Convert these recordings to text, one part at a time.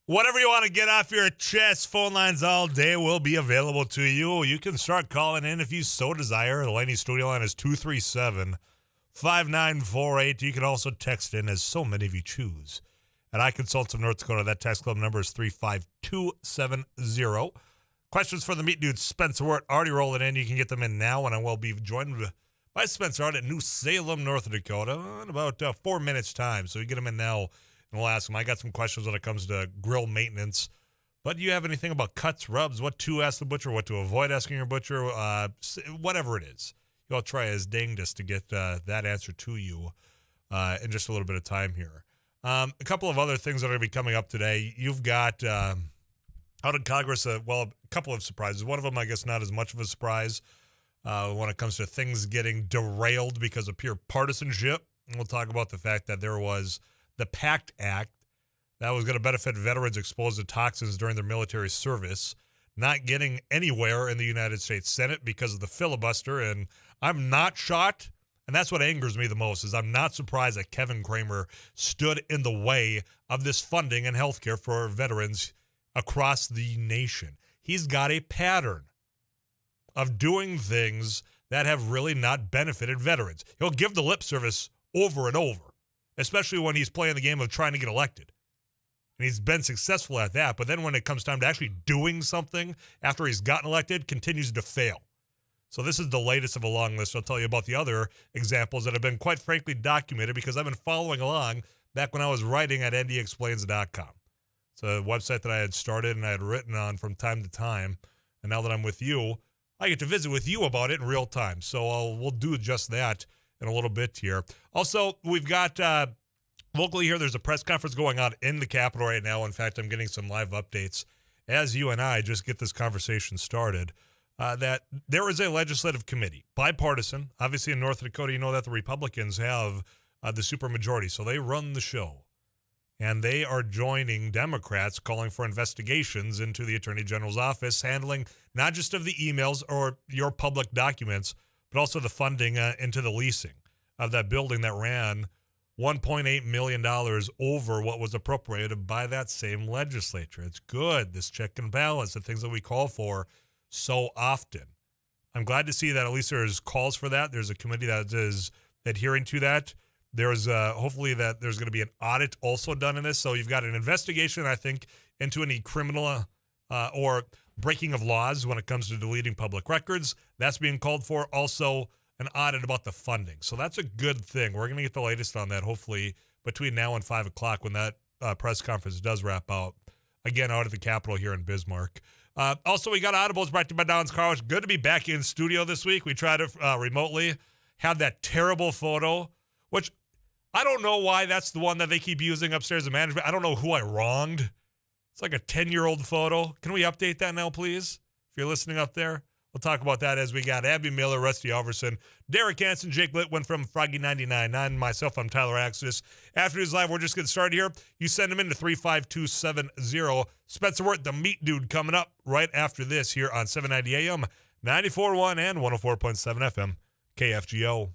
Whatever you want to get off your chest, phone lines all day will be available to you. You can start calling in if you so desire. The Laney studio line is 237-5948. You can also text in, as so many of you choose. At I Consult of North Dakota, that text club number is 35270. Questions for the Meat Dude, Spencer Wirt, already rolling in. You can get them in now, and I will be joined by Spencer out at New Salem, North Dakota, in about 4 minutes' time. So you get them in now, and we'll ask him. I got some questions when it comes to grill maintenance. But do you have anything about cuts, rubs, what to ask the butcher, what to avoid asking your butcher, whatever it is? You'll try his dangest to get that answer to you in just a little bit of time here. A couple of other things that are going to be coming up today. You've got out in Congress, a couple of surprises. One of them, I guess, not as much of a surprise when it comes to things getting derailed because of pure partisanship. And we'll talk about the fact that there was the Pact Act that was going to benefit veterans exposed to toxins during their military service, not getting anywhere in the United States Senate because of the filibuster. And I'm not shocked, and that's what angers me the most, is I'm not surprised that Kevin Cramer stood in the way of this funding and health care for veterans across the nation. He's got a pattern of doing things that have really not benefited veterans. He'll give the lip service over and over, especially when he's playing the game of trying to get elected. And he's been successful at that, but then when it comes time to actually doing something after he's gotten elected, continues to fail. So this is the latest of a long list. I'll tell you about the other examples that have been quite frankly documented because I've been following along back when I was writing at ndexplains.com. It's a website that I had started and I had written on from time to time. And now that I'm with you, I get to visit with you about it in real time. So we'll do just that in a little bit here. Also, we've got locally here, there's a press conference going on in the Capitol right now. In fact, I'm getting some live updates as you and I just get this conversation started. That there is a legislative committee, bipartisan. Obviously, in North Dakota, you know that the Republicans have the supermajority, so they run the show. And they are joining Democrats calling for investigations into the Attorney General's office, handling not just of the emails or your public documents, but also the funding into the leasing of that building that ran $1.8 million over what was appropriated by that same legislature. It's good, this check and balance, the things that we call for so often. I'm glad to see that at least there's calls for that. There's a committee that is adhering to that. There's hopefully that there's going to be an audit also done in this. So you've got an investigation, I think, into any criminal or breaking of laws when it comes to deleting public records. That's being called for. Also, an audit about the funding. So that's a good thing. We're going to get the latest on that, hopefully, between now and 5 o'clock when that press conference does wrap out, again, out at the Capitol here in Bismarck. Also, we got Audibles brought to you by Downs Car Wash. Good to be back in studio this week. We tried it remotely. Had that terrible photo, which I don't know why that's the one that they keep using upstairs in management. I don't know who I wronged. It's like a 10-year-old photo. Can we update that now, please? If you're listening up there. We'll talk about that as we got Abby Miller, Rusty Alverson, Derek Hansen, Jake Litwin from Froggy99, and myself, I'm Tyler Axis. After this live, we're just getting started here. You send them in to 35270. Spencer Wirt, the Meat Dude, coming up right after this here on 790 AM, 94.1 and 104.7 FM, KFGO.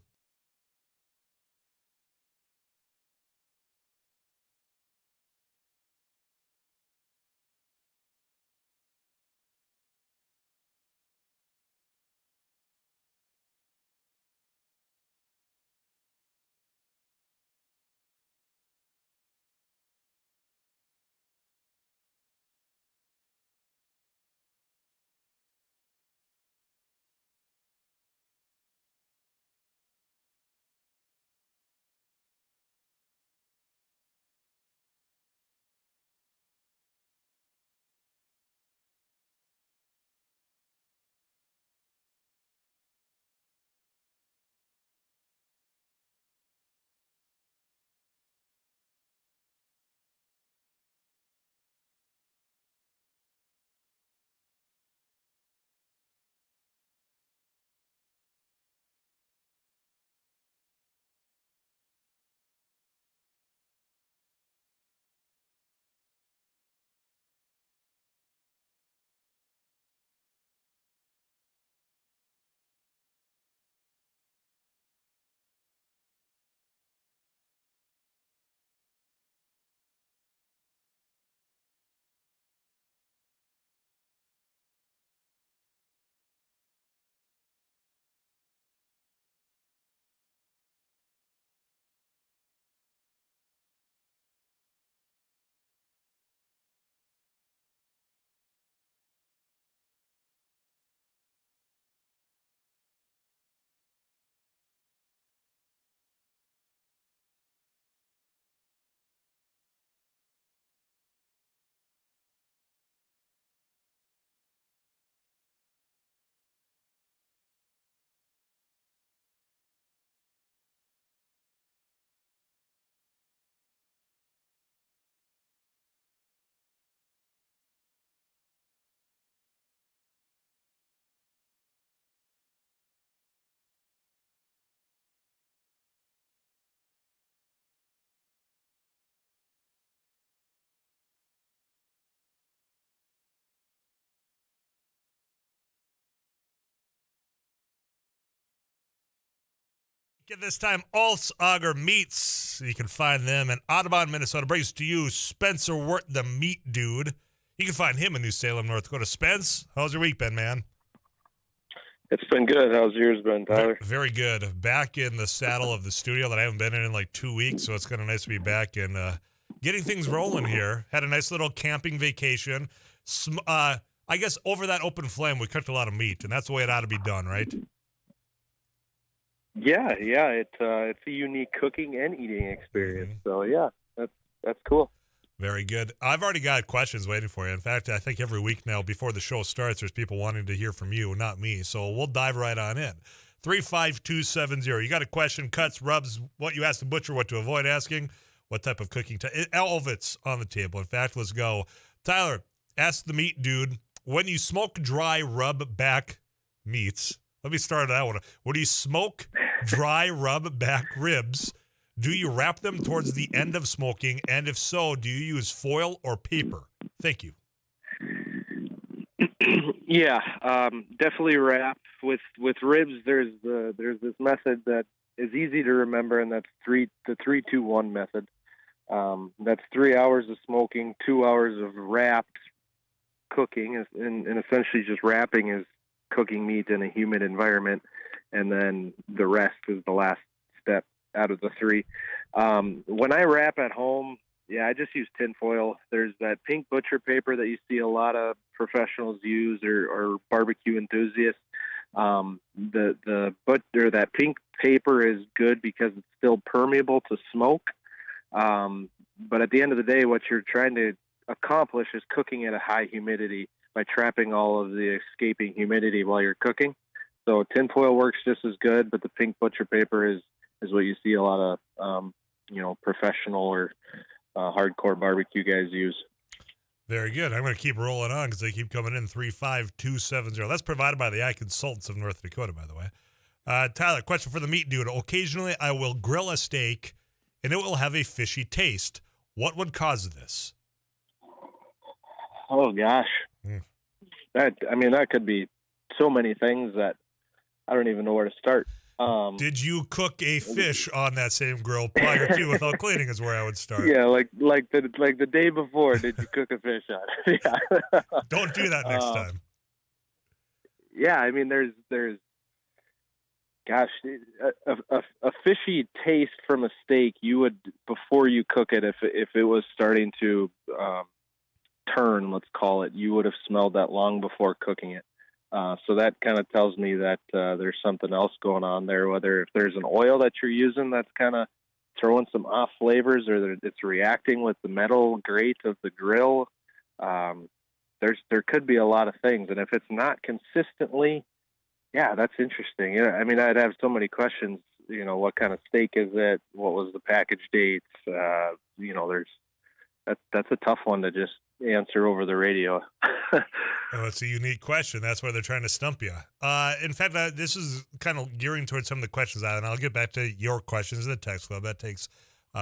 At this time, Alts Auger Meats. You can find them in Audubon, Minnesota. Brings to you Spencer Wirt, the Meat Dude. You can find him in New Salem, North Dakota. Spence, how's your week been, man? It's been good. How's yours been, Tyler? Very good. Back in the saddle of the studio that I haven't been in like 2 weeks, so it's kind of nice to be back and getting things rolling here. Had a nice little camping vacation. I guess over that open flame, we cooked a lot of meat, and that's the way it ought to be done, right? Yeah. It's a unique cooking and eating experience. So yeah, that's cool. Very good. I've already got questions waiting for you. In fact, I think every week now before the show starts, there's people wanting to hear from you, not me. So we'll dive right on in. 35270. You got a question, cuts, rubs, what you ask the butcher, what to avoid asking, what type of cooking. All of it's on the table. In fact, let's go. Tyler, ask the meat dude, when you smoke dry rub back meats, let me start that one. When you smoke dry rub back ribs, do you wrap them towards the end of smoking? And if so, do you use foil or paper? Thank you. Yeah, definitely wrap with ribs. There's this method that is easy to remember, and that's the 3-2-1 method. That's 3 hours of smoking, 2 hours of wrapped cooking, and essentially just wrapping is cooking meat in a humid environment, and then the rest is the last step out of the three. When I wrap at home, I just use tinfoil. There's that pink butcher paper that you see a lot of professionals use or barbecue enthusiasts. That pink paper is good because it's still permeable to smoke. But at the end of the day, what you're trying to accomplish is cooking at a high humidity by trapping all of the escaping humidity while you're cooking. So tinfoil works just as good, but the pink butcher paper is what you see a lot of, professional or hardcore barbecue guys use. Very good. I'm going to keep rolling on because they keep coming in. 35270. That's provided by the Eye Consultants of North Dakota, by the way. Tyler, question for the meat dude. Occasionally, I will grill a steak, and it will have a fishy taste. What would cause this? Oh, gosh. That could be so many things that I don't even know where to start. Did you cook a fish on that same grill prior to without cleaning is where I would start. Yeah, like the day before, did you cook a fish on it? Yeah. Don't do that next time. Yeah, I mean, there's a fishy taste from a steak. You would, before you cook it, if it was starting to turn, let's call it, you would have smelled that long before cooking it. So that kind of tells me that there's something else going on there, whether if there's an oil that you're using that's kind of throwing some off flavors, or that it's reacting with the metal grate of the grill. There could be a lot of things. And if it's not consistently, that's interesting. Yeah, I mean, I'd have so many questions, what kind of steak is it? What was the package dates? That's a tough one to just answer over the radio. Oh, it's a unique question. That's why they're trying to stump you. In fact, this is kind of gearing towards some of the questions and I'll get back to your questions in the text club. That takes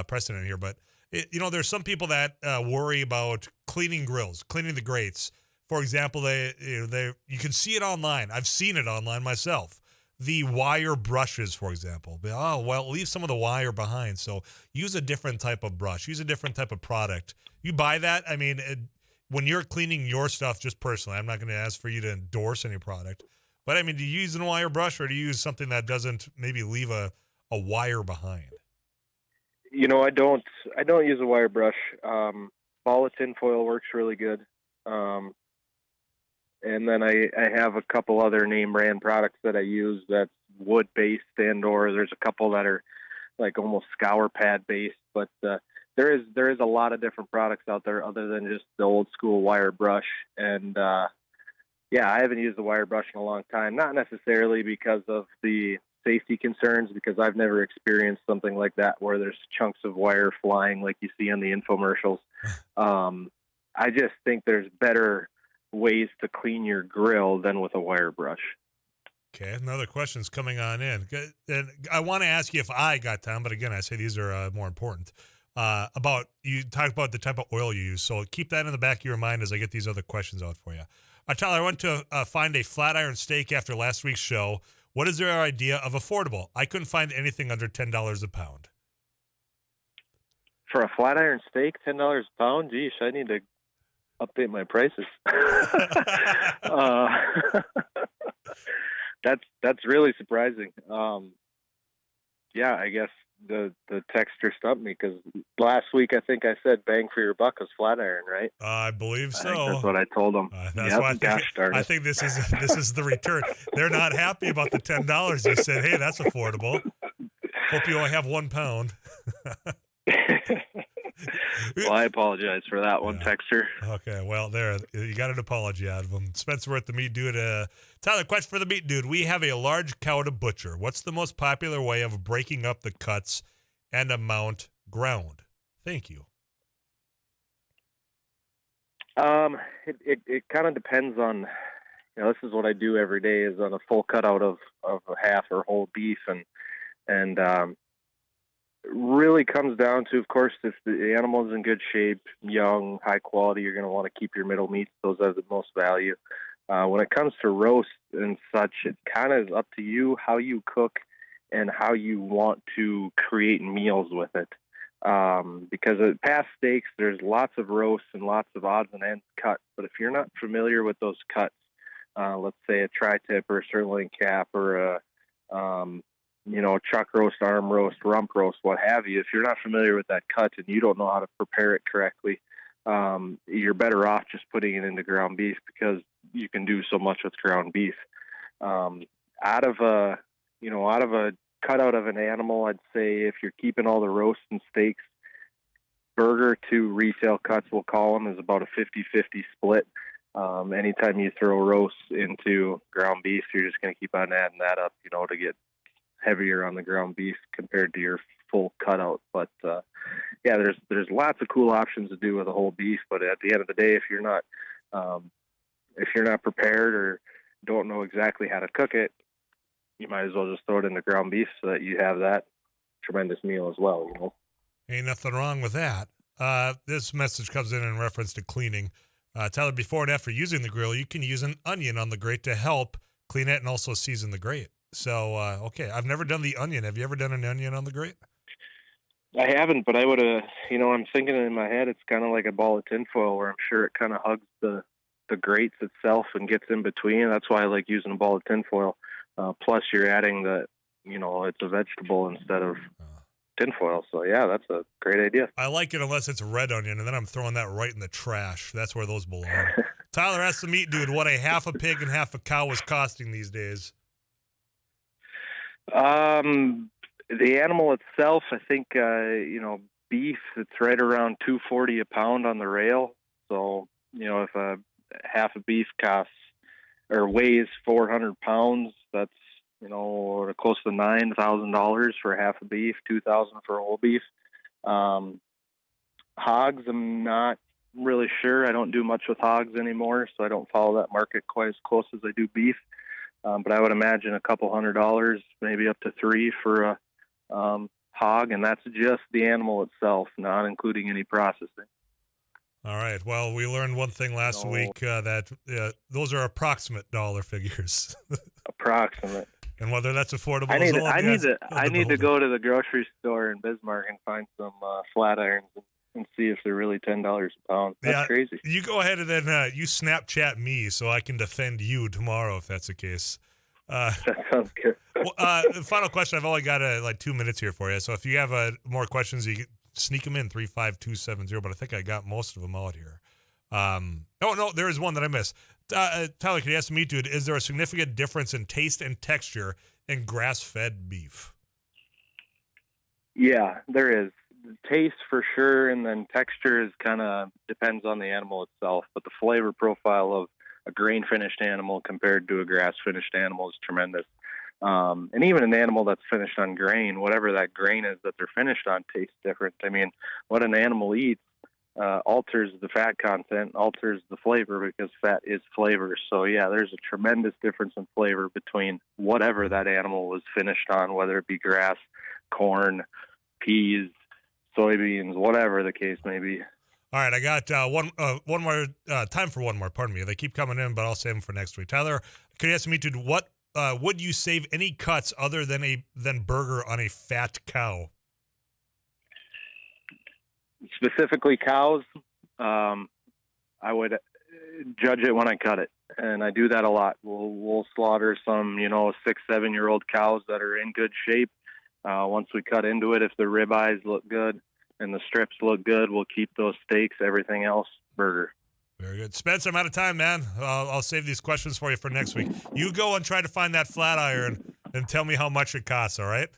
precedent here. But, there's some people that worry about cleaning grills, cleaning the grates. For example, you can see it online. I've seen it online myself. The wire brushes, for example. Leave some of the wire behind. So use a different type of brush. Use a different type of product. You buy that. I mean, when you're cleaning your stuff, just personally, I'm not going to ask for you to endorse any product. But, I mean, do you use a wire brush or do you use something that doesn't maybe leave a wire behind? I don't use a wire brush. Ball of tinfoil works really good. And then I have a couple other name brand products that I use that's wood based, or there's a couple that are like almost scour pad based. But there is a lot of different products out there other than just the old school wire brush. And I haven't used the wire brush in a long time. Not necessarily because of the safety concerns, because I've never experienced something like that where there's chunks of wire flying like you see on the infomercials. I just think there's better ways to clean your grill than with a wire brush. Okay, another question's coming on in. And I want to ask you if I got time, but again, I say these are more important. You talked about the type of oil you use, so keep that in the back of your mind as I get these other questions out for you. Tyler, I went to find a flat iron steak after last week's show. What is their idea of affordable? I couldn't find anything under $10 a pound. For a flat iron steak, $10 a pound? Geesh, I need to update my prices. That's really surprising. Yeah, I guess the texture stumped me because last week I think I said bang for your buck was flat iron, right? I believe so. I think that's what I told them. That's why I think this is the return. They're not happy about the $10. You said, hey, that's affordable. Hope you only have 1 pound. Well, I apologize for that one, Texter. Okay, well, there, you got an apology out of him. Spencer, we're at the Meat Dude. Tyler, question for the Meat Dude. We have a large cow to butcher. What's the most popular way of breaking up the cuts and amount ground? Thank you. It kind of depends on, this is what I do every day is on a full cutout of a half or whole beef, and really comes down to, of course, if the animal is in good shape, young, high quality, you're going to want to keep your middle meats. Those are the most value. When it comes to roast and such, it kind of is up to you how you cook and how you want to create meals with it. Because at past steaks, there's lots of roasts and lots of odds and ends cuts. But if you're not familiar with those cuts, let's say a tri-tip or a sirloin cap or a chuck roast, arm roast, rump roast, what have you. If you're not familiar with that cut and you don't know how to prepare it correctly, you're better off just putting it into ground beef because you can do so much with ground beef. Out of a cutout of an animal, I'd say if you're keeping all the roasts and steaks, burger to retail cuts, we'll call them, is about a 50-50 split. Anytime you throw roasts into ground beef, you're just going to keep on adding that up, to get heavier on the ground beef compared to your full cutout. But there's lots of cool options to do with a whole beef. But at the end of the day, if you're not prepared or don't know exactly how to cook it, you might as well just throw it in the ground beef so that you have that tremendous meal as well. Ain't nothing wrong with that. This message comes in reference to cleaning. Tyler, before and after using the grill, you can use an onion on the grate to help clean it and also season the grate. So, okay, I've never done the onion. Have you ever done an onion on the grate? I haven't, but I would have, I'm thinking in my head, it's kind of like a ball of tinfoil where I'm sure it kind of hugs the grates itself and gets in between. That's why I like using a ball of tinfoil. Plus you're adding it's a vegetable instead of tinfoil. So yeah, that's a great idea. I like it unless it's red onion, and then I'm throwing that right in the trash. That's where those belong. Tyler, ask the Meat Dude what a half a pig and half a cow is costing these days. The animal itself, I think, beef, it's right around $2.40 a pound on the rail. So, if a half a beef costs or weighs 400 pounds, that's, close to $9,000 for half a beef, $2,000 for a whole beef. Hogs, I'm not really sure. I don't do much with hogs anymore, so I don't follow that market quite as close as I do beef. But I would imagine a couple $100, maybe up to $300 for a hog, and that's just the animal itself, not including any processing. All right. Well, we learned one thing last week that those are approximate dollar figures. Approximate. And whether that's affordable, I need to go to the grocery store in Bismarck and find some flat irons and see if they're really $10 a pound. That's crazy. You go ahead and then you Snapchat me so I can defend you tomorrow if that's the case. That sounds good. The final question. I've only got 2 minutes here for you. So if you have more questions, you can sneak them in 35270. But I think I got most of them out here. No, there is one that I missed. Tyler, can you ask me, dude, is there a significant difference in taste and texture in grass-fed beef? Yeah, there is. Taste for sure, and then texture is kind of depends on the animal itself. But the flavor profile of a grain-finished animal compared to a grass-finished animal is tremendous. And even an animal that's finished on grain, whatever that grain is that they're finished on, tastes different. I mean, what an animal eats alters the fat content, alters the flavor because fat is flavor. So, yeah, there's a tremendous difference in flavor between whatever that animal was finished on, whether it be grass, corn, peas, soybeans, whatever the case may be. All right, I got one more time for one more. Pardon me. They keep coming in, but I'll save them for next week. Tyler, could you ask me to what would you save any cuts other than burger on a fat cow? Specifically cows, I would judge it when I cut it, and I do that a lot. We'll slaughter some 6-7-year-old cows that are in good shape. Once we cut into it, if the ribeyes look good and the strips look good, we'll keep those steaks. Everything else, burger. Very good. Spence, I'm out of time, man. I'll save these questions for you for next week. You go and try to find that flat iron and tell me how much it costs, all right?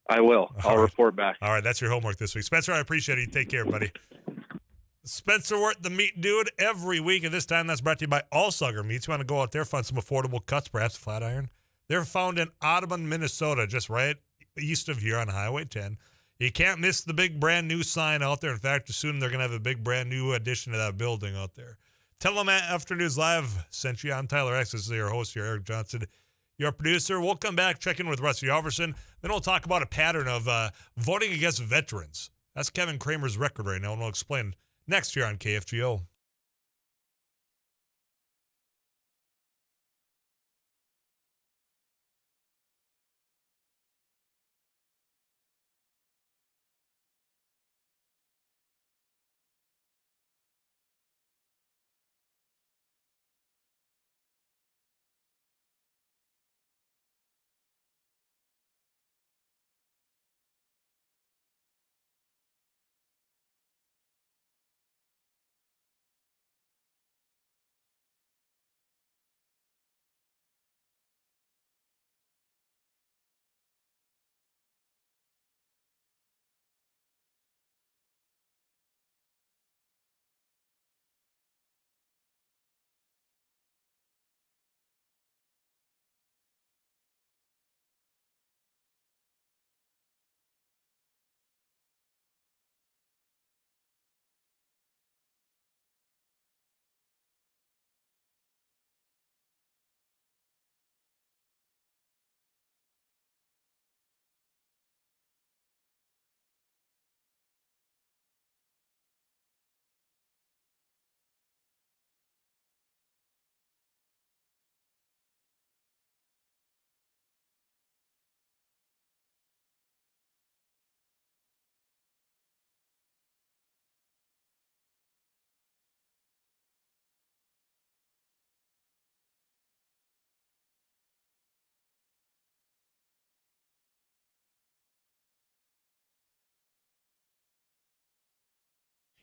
I will. I'll report back. All right, that's your homework this week. Spencer, I appreciate it. You take care, buddy. Spencer Wirt, the Meat Dude, every week. And this time, that's brought to you by Allsugger Meats. You want to go out there, find some affordable cuts, perhaps flat iron. They're found in Audubon, Minnesota, just right east of here on Highway 10. You can't miss the big brand new sign out there. In fact, soon they're going to have a big brand new addition to that building out there. Tell them Afternoons Live sent you. I'm Tyler X. This is your host here, Eric Johnson, your producer. We'll come back, check in with Rusty Alverson. Then we'll talk about a pattern of voting against veterans. That's Kevin Kramer's record right now, and we'll explain next year on KFGO.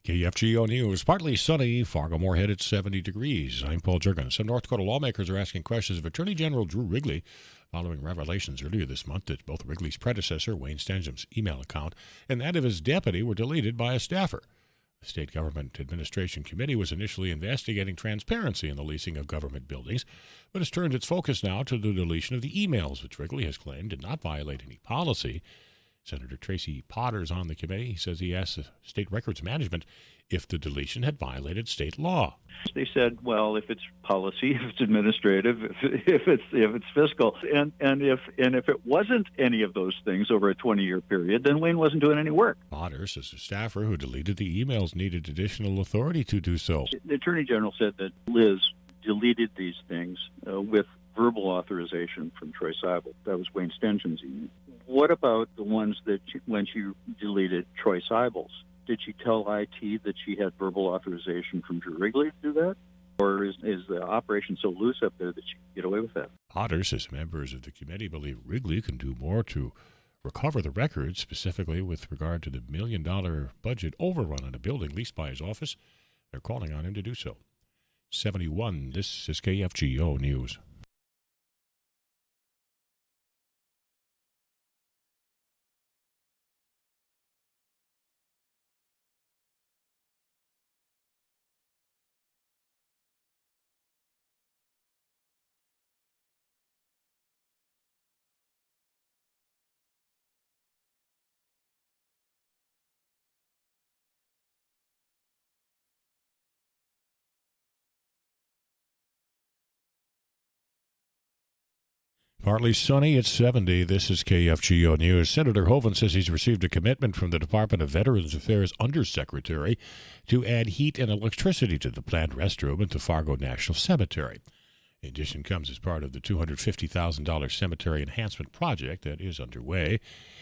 KFGO News, partly sunny, Fargo-Moorhead at 70 degrees. I'm Paul Jurgens. Some North Dakota lawmakers are asking questions of Attorney General Drew Wrigley following revelations earlier this month that both Wrigley's predecessor, Wayne Stenjum's email account, and that of his deputy were deleted by a staffer. The State Government Administration Committee was initially investigating transparency in the leasing of government buildings, but has turned its focus now to the deletion of the emails, which Wrigley has claimed did not violate any policy. Senator Tracy Potter's on the committee. He says he asked the State Records Management if the deletion had violated state law. They said, well, if it's policy, if it's administrative, if it's fiscal, and if it wasn't any of those things over a 20-year period, then Wayne wasn't doing any work. Potter says the staffer who deleted the emails needed additional authority to do so. The Attorney General said that Liz deleted these things with verbal authorization from Troy Seibel. That was Wayne Stenjum's email. What about the ones that when she deleted Troy Seibel's? Did she tell IT that she had verbal authorization from Drew Wrigley to do that? Or is the operation so loose up there that she can get away with that? Potter says members of the committee believe Wrigley can do more to recover the records, specifically with regard to the $1 million budget overrun on a building leased by his office. They're calling on him to do so. 71, this is KFGO News. Partly sunny at 70. This is KFGO News. Senator Hoeven says he's received a commitment from the Department of Veterans Affairs Undersecretary to add heat and electricity to the planned restroom at the Fargo National Cemetery. The addition comes as part of the $250,000 cemetery enhancement project that is underway.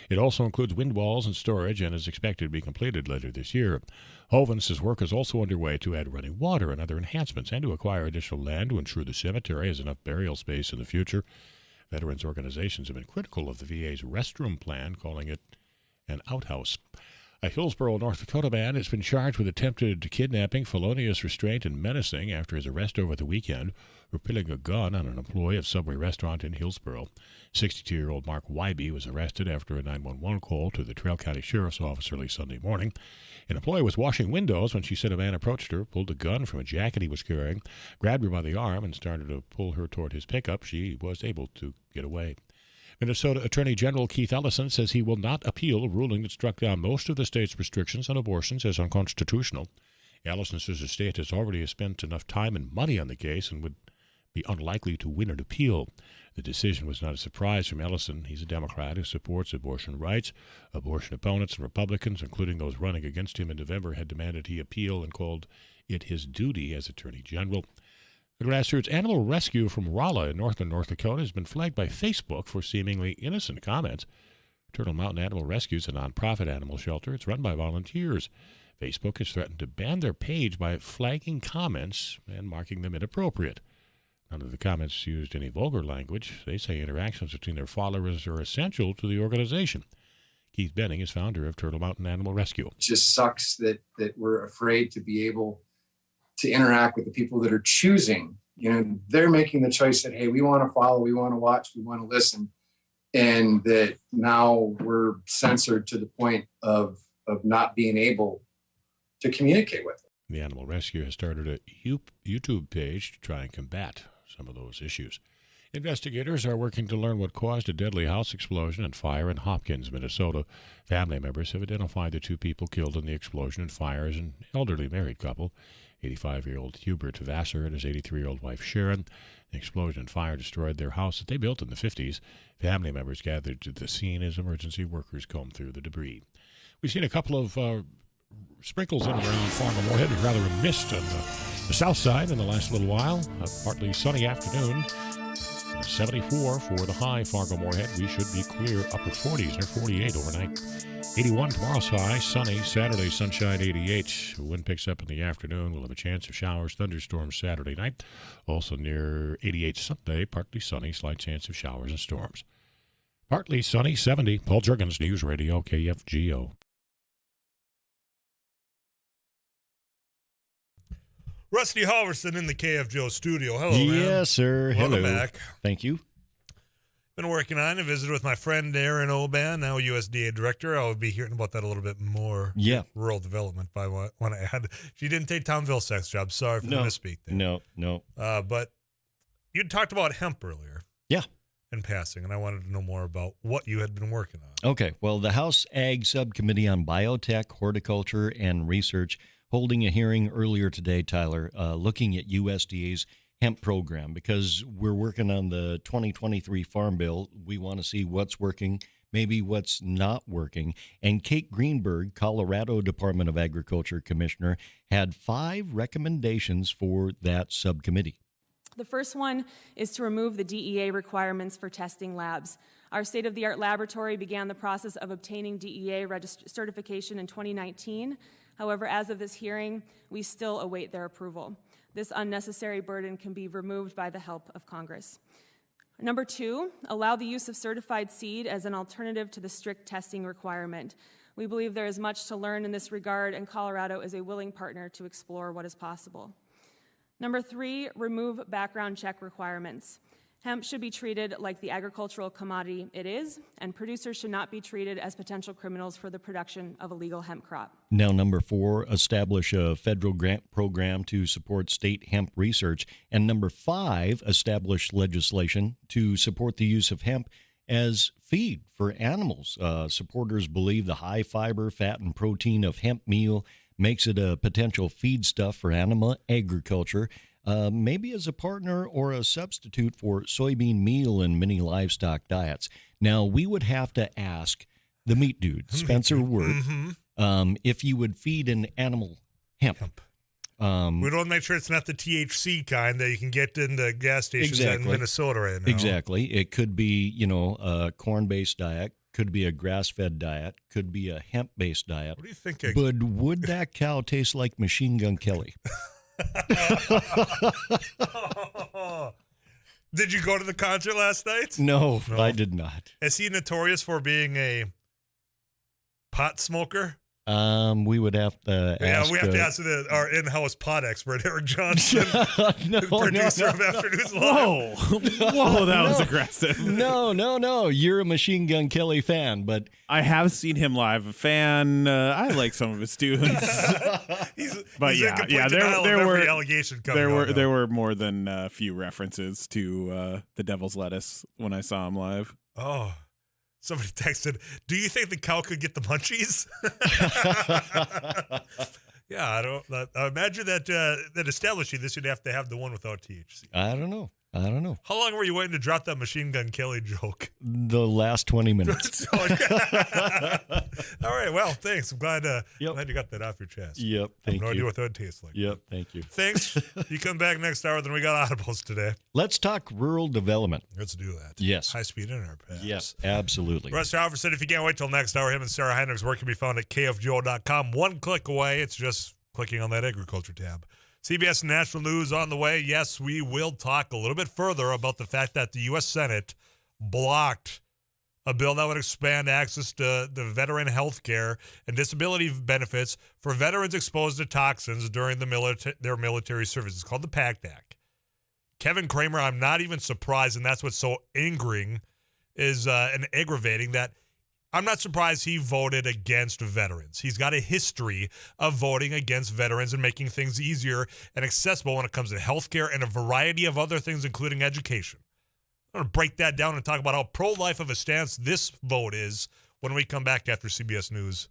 It also includes wind walls and storage and is expected to be completed later this year. Hovind says work is also underway to add running water and other enhancements and to acquire additional land to ensure the cemetery has enough burial space in the future. Veterans organizations have been critical of the VA's restroom plan, calling it an outhouse. A Hillsborough, North Dakota man has been charged with attempted kidnapping, felonious restraint, and menacing after his arrest over the weekend for pulling a gun on an employee of Subway restaurant in Hillsborough. 62-year-old Mark Wybe was arrested after a 911 call to the Trail County Sheriff's Office early Sunday morning. An employee was washing windows when she said a man approached her, pulled a gun from a jacket he was carrying, grabbed her by the arm, and started to pull her toward his pickup. She was able to get away. Minnesota Attorney General Keith Ellison says he will not appeal a ruling that struck down most of the state's restrictions on abortions as unconstitutional. Ellison says the state has already spent enough time and money on the case and would be unlikely to win an appeal. The decision was not a surprise from Ellison. He's a Democrat who supports abortion rights. Abortion opponents and Republicans, including those running against him in November, had demanded he appeal and called it his duty as Attorney General. The grassroots animal rescue from Rolla in northern North Dakota has been flagged by Facebook for seemingly innocent comments. Turtle Mountain Animal Rescue is a nonprofit animal shelter. It's run by volunteers. Facebook has threatened to ban their page by flagging comments and marking them inappropriate. None of the comments used any vulgar language. They say interactions between their followers are essential to the organization. Keith Benning is founder of Turtle Mountain Animal Rescue. It just sucks that we're afraid to be able to interact with the people that are choosing. They're making the choice that, hey, we want to follow, we want to watch, we want to listen. And that now we're censored to the point of not being able to communicate with them. The Animal Rescue has started a YouTube page to try and combat some of those issues. Investigators are working to learn what caused a deadly house explosion and fire in Hopkins, Minnesota. Family members have identified the two people killed in the explosion and fire as an elderly married couple, 85-year-old Hubert Vassar and his 83-year-old wife Sharon. The explosion and fire destroyed their house that they built in the 50s. Family members gathered to the scene as emergency workers combed through the debris. We've seen a couple of sprinkles in and around Fargo-Moorhead, rather a mist on the south side in the last little while. A partly sunny afternoon. 74 for the high Fargo-Moorhead. We should be clear upper 40s near 48 overnight. 81 tomorrow's high, sunny. Saturday, sunshine 88. Wind picks up in the afternoon. We'll have a chance of showers, thunderstorms Saturday night. Also near 88 Sunday, partly sunny, slight chance of showers and storms. Partly sunny, 70. Paul Juergens, News Radio, KFGO. Rusty Halverson in the KFGO studio. Hello, man. Yes, sir. Welcome Hello. back. Thank you. Been working on and visited with my friend Erin Oban, now USDA director. I'll be hearing about that a little bit more. Yeah. Rural development, I want to add. She didn't take Tom Vilsack's job. Sorry for the misspeak there. No. But you talked about hemp earlier. Yeah. In passing, and I wanted to know more about what you had been working on. Okay. Well, the House Ag Subcommittee on Biotech, Horticulture, and Research holding a hearing earlier today, Tyler, looking at USDA's hemp program because we're working on the 2023 Farm Bill. We want to see what's working, maybe what's not working. And Kate Greenberg, Colorado Department of Agriculture Commissioner, had 5 recommendations for that subcommittee. The first one is to remove the DEA requirements for testing labs. Our state-of-the-art laboratory began the process of obtaining DEA certification in 2019. However, as of this hearing, we still await their approval. This unnecessary burden can be removed by the help of Congress. Number 2, allow the use of certified seed as an alternative to the strict testing requirement. We believe there is much to learn in this regard, and Colorado is a willing partner to explore what is possible. Number 3, remove background check requirements. Hemp should be treated like the agricultural commodity it is, and producers should not be treated as potential criminals for the production of a legal hemp crop. Now, number 4, establish a federal grant program to support state hemp research. And number 5, establish legislation to support the use of hemp as feed for animals. Supporters believe the high fiber, fat, and protein of hemp meal makes it a potential feedstuff for animal agriculture. Maybe as a partner or a substitute for soybean meal in many livestock diets. Now, we would have to ask the meat dude, Spencer Wirt, if you would feed an animal hemp. We want to make sure it's not the THC kind that you can get in the gas stations in Minnesota right now. Exactly. It could be, a corn-based diet, could be a grass-fed diet, could be a hemp-based diet. What do you think? But would that cow taste like Machine Gun Kelly? Did you go to the concert last night? No, I did not. Is he notorious for being a pot smoker? We would have to ask. Yeah, we have to ask our in-house pot expert, Eric Johnson, producer of Afternoons Live. Whoa, that was aggressive. No. You're a Machine Gun Kelly fan, but I have seen him live. A fan. I like some of his tunes. he's yeah, there were allegation coming there were more than a few references to the Devil's Lettuce when I saw him live. Oh. Somebody texted, do you think the cow could get the munchies? Yeah, I imagine that establishing this, you'd have to have the one without THC. I don't know. How long were you waiting to drop that Machine Gun Kelly joke? The last 20 minutes. All right, well, thanks. I'm glad you got that off your chest. Yep, thank you. No idea what that would taste like. Yep, thank you. Thanks. You come back next hour, then we got audibles today. Let's talk rural development. Let's do that. Yes. High-speed internet, perhaps. Yes, absolutely. Russ Halver said if you can't wait till next hour, him and Sarah Heinrich's work can be found at kfgo.com. One click away. It's just clicking on that agriculture tab. CBS National News on the way. Yes, we will talk a little bit further about the fact that the U.S. Senate blocked a bill that would expand access to the veteran health care and disability benefits for veterans exposed to toxins during their military service. It's called the Pact Act. Kevin Kramer, I'm not even surprised, and that's what's so angering and aggravating, that I'm not surprised he voted against veterans. He's got a history of voting against veterans and making things easier and accessible when it comes to healthcare and a variety of other things, including education. I'm going to break that down and talk about how pro-life of a stance this vote is when we come back after CBS News.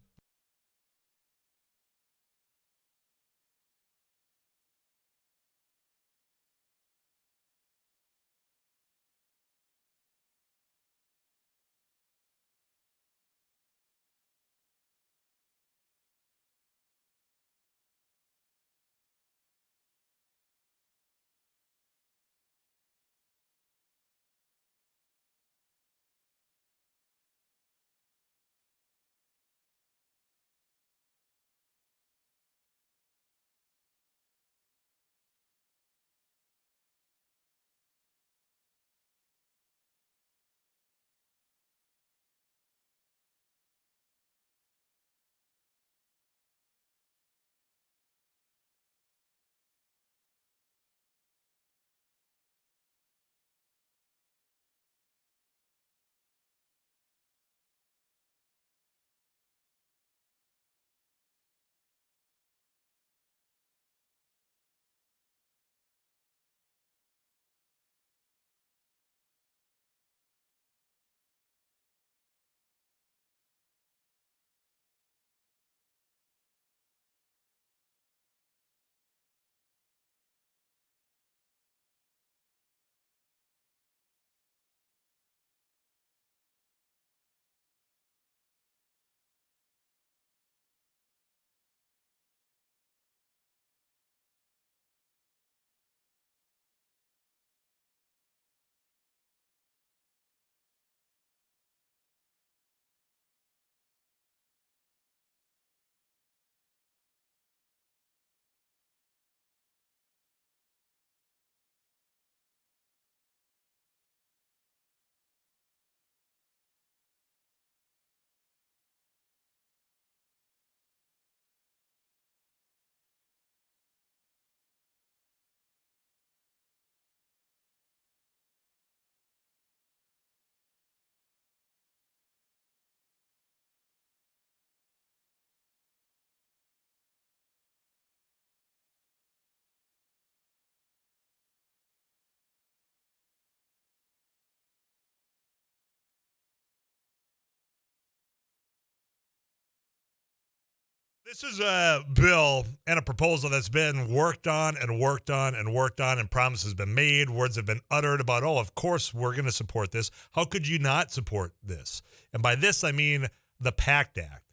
This is a bill and a proposal that's been worked on, and promises been made, words have been uttered about, oh, of course we're going to support this. How could you not support this? And by this, I mean the Pact Act.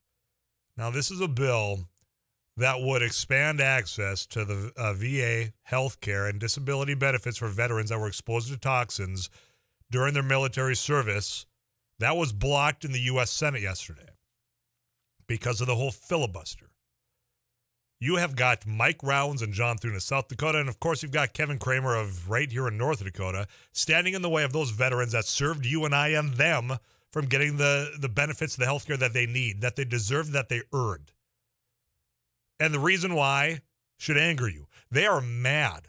Now, this is a bill that would expand access to the VA health care and disability benefits for veterans that were exposed to toxins during their military service. That was blocked in the U.S. Senate yesterday because of the whole filibuster. You have got Mike Rounds and John Thune of South Dakota, and of course you've got Kevin Kramer of right here in North Dakota standing in the way of those veterans that served you and I and them from getting the benefits of the health care that they need, that they deserve, that they earned. And the reason why should anger you. They are mad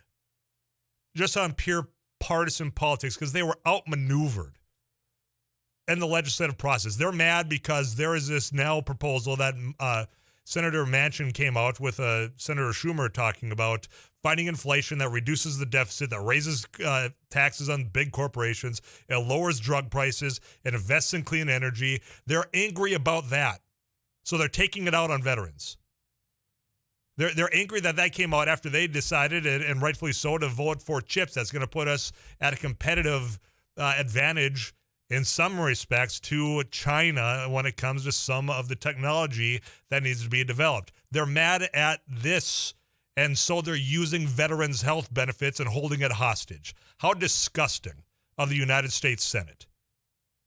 just on pure partisan politics because they were outmaneuvered in the legislative process. They're mad because there is this now proposal that Senator Manchin came out with Senator Schumer talking about fighting inflation that reduces the deficit, that raises taxes on big corporations, it lowers drug prices, it invests in clean energy. They're angry about that. So they're taking it out on veterans. They're angry that came out after they decided, and rightfully so, to vote for chips. That's going to put us at a competitive advantage in some respects to China when it comes to some of the technology that needs to be developed. They're mad at this, and so they're using veterans' health benefits and holding it hostage. How disgusting of the United States Senate.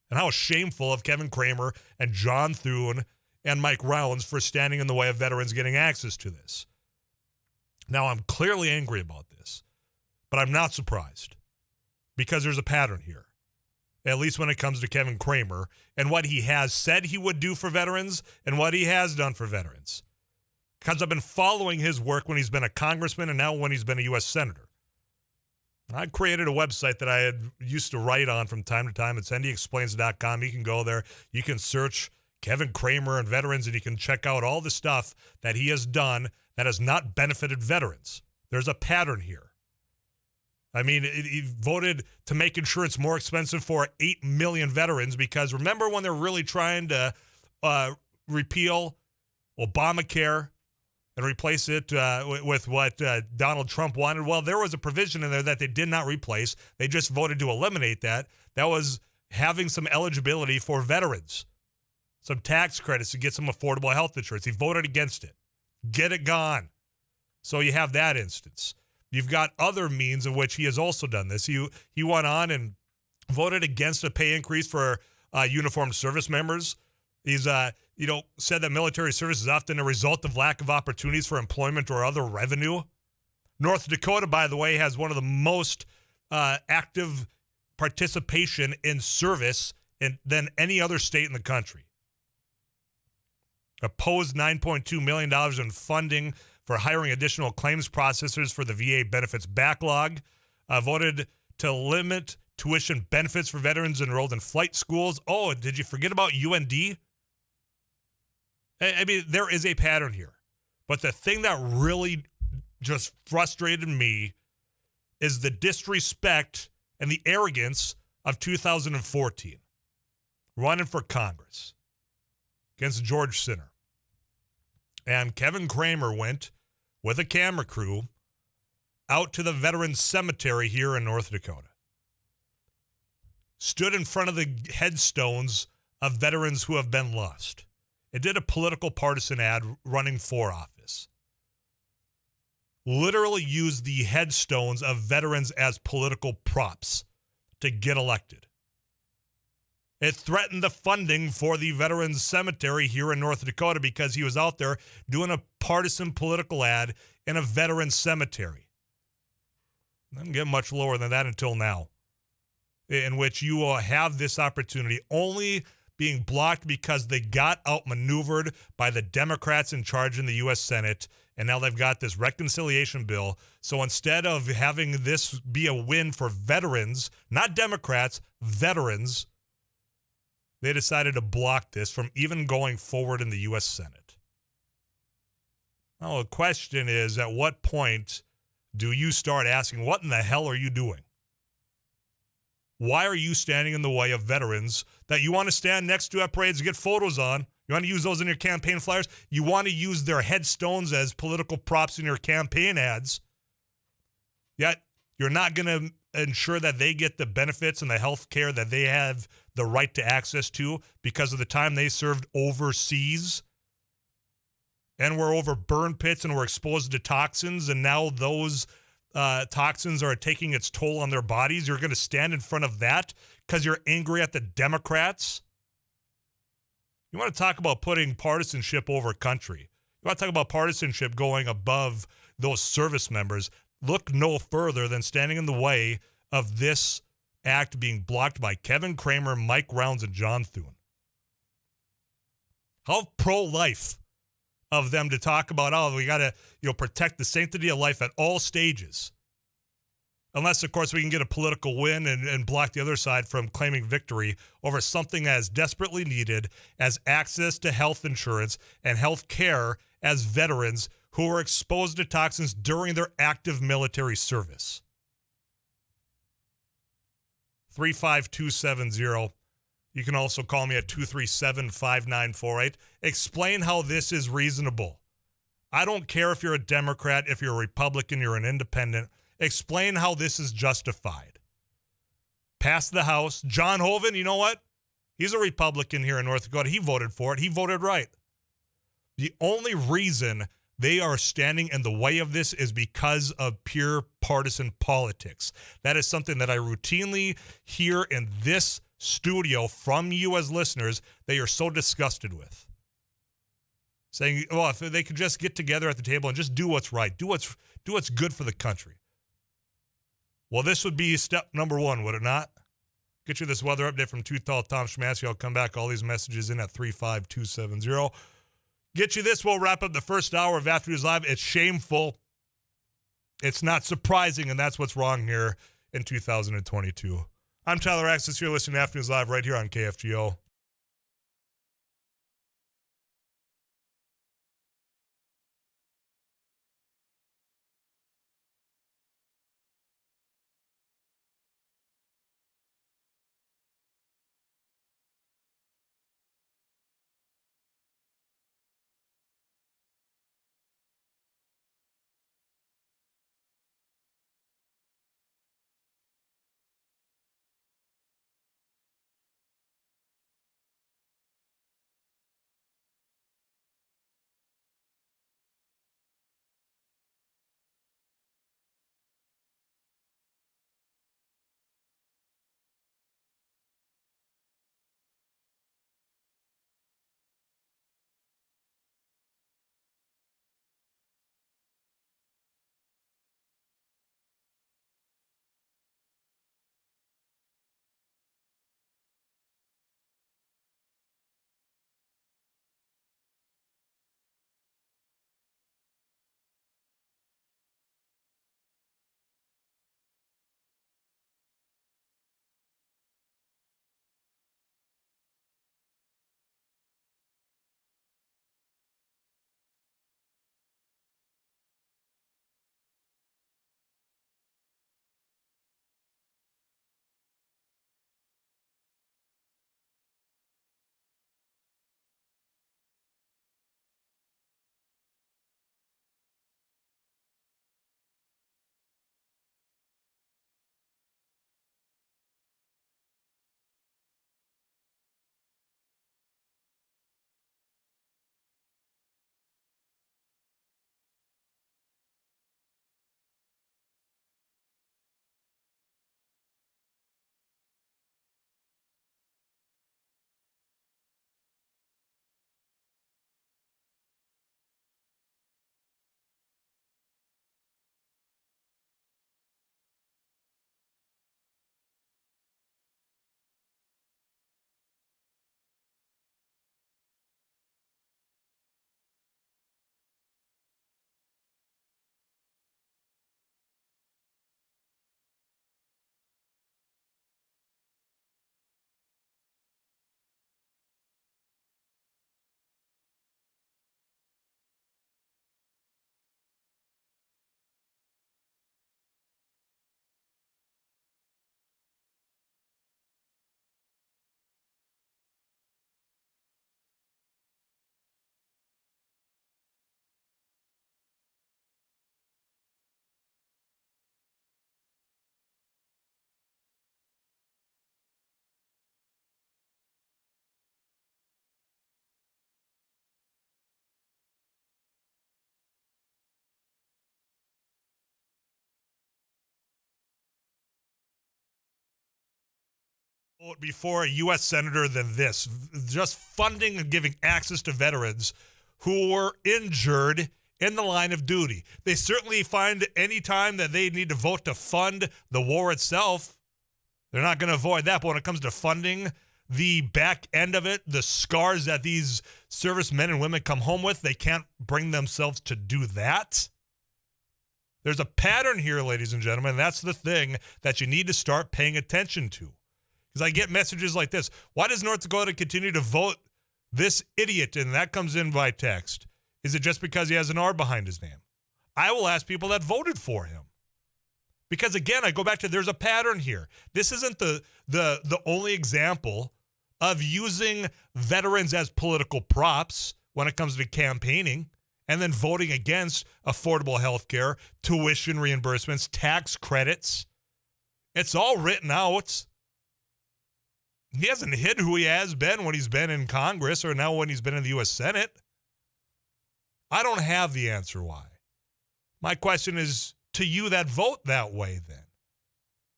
And how shameful of Kevin Kramer and John Thune and Mike Rounds for standing in the way of veterans getting access to this. Now, I'm clearly angry about this, but I'm not surprised because there's a pattern here, at least when it comes to Kevin Kramer and what he has said he would do for veterans and what he has done for veterans. Because I've been following his work when he's been a congressman and now when he's been a U.S. Senator. I created a website that I had used to write on from time to time. It's NDExplains.com. You can go there. You can search Kevin Kramer and veterans, and you can check out all the stuff that he has done that has not benefited veterans. There's a pattern here. I mean, he voted to make insurance more expensive for 8 million veterans because remember when they're really trying to repeal Obamacare and replace it with what Donald Trump wanted? Well, there was a provision in there that they did not replace. They just voted to eliminate that. That was having some eligibility for veterans, some tax credits to get some affordable health insurance. He voted against it. Get it gone. So you have that instance. You've got other means in which he has also done this. He went on and voted against a pay increase for uniformed service members. He's said that military service is often a result of lack of opportunities for employment or other revenue. North Dakota, by the way, has one of the most active participation in service than any other state in the country. Opposed $9.2 million in funding for hiring additional claims processors for the VA benefits backlog. Voted to limit tuition benefits for veterans enrolled in flight schools. Oh, did you forget about UND? I mean, there is a pattern here. But the thing that really just frustrated me is the disrespect and the arrogance of 2014, running for Congress against George Sinner. And Kevin Kramer went with a camera crew out to the Veterans Cemetery here in North Dakota. Stood in front of the headstones of veterans who have been lost. It did a political partisan ad running for office. Literally used the headstones of veterans as political props to get elected. It threatened the funding for the Veterans Cemetery here in North Dakota because he was out there doing a partisan political ad in a veterans cemetery. Doesn't get much lower than that until now, in which you will have this opportunity only being blocked because they got outmaneuvered by the Democrats in charge in the U.S. Senate, and now they've got this reconciliation bill. So instead of having this be a win for veterans, not Democrats, veterans, they decided to block this from even going forward in the U.S. Senate. Now, the question is, at what point do you start asking, what in the hell are you doing? Why are you standing in the way of veterans that you want to stand next to at parades and get photos on? You want to use those in your campaign flyers? You want to use their headstones as political props in your campaign ads? Yet, you're not going to ensure that they get the benefits and the health care that they have the right to access to because of the time they served overseas. and we're over burn pits and we're exposed to toxins, and now those toxins are taking its toll on their bodies, you're going to stand in front of that because you're angry at the Democrats? You want to talk about putting partisanship over country? You want to talk about partisanship going above those service members? Look no further than standing in the way of this act being blocked by Kevin Cramer, Mike Rounds, and John Thune. How pro-life of them to talk about, oh, we got to protect the sanctity of life at all stages. Unless, of course, we can get a political win and block the other side from claiming victory over something as desperately needed as access to health insurance and health care as veterans who were exposed to toxins during their active military service. 35270. You can also call me at 237-5948. Explain how this is reasonable. I don't care if you're a Democrat, if you're a Republican, you're an independent. Explain how this is justified. Pass the House. John Hoeven, you know what? He's a Republican here in North Dakota. He voted for it. He voted right. The only reason they are standing in the way of this is because of pure partisan politics. That is something that I routinely hear in this studio from you as listeners that you're so disgusted with. Saying, well, if they could just get together at the table and just do what's right, do what's good for the country. Well, this would be step number one, would it not? Get you this weather update from Too Tall Tom Schmatsky. I'll come back. All these messages in at 35270. Get you this. We'll wrap up the first hour of Afternoons Live. It's shameful. It's not surprising, and that's what's wrong here in 2022. I'm Tyler Axis. You're listening to Afternoons Live right here on KFGO. before a U.S. senator than this. Just funding and giving access to veterans who were injured in the line of duty. They certainly find any time that they need to vote to fund the war itself, they're not going to avoid that. But when it comes to funding the back end of it, the scars that these servicemen and women come home with, they can't bring themselves to do that. There's a pattern here, ladies and gentlemen. And that's the thing that you need to start paying attention to. Because I get messages like this. Why does North Dakota continue to vote this idiot? And that comes in by text. Is it just because he has an R behind his name? I will ask people that voted for him. Because again, I go back to there's a pattern here. This isn't the only example of using veterans as political props when it comes to campaigning and then voting against affordable health care, tuition reimbursements, tax credits. It's all written out. He hasn't hid who he has been when he's been in Congress or now when he's been in the U.S. Senate. I don't have the answer why. My question is to you that vote that way then.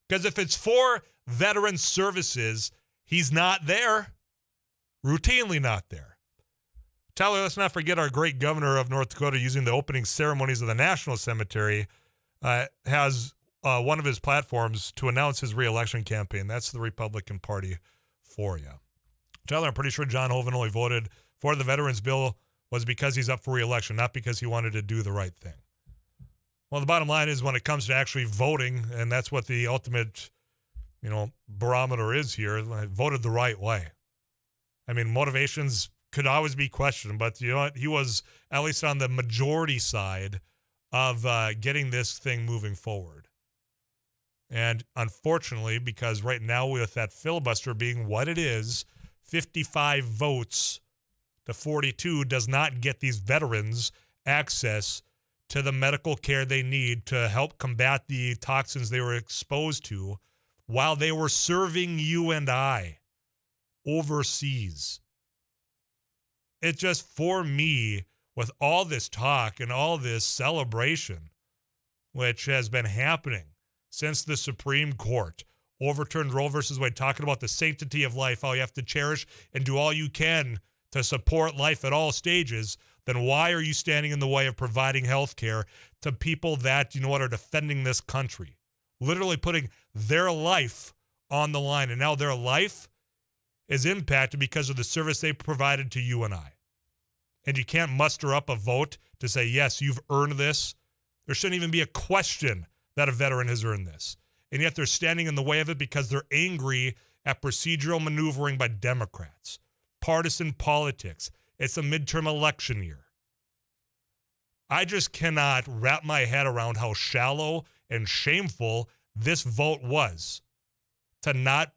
Because if it's for veteran services, he's not there. Routinely not there. Tyler, let's not forget our great governor of North Dakota using the opening ceremonies of the National Cemetery has one of his platforms to announce his re-election campaign. That's the Republican Party for you. Tyler, I'm pretty sure John Hoeven only voted for the Veterans Bill was because he's up for re-election, not because he wanted to do the right thing. Well, the bottom line is when it comes to actually voting, and that's what the ultimate, barometer is here, I voted the right way. I mean, motivations could always be questioned, but you know what? He was at least on the majority side of getting this thing moving forward. And unfortunately, because right now with that filibuster being what it is, 55 votes to 42 does not get these veterans access to the medical care they need to help combat the toxins they were exposed to while they were serving you and I overseas. It just, for me, with all this talk and all this celebration, which has been happening since the Supreme Court overturned Roe versus Wade, talking about the sanctity of life, how you have to cherish and do all you can to support life at all stages, then why are you standing in the way of providing health care to people that, are defending this country? Literally putting their life on the line. And now their life is impacted because of the service they provided to you and I. And you can't muster up a vote to say, yes, you've earned this. There shouldn't even be a question that a veteran has earned this. And yet they're standing in the way of it because they're angry at procedural maneuvering by Democrats, partisan politics. It's a midterm election year. I just cannot wrap my head around how shallow and shameful this vote was to not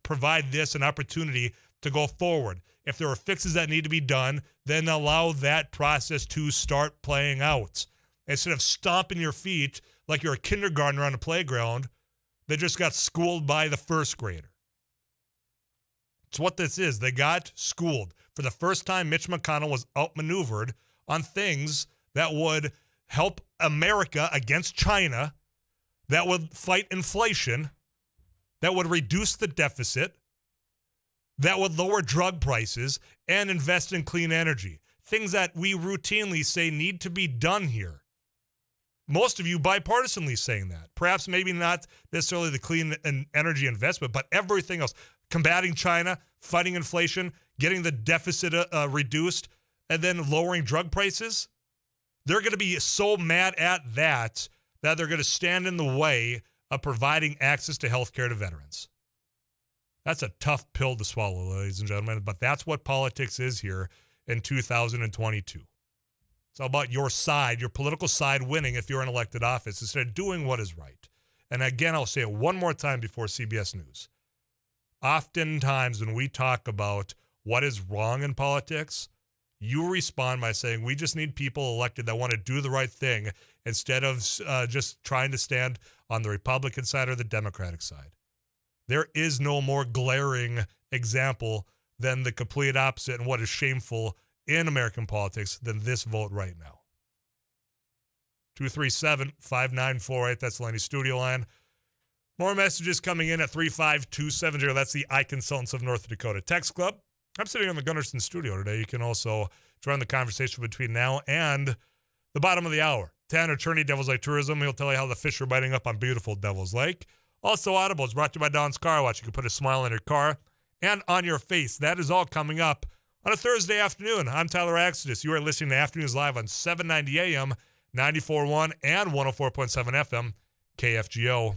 provide this an opportunity to go forward. If there are fixes that need to be done, then allow that process to start playing out. Instead of stomping your feet like you're a kindergartner on a playground that just got schooled by the first grader. It's what this is. They got schooled. For the first time, Mitch McConnell was outmaneuvered on things that would help America against China, that would fight inflation, that would reduce the deficit, that would lower drug prices, and invest in clean energy. Things that we routinely say need to be done here. Most of you bipartisanly saying that. Perhaps maybe not necessarily the clean energy investment, but everything else. Combating China, fighting inflation, getting the deficit reduced, and then lowering drug prices. They're going to be so mad at that they're going to stand in the way of providing access to health care to veterans. That's a tough pill to swallow, ladies and gentlemen, but that's what politics is here in 2022. It's all about your side, your political side winning if you're in elected office instead of doing what is right. And again, I'll say it one more time before CBS News. Oftentimes when we talk about what is wrong in politics, you respond by saying we just need people elected that want to do the right thing instead of just trying to stand on the Republican side or the Democratic side. There is no more glaring example than the complete opposite and what is shameful in American politics than this vote right now. 237-5948, that's the Laney studio line. More messages coming in at 35270. That's the iConsultants of North Dakota Text Club. I'm sitting in the Gunnarsson studio today. You can also join the conversation between now and the bottom of the hour. Tanner Cherney, Devil's Lake Tourism. He'll tell you how the fish are biting up on beautiful Devil's Lake. Also, Audible is brought to you by Don's Car Wash. You can put a smile in your car and on your face. That is all coming up on a Thursday afternoon. I'm Tyler Axidus. You are listening to Afternoons Live on 790 AM, 94.1 and 104.7 FM, KFGO.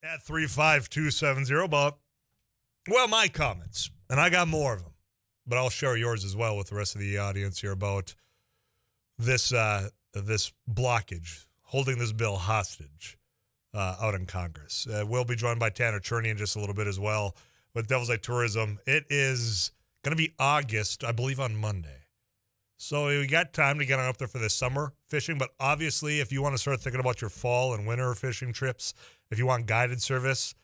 At 35270, but, well, my comments, and I got more of them, but I'll share yours as well with the rest of the audience here about this blockage, holding this bill hostage out in Congress. We'll be joined by Tanner Cherney in just a little bit as well with Devil's Lake Tourism. It is going to be August, I believe, on Monday. So we got time to get on up there for this summer fishing, but obviously if you want to start thinking about your fall and winter fishing trips, if you want guided service,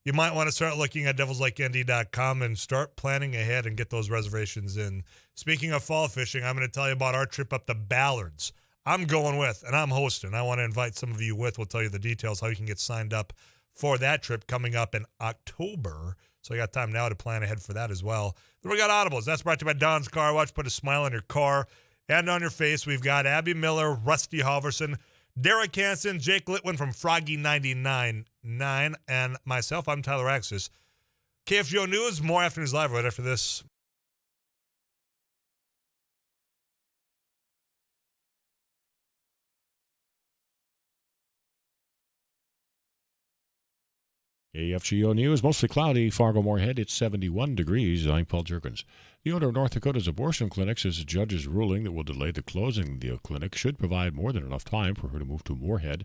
you might want to start looking at devilslakendy.com and start planning ahead and get those reservations in. Speaking of fall fishing, I'm going to tell you about our trip up to Ballards. I'm going with, and I'm hosting. I want to invite some of you with. We'll tell you the details, how you can get signed up for that trip coming up in October. So you got time now to plan ahead for that as well. Then we got Audibles. That's brought to you by Don's Car Wash. Put a smile on your car and on your face. We've got Abby Miller, Rusty Halverson, Derek Hansen, Jake Litwin from Froggy999, and myself. I'm Tyler Axis. KFGO News, more Afternoons Live right after this. KFGO News, mostly cloudy. Fargo-Moorhead, it's 71 degrees. I'm Paul Jerkins. The owner of North Dakota's abortion clinic says a judge's ruling that will delay the closing of the clinic should provide more than enough time for her to move to Moorhead.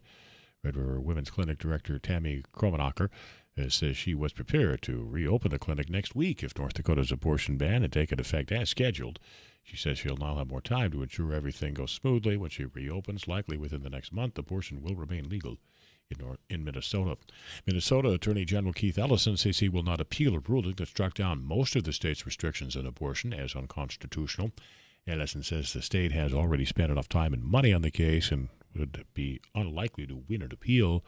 Red River Women's Clinic Director Tammy Kromenacher says she was prepared to reopen the clinic next week if North Dakota's abortion ban had taken effect as scheduled. She says she'll now have more time to ensure everything goes smoothly. When she reopens, likely within the next month, abortion will remain legal in Minnesota. Minnesota Attorney General Keith Ellison says he will not appeal a ruling that struck down most of the state's restrictions on abortion as unconstitutional. Ellison says the state has already spent enough time and money on the case and would be unlikely to win an appeal.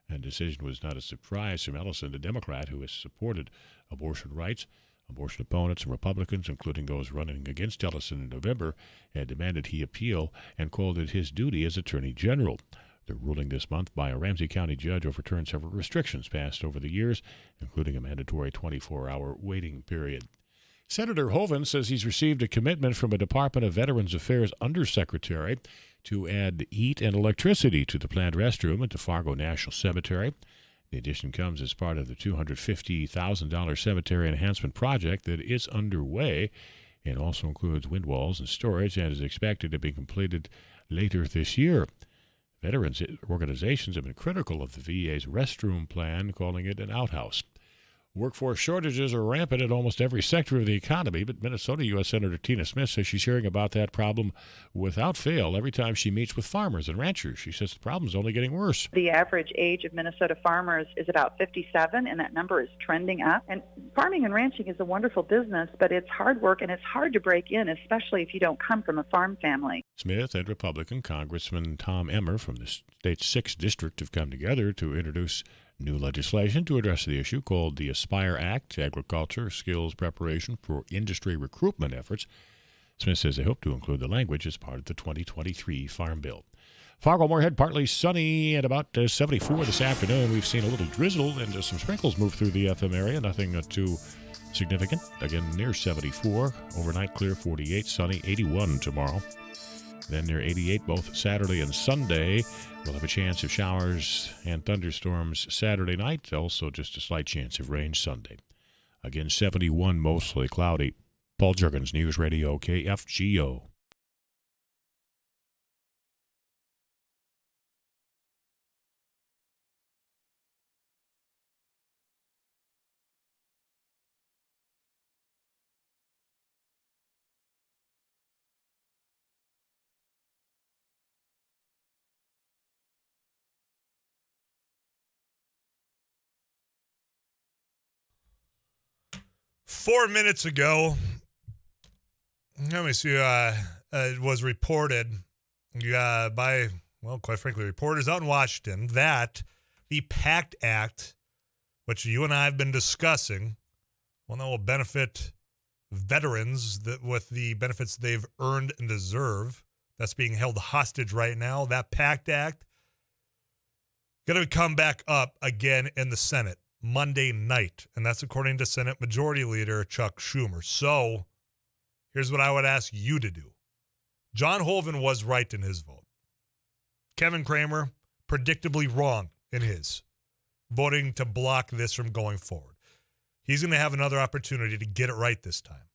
And the decision was not a surprise from Ellison, the Democrat who has supported abortion rights. Abortion opponents and Republicans, including those running against Ellison in November, had demanded he appeal and called it his duty as Attorney General. The ruling this month by a Ramsey County judge overturned several restrictions passed over the years, including a mandatory 24-hour waiting period. Senator Hoeven says he's received a commitment from a Department of Veterans Affairs undersecretary to add heat and electricity to the planned restroom at the Fargo National Cemetery. The addition comes as part of the $250,000 cemetery enhancement project that is underway and also includes wind walls and storage and is expected to be completed later this year. Veterans organizations have been critical of the VA's restroom plan, calling it an outhouse. Workforce shortages are rampant in almost every sector of the economy, but Minnesota U.S. Senator Tina Smith says she's hearing about that problem without fail every time she meets with farmers and ranchers. She says the problem's only getting worse. The average age of Minnesota farmers is about 57, and that number is trending up. And farming and ranching is a wonderful business, but it's hard work and it's hard to break in, especially if you don't come from a farm family. Smith and Republican Congressman Tom Emmer from the state's 6th district have come together to introduce new legislation to address the issue called the Aspire Act, Agriculture Skills Preparation for Industry Recruitment Efforts. Smith says they hope to include the language as part of the 2023 Farm Bill. Fargo-Moorhead, partly sunny at about 74 this afternoon. We've seen a little drizzle and some sprinkles move through the FM area. Nothing too significant. Again, near 74. Overnight clear, 48. Sunny, 81 tomorrow. Then near 88 both Saturday and Sunday. We'll have a chance of showers and thunderstorms Saturday night. Also just a slight chance of rain Sunday. Again, 71, mostly cloudy. Paul Juergens, News Radio KFGO. Four minutes ago, let me see, it was reported by, well, quite frankly, reporters out in Washington that the Pact Act, which you and I have been discussing, one that will benefit veterans with the benefits they've earned and deserve, that's being held hostage right now, that Pact Act, going to come back up again in the Senate Monday night, and that's according to Senate Majority Leader Chuck Schumer. So here's what I would ask you to do. John Hoeven was right in his vote. Kevin Cramer, predictably wrong in his. voting to block this from going forward. He's going to have another opportunity to get it right this time.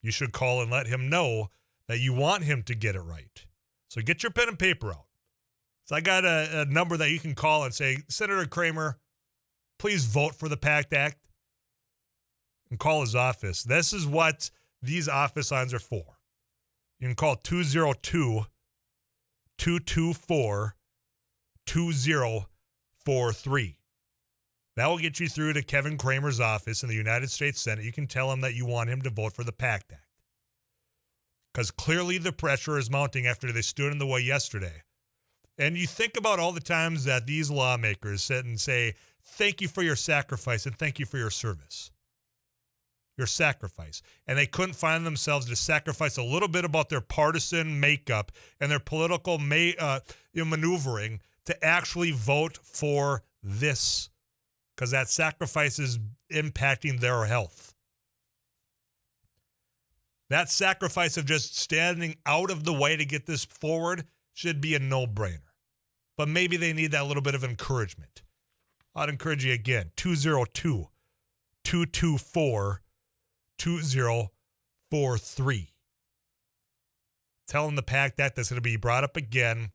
You should call and let him know that you want him to get it right. So get your pen and paper out. So I got a number that you can call and say, Senator Kramer, please vote for the Pact Act, and call his office. This is what these office lines are for. You can call 202-224-2043. That will get you through to Kevin Kramer's office in the United States Senate. You can tell him that you want him to vote for the Pact Act. Because clearly the pressure is mounting after they stood in the way yesterday. And you think about all the times that these lawmakers sit and say, thank you for your sacrifice and thank you for your service. Your sacrifice. And they couldn't find themselves to sacrifice a little bit about their partisan makeup and their political maneuvering to actually vote for this. Because that sacrifice is impacting their health. That sacrifice of just standing out of the way to get this forward should be a no-brainer. But maybe they need that little bit of encouragement. I'd encourage you again, 202-224-2043. Tell them the Pact Act that's going to be brought up again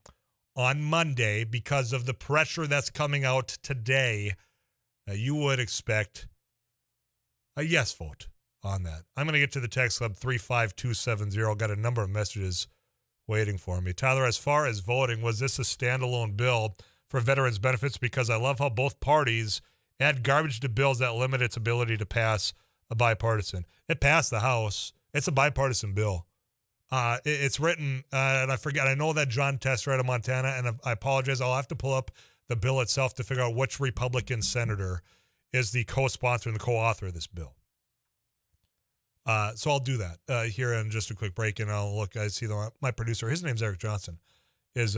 on Monday because of the pressure that's coming out today. You would expect a yes vote on that. I'm going to get to the text club 35270. Got a number of messages waiting for me. Tyler, as far as voting, was this a standalone bill for veterans benefits? Because I love how both parties add garbage to bills that limit its ability to pass a bipartisan. It passed the House. It's a bipartisan bill. It's written, and I forget, I know that John Tester out of Montana, and I apologize, I'll have to pull up the bill itself to figure out which Republican senator is the co-sponsor and the co-author of this bill. So I'll do that here in just a quick break, and I'll look. I see my producer, his name's Eric Johnson, is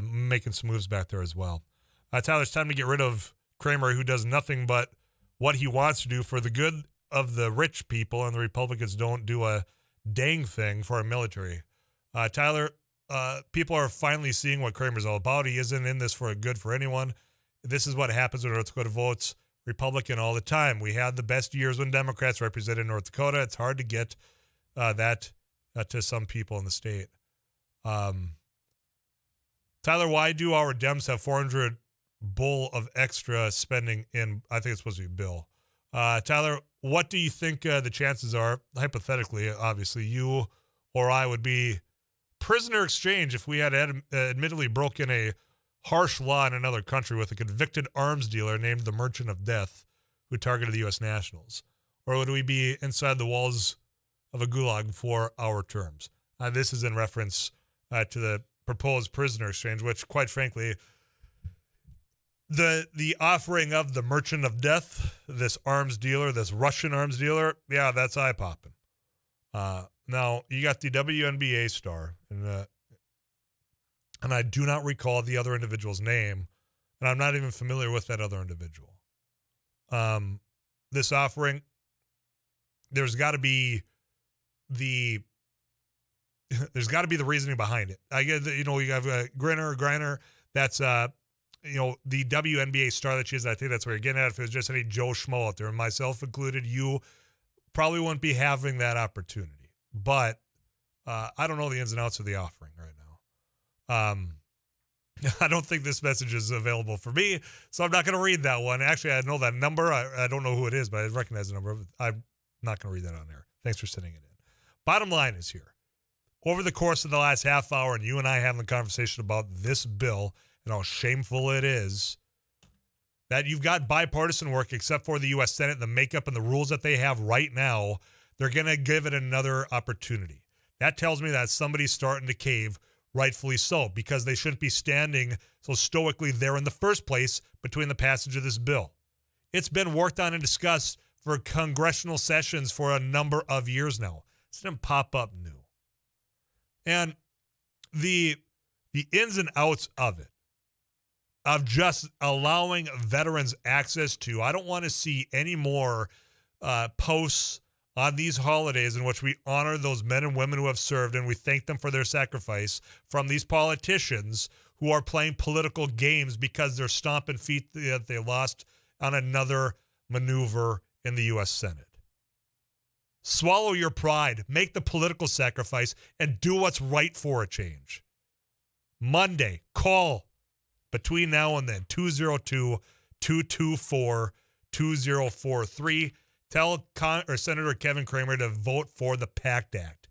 making some moves back there as well. Tyler, it's time to get rid of Kramer, who does nothing but what he wants to do for the good of the rich people, and the Republicans don't do a dang thing for our military. Tyler, people are finally seeing what Kramer's all about. He isn't in this for a good for anyone. This is what happens when North Dakota votes Republican all the time. We had the best years when Democrats represented North Dakota. It's hard to get that to some people in the state. Tyler, why do our Dems have 400 bull of extra spending in, I think it's supposed to be bill. Tyler, what do you think the chances are, hypothetically, obviously, you or I would be prisoner exchange if we had admittedly broken a harsh law in another country with a convicted arms dealer named the Merchant of Death who targeted the U.S. nationals? Or would we be inside the walls of a gulag for our terms? This is in reference to the proposed prisoner exchange, which, quite frankly, the offering of the Merchant of Death, this arms dealer, this Russian arms dealer, yeah, that's eye-popping. Now, you got the WNBA star, and I do not recall the other individual's name, and I'm not even familiar with that other individual. This offering, there's got to be the reasoning behind it. I get that, you have a Griner, that's the WNBA star that she is. I think that's where you're getting at. If it was just any Joe Schmo out there, myself included, you probably wouldn't be having that opportunity. But I don't know the ins and outs of the offering right now. I don't think this message is available for me, so I'm not going to read that one. Actually, I know that number. I don't know who it is, but I recognize the number. I'm not going to read that on there. Thanks for sending it in. Bottom line is here. Over the course of the last half hour, and you and I having the conversation about this bill and how shameful it is, that you've got bipartisan work except for the U.S. Senate, the makeup and the rules that they have right now, they're going to give it another opportunity. That tells me that somebody's starting to cave, rightfully so, because they shouldn't be standing so stoically there in the first place between the passage of this bill. It's been worked on and discussed for congressional sessions for a number of years now. It didn't pop up new. And the ins and outs of it, of just allowing veterans access to, I don't want to see any more posts on these holidays in which we honor those men and women who have served and we thank them for their sacrifice from these politicians who are playing political games because they're stomping feet that they lost on another maneuver in the U.S. Senate. Swallow your pride, make the political sacrifice, and do what's right for a change. Monday, call between now and then, 202-224-2043. Tell Senator Kevin Cramer to vote for the Pact Act.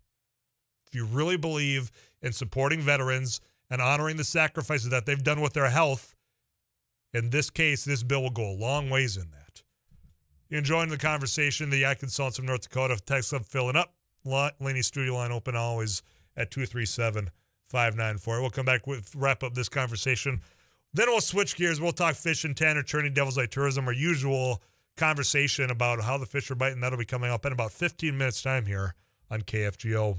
If you really believe in supporting veterans and honoring the sacrifices that they've done with their health, in this case, this bill will go a long ways in that. You're enjoying the conversation. The Ag Consultants from North Dakota. Text up filling up. Laney studio line open always at 237-594. We'll come back with wrap up this conversation. Then we'll switch gears. We'll talk fishing, Tanner, Churning, Devil's Eye Tourism, our usual conversation about how the fish are biting. That'll be coming up in about 15 minutes time here on KFGO.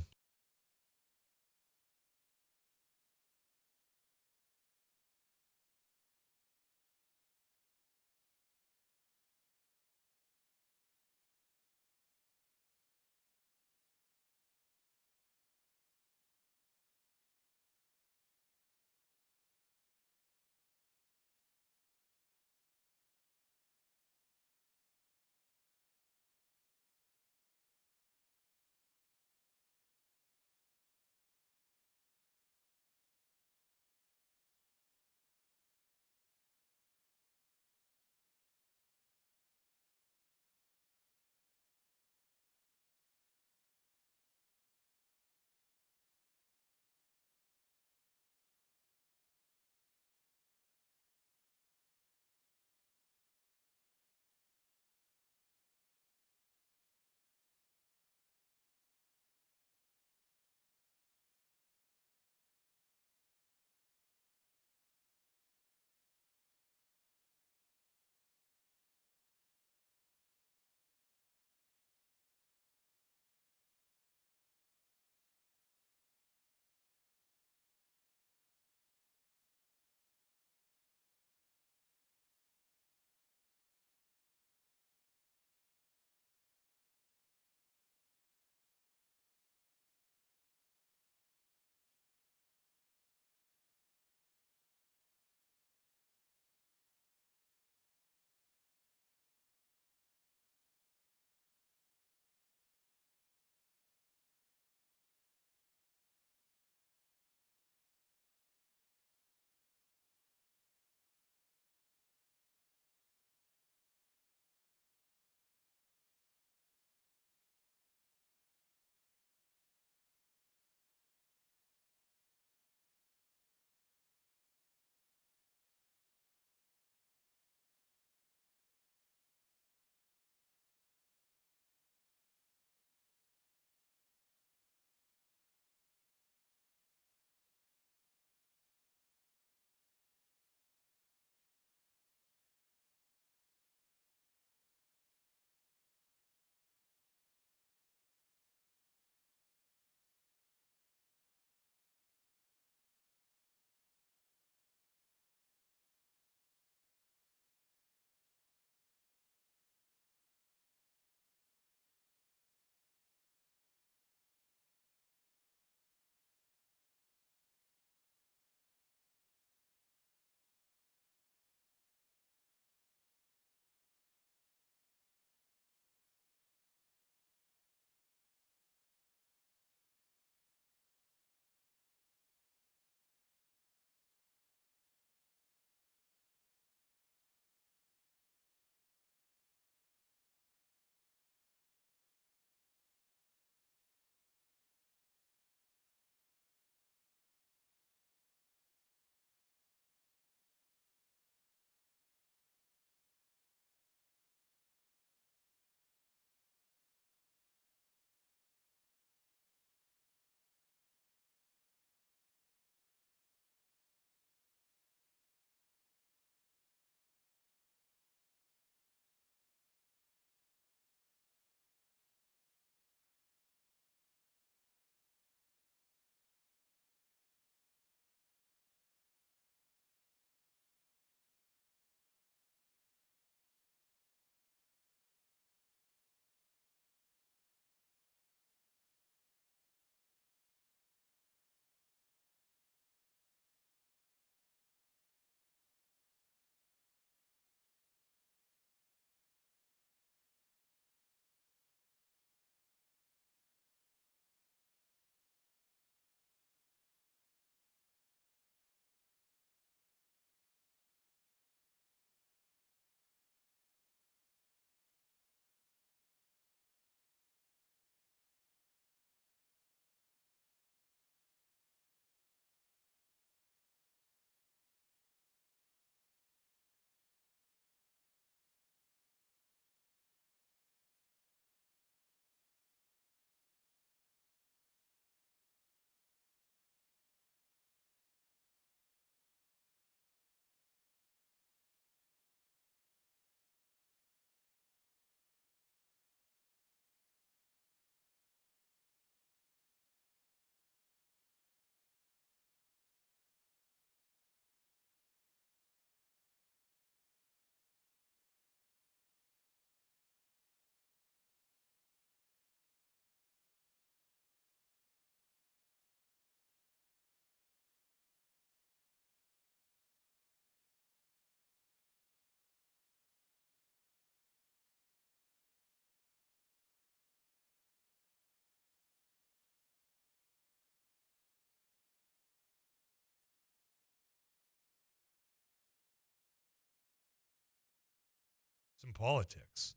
Some politics.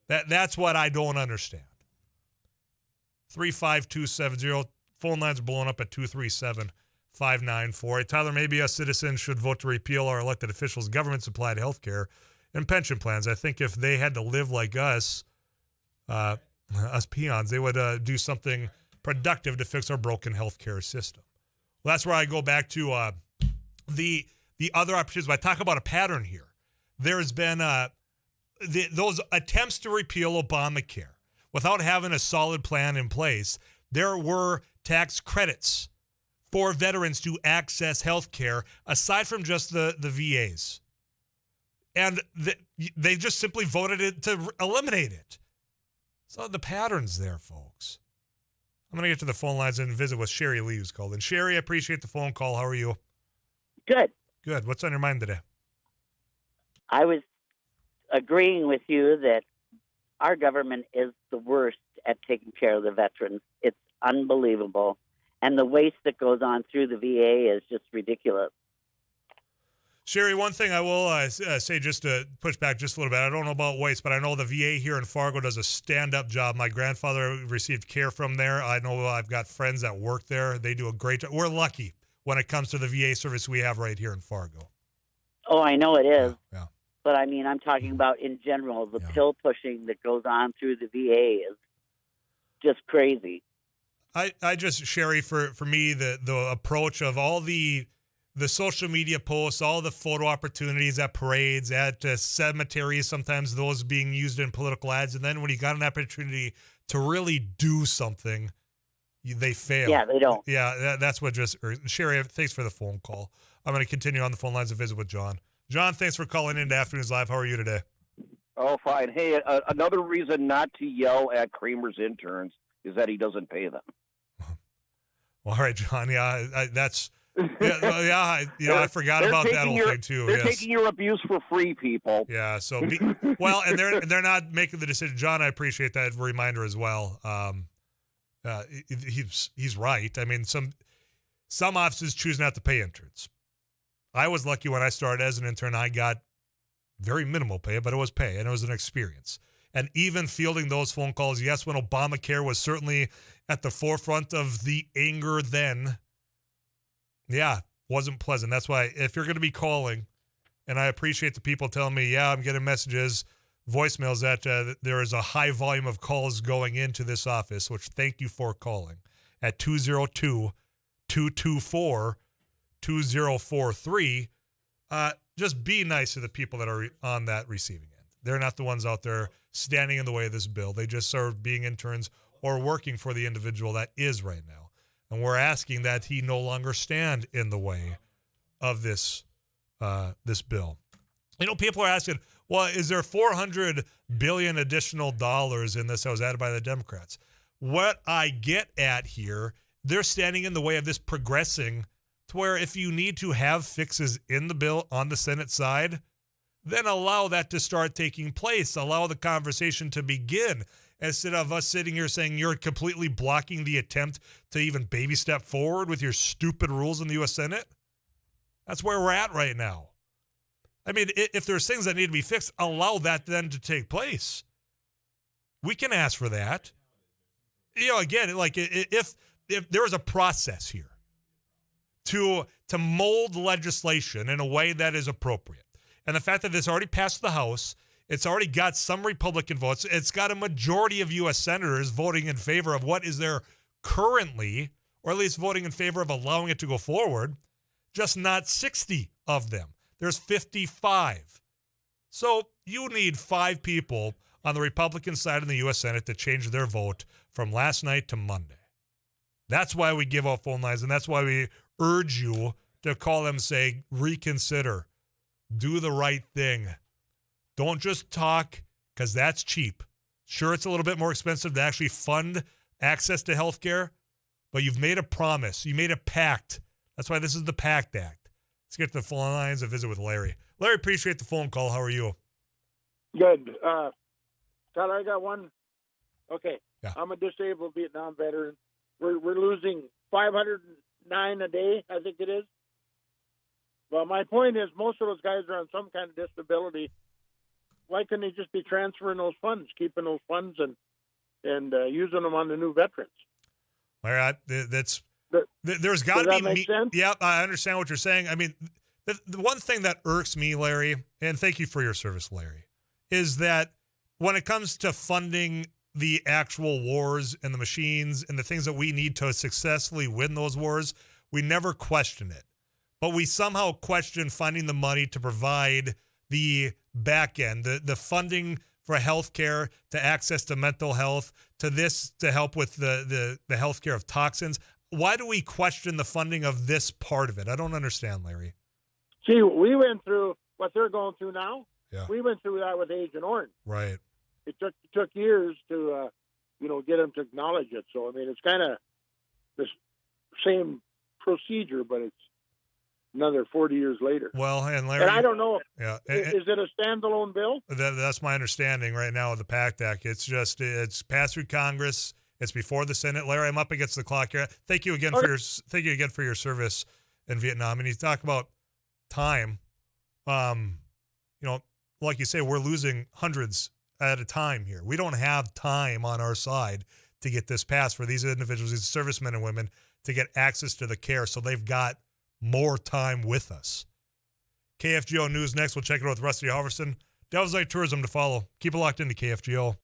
That's what I don't understand. 35270. Phone lines blowing up at 237-5948. Tyler, maybe us citizens should vote to repeal our elected officials' government-supplied health care and pension plans. I think if they had to live like us peons, they would do something productive to fix our broken health care system. Well, that's where I go back to the other opportunities. But I talk about a pattern here. There's been those attempts to repeal Obamacare without having a solid plan in place. There were tax credits for veterans to access health care aside from just the VAs. And they just simply voted it to eliminate it. So the pattern's there, folks. I'm going to get to the phone lines and visit with Sherry Lee, who's called in. Sherry, I appreciate the phone call. How are you? Good. Good. What's on your mind today? I was agreeing with you that our government is the worst at taking care of the veterans. It's unbelievable. And the waste that goes on through the VA is just ridiculous. Sherry, one thing I will say, just to push back just a little bit, I don't know about waste, but I know the VA here in Fargo does a stand-up job. My grandfather received care from there. I know I've got friends that work there. They do a great job. We're lucky when it comes to the VA service we have right here in Fargo. Oh, I know it is. Yeah. But, I mean, I'm talking about in general, the pill pushing that goes on through the VA is just crazy. I just, Sherry, for me, the approach of all the social media posts, all the photo opportunities at parades, at cemeteries, sometimes those being used in political ads, and then when you got an opportunity to really do something, they fail. Yeah, they don't. Yeah, that's what just, Sherry, thanks for the phone call. I'm going to continue on the phone lines and visit with John. John, thanks for calling into Afternoons Live. How are you today? Oh, fine. Hey, another reason not to yell at Kramer's interns is that he doesn't pay them. Well, all right, John. Yeah, that's... I forgot about that whole thing too. They're taking your abuse for free, people. Yeah. So, and they're not making the decision. John, I appreciate that reminder as well. He's right. I mean, some offices choose not to pay interns. I was lucky when I started as an intern. I got very minimal pay, but it was pay, and it was an experience. And even fielding those phone calls, yes, when Obamacare was certainly at the forefront of the anger then. Yeah, wasn't pleasant. That's why if you're going to be calling, and I appreciate the people telling me, yeah, I'm getting messages, voicemails that there is a high volume of calls going into this office, which thank you for calling at 202-224-2043. Just be nice to the people that are on that receiving end. They're not the ones out there standing in the way of this bill. They just serve being interns or working for the individual that is right now. And we're asking that he no longer stand in the way of this bill. You know, people are asking, well, is there $400 billion additional dollars in this that was added by the Democrats? What I get at here, they're standing in the way of this progressing to where if you need to have fixes in the bill on the Senate side, then allow that to start taking place. Allow the conversation to begin. Instead of us sitting here saying you're completely blocking the attempt to even baby step forward with your stupid rules in the U.S. Senate. That's where we're at right now. I mean, if there's things that need to be fixed, allow that then to take place. We can ask for that. You know, again, like if there was a process here to mold legislation in a way that is appropriate, and the fact that this already passed the House, it's already got some Republican votes. It's got a majority of U.S. senators voting in favor of what is there currently, or at least voting in favor of allowing it to go forward, just not 60 of them. There's 55. So you need 5 people on the Republican side in the U.S. Senate to change their vote from last night to Monday. That's why we give out phone lines, and that's why we urge you to call them and say, reconsider. Do the right thing. Don't just talk, because that's cheap. Sure, it's a little bit more expensive to actually fund access to health care, but you've made a promise. You made a pact. That's why this is the Pact Act. Let's get to the phone lines and visit with Larry. Larry, appreciate the phone call. How are you? Good. Tyler, I got one. Okay. Yeah. I'm a disabled Vietnam veteran. We're losing 509 a day, I think it is. Well, my point is most of those guys are on some kind of disability, why couldn't they just be transferring those funds, keeping those funds and using them on the new veterans? Larry, there's got to be. Does that make sense? Yeah, I understand what you're saying. I mean, the one thing that irks me, Larry, and thank you for your service, Larry, is that when it comes to funding the actual wars and the machines and the things that we need to successfully win those wars, we never question it. But we somehow question finding the money to provide the back end, the funding for healthcare, to access to mental health, to this to help with the healthcare of toxins. Why do we question the funding of this part of it? I don't understand, Larry. See, we went through what they're going through now. Yeah. We went through that with Agent Orange. Right. It took years to, get them to acknowledge it. So, I mean, it's kind of the same procedure, but it's another 40 years later. Well, and Larry, and I don't know. Yeah. Is it a standalone bill? That's my understanding right now of the Pact Act. It's passed through Congress. It's before the Senate. Larry, I'm up against the clock here. Thank you again for your service in Vietnam. And you talk about time. Like you say, we're losing hundreds at a time here. We don't have time on our side to get this passed for these individuals, these servicemen and women, to get access to the care. So they've got more time with us. KFGO News next. We'll check it out with Rusty Halverson. Devil's Lake Tourism to follow. Keep it locked into KFGO.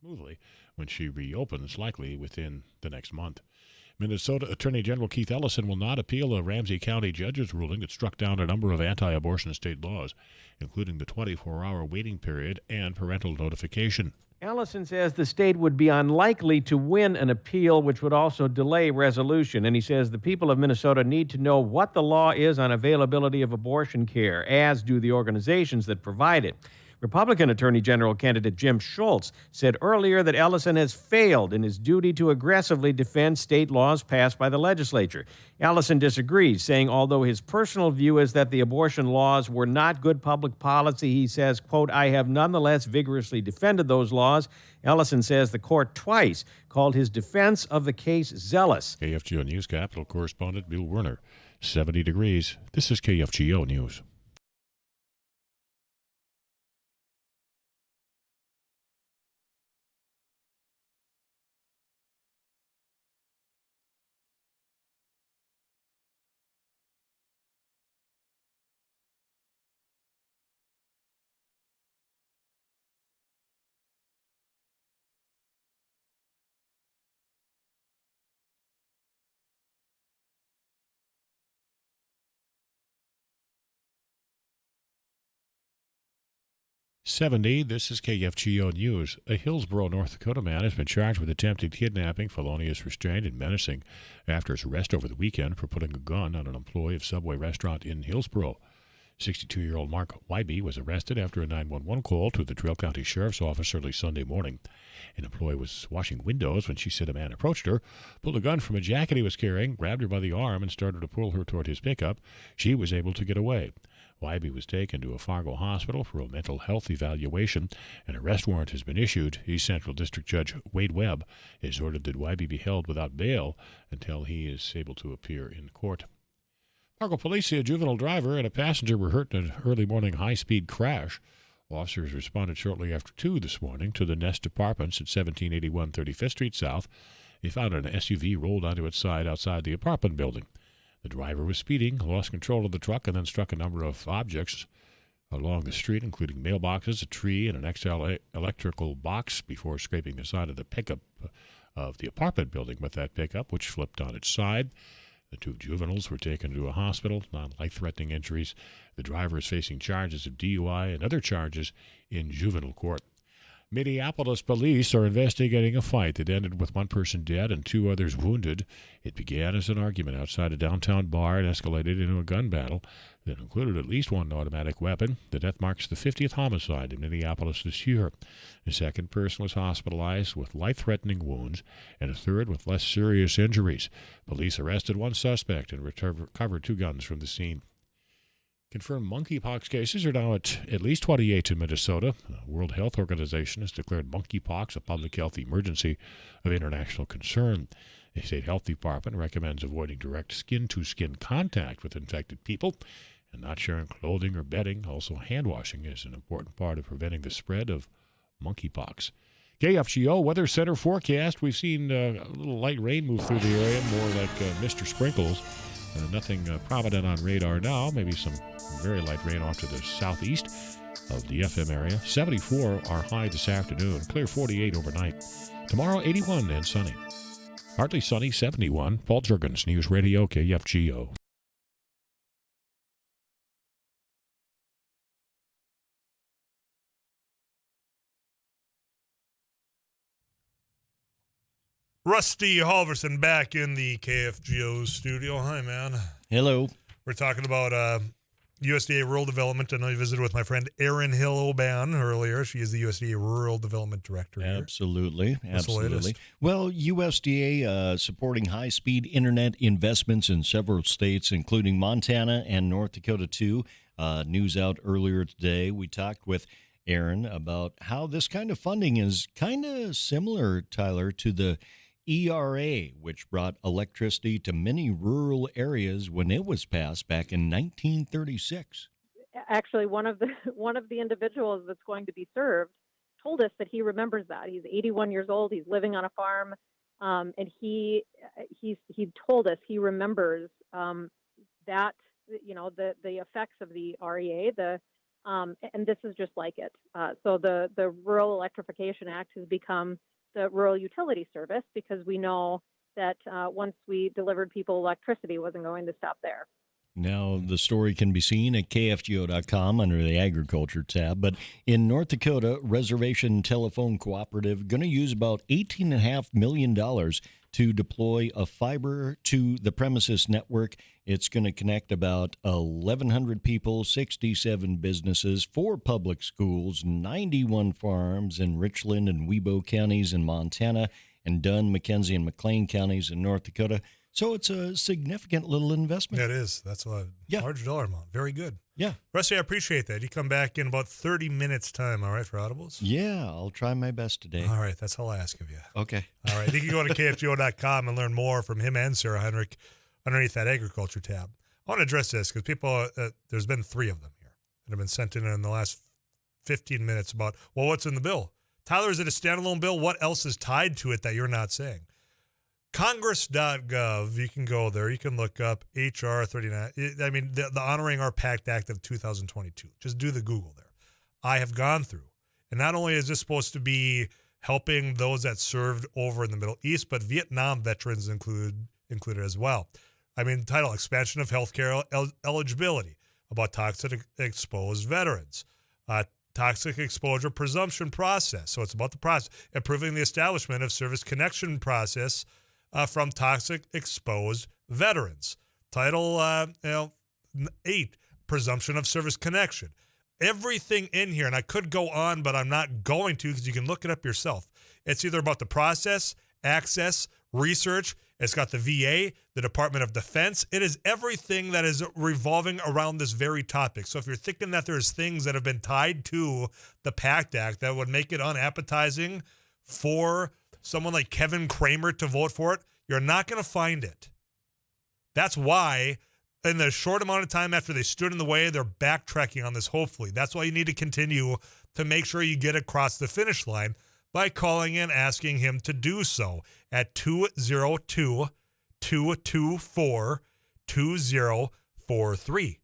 Smoothly when she reopens, likely within the next month. Minnesota Attorney General Keith Ellison will not appeal a Ramsey County judge's ruling that struck down a number of anti-abortion state laws, including the 24-hour waiting period and parental notification. Ellison says the state would be unlikely to win an appeal, which would also delay resolution. And he says the people of Minnesota need to know what the law is on availability of abortion care, as do the organizations that provide it. Republican Attorney General candidate Jim Schultz said earlier that Ellison has failed in his duty to aggressively defend state laws passed by the legislature. Ellison disagrees, saying although his personal view is that the abortion laws were not good public policy, he says, quote, I have nonetheless vigorously defended those laws. Ellison says the court twice called his defense of the case zealous. KFGO News Capital correspondent Bill Werner, 70 degrees. This is KFGO News. '70. This is KFGO News. A Hillsborough, North Dakota man has been charged with attempted kidnapping, felonious restraint, and menacing after his arrest over the weekend for putting a gun on an employee of Subway restaurant in Hillsborough. 62-year-old Mark Wybe was arrested after a 911 call to the Trail County Sheriff's Office early Sunday morning. An employee was washing windows when she said a man approached her, pulled a gun from a jacket he was carrying, grabbed her by the arm, and started to pull her toward his pickup. She was able to get away. Wybe was taken to a Fargo hospital for a mental health evaluation. An arrest warrant has been issued. East Central District Judge Wade Webb has ordered that Wybe be held without bail until he is able to appear in court. Fargo police say a juvenile driver and a passenger were hurt in an early morning high-speed crash. Officers responded shortly after 2 this morning to the Nest Apartments at 1781 35th Street South. They found an SUV rolled onto its side outside the apartment building. The driver was speeding, lost control of the truck, and then struck a number of objects along the street, including mailboxes, a tree, and an XL electrical box before scraping the side of the pickup of the apartment building with that pickup, which flipped on its side. The 2 juveniles were taken to a hospital, non-life-threatening injuries. The driver is facing charges of DUI and other charges in juvenile court. Minneapolis police are investigating a fight that ended with 1 person dead and 2 others wounded. It began as an argument outside a downtown bar and escalated into a gun battle that included at least 1 automatic weapon. The death marks the 50th homicide in Minneapolis this year. The 2nd person was hospitalized with life-threatening wounds and a 3rd with less serious injuries. Police arrested 1 suspect and recovered 2 guns from the scene. Confirmed monkeypox cases are now at least 28 in Minnesota. The World Health Organization has declared monkeypox a public health emergency of international concern. The State Health Department recommends avoiding direct skin-to-skin contact with infected people and not sharing clothing or bedding. Also, hand washing is an important part of preventing the spread of monkeypox. KFGO Weather Center forecast. We've seen a little light rain move through the area, more like Mr. Sprinkles. Nothing prominent on radar now. Maybe some very light rain off to the southeast of the FM area. 74 our high this afternoon. Clear 48 overnight. Tomorrow 81 and sunny. Partly sunny 71. Paul Jurgens, News Radio KFGO. Rusty Halverson back in the KFGO studio. Hi, man. Hello. We're talking about USDA rural development. I know you visited with my friend Erin Hill-Oban earlier. She is the USDA Rural Development Director here. Absolutely. What's the latest? Well, USDA supporting high-speed internet investments in several states, including Montana and North Dakota, too. News out earlier today. We talked with Erin about how this kind of funding is kind of similar, Tyler, to the ERA, which brought electricity to many rural areas when it was passed back in 1936. Actually, one of the individuals that's going to be served told us that he remembers that. He's 81 years old. He's living on a farm, and he told us he remembers that the effects of the REA. And this is just like it. So the Rural Electrification Act has become the rural utility service because we know that once we delivered people electricity, it wasn't going to stop there. Now, the story can be seen at kfgo.com under the Agriculture tab. But in North Dakota, Reservation Telephone Cooperative going to use about $18.5 million to deploy a fiber to the premises network. It's going to connect about 1,100 people, 67 businesses, 4 public schools, 91 farms in Richland and Webo counties in Montana, and Dunn, McKenzie, and McLean counties in North Dakota. So it's a significant little investment. Yeah, it is. That's a large dollar amount. Very good. Yeah. Rusty, I appreciate that. You come back in about 30 minutes time, all right, for Audibles? Yeah, I'll try my best today. All right, that's all I ask of you. Okay. All right, you can go to kfgo.com and learn more from him and Sarah Heinrich underneath that Agriculture tab. I want to address this because people, there's been 3 of them here that have been sent in the last 15 minutes about, well, what's in the bill? Tyler, is it a standalone bill? What else is tied to it that you're not saying? Congress.gov, you can go there. You can look up HR 39. I mean, the Honoring Our Pact Act of 2022. Just do the Google there. I have gone through. And not only is this supposed to be helping those that served over in the Middle East, but Vietnam veterans included as well. I mean, title, Expansion of Healthcare Eligibility, about toxic exposed veterans. Toxic exposure presumption process. So it's about the process, improving the establishment of service connection process from toxic exposed veterans. Title 8, presumption of service connection. Everything in here, and I could go on, but I'm not going to because you can look it up yourself. It's either about the process, access, research. It's got the VA, the Department of Defense. It is everything that is revolving around this very topic. So if you're thinking that there's things that have been tied to the Pact Act that would make it unappetizing for someone like Kevin Kramer to vote for it, you're not going to find it. That's why in the short amount of time after they stood in the way, they're backtracking on this, hopefully. That's why you need to continue to make sure you get across the finish line by calling in, asking him to do so at 202-224-2043.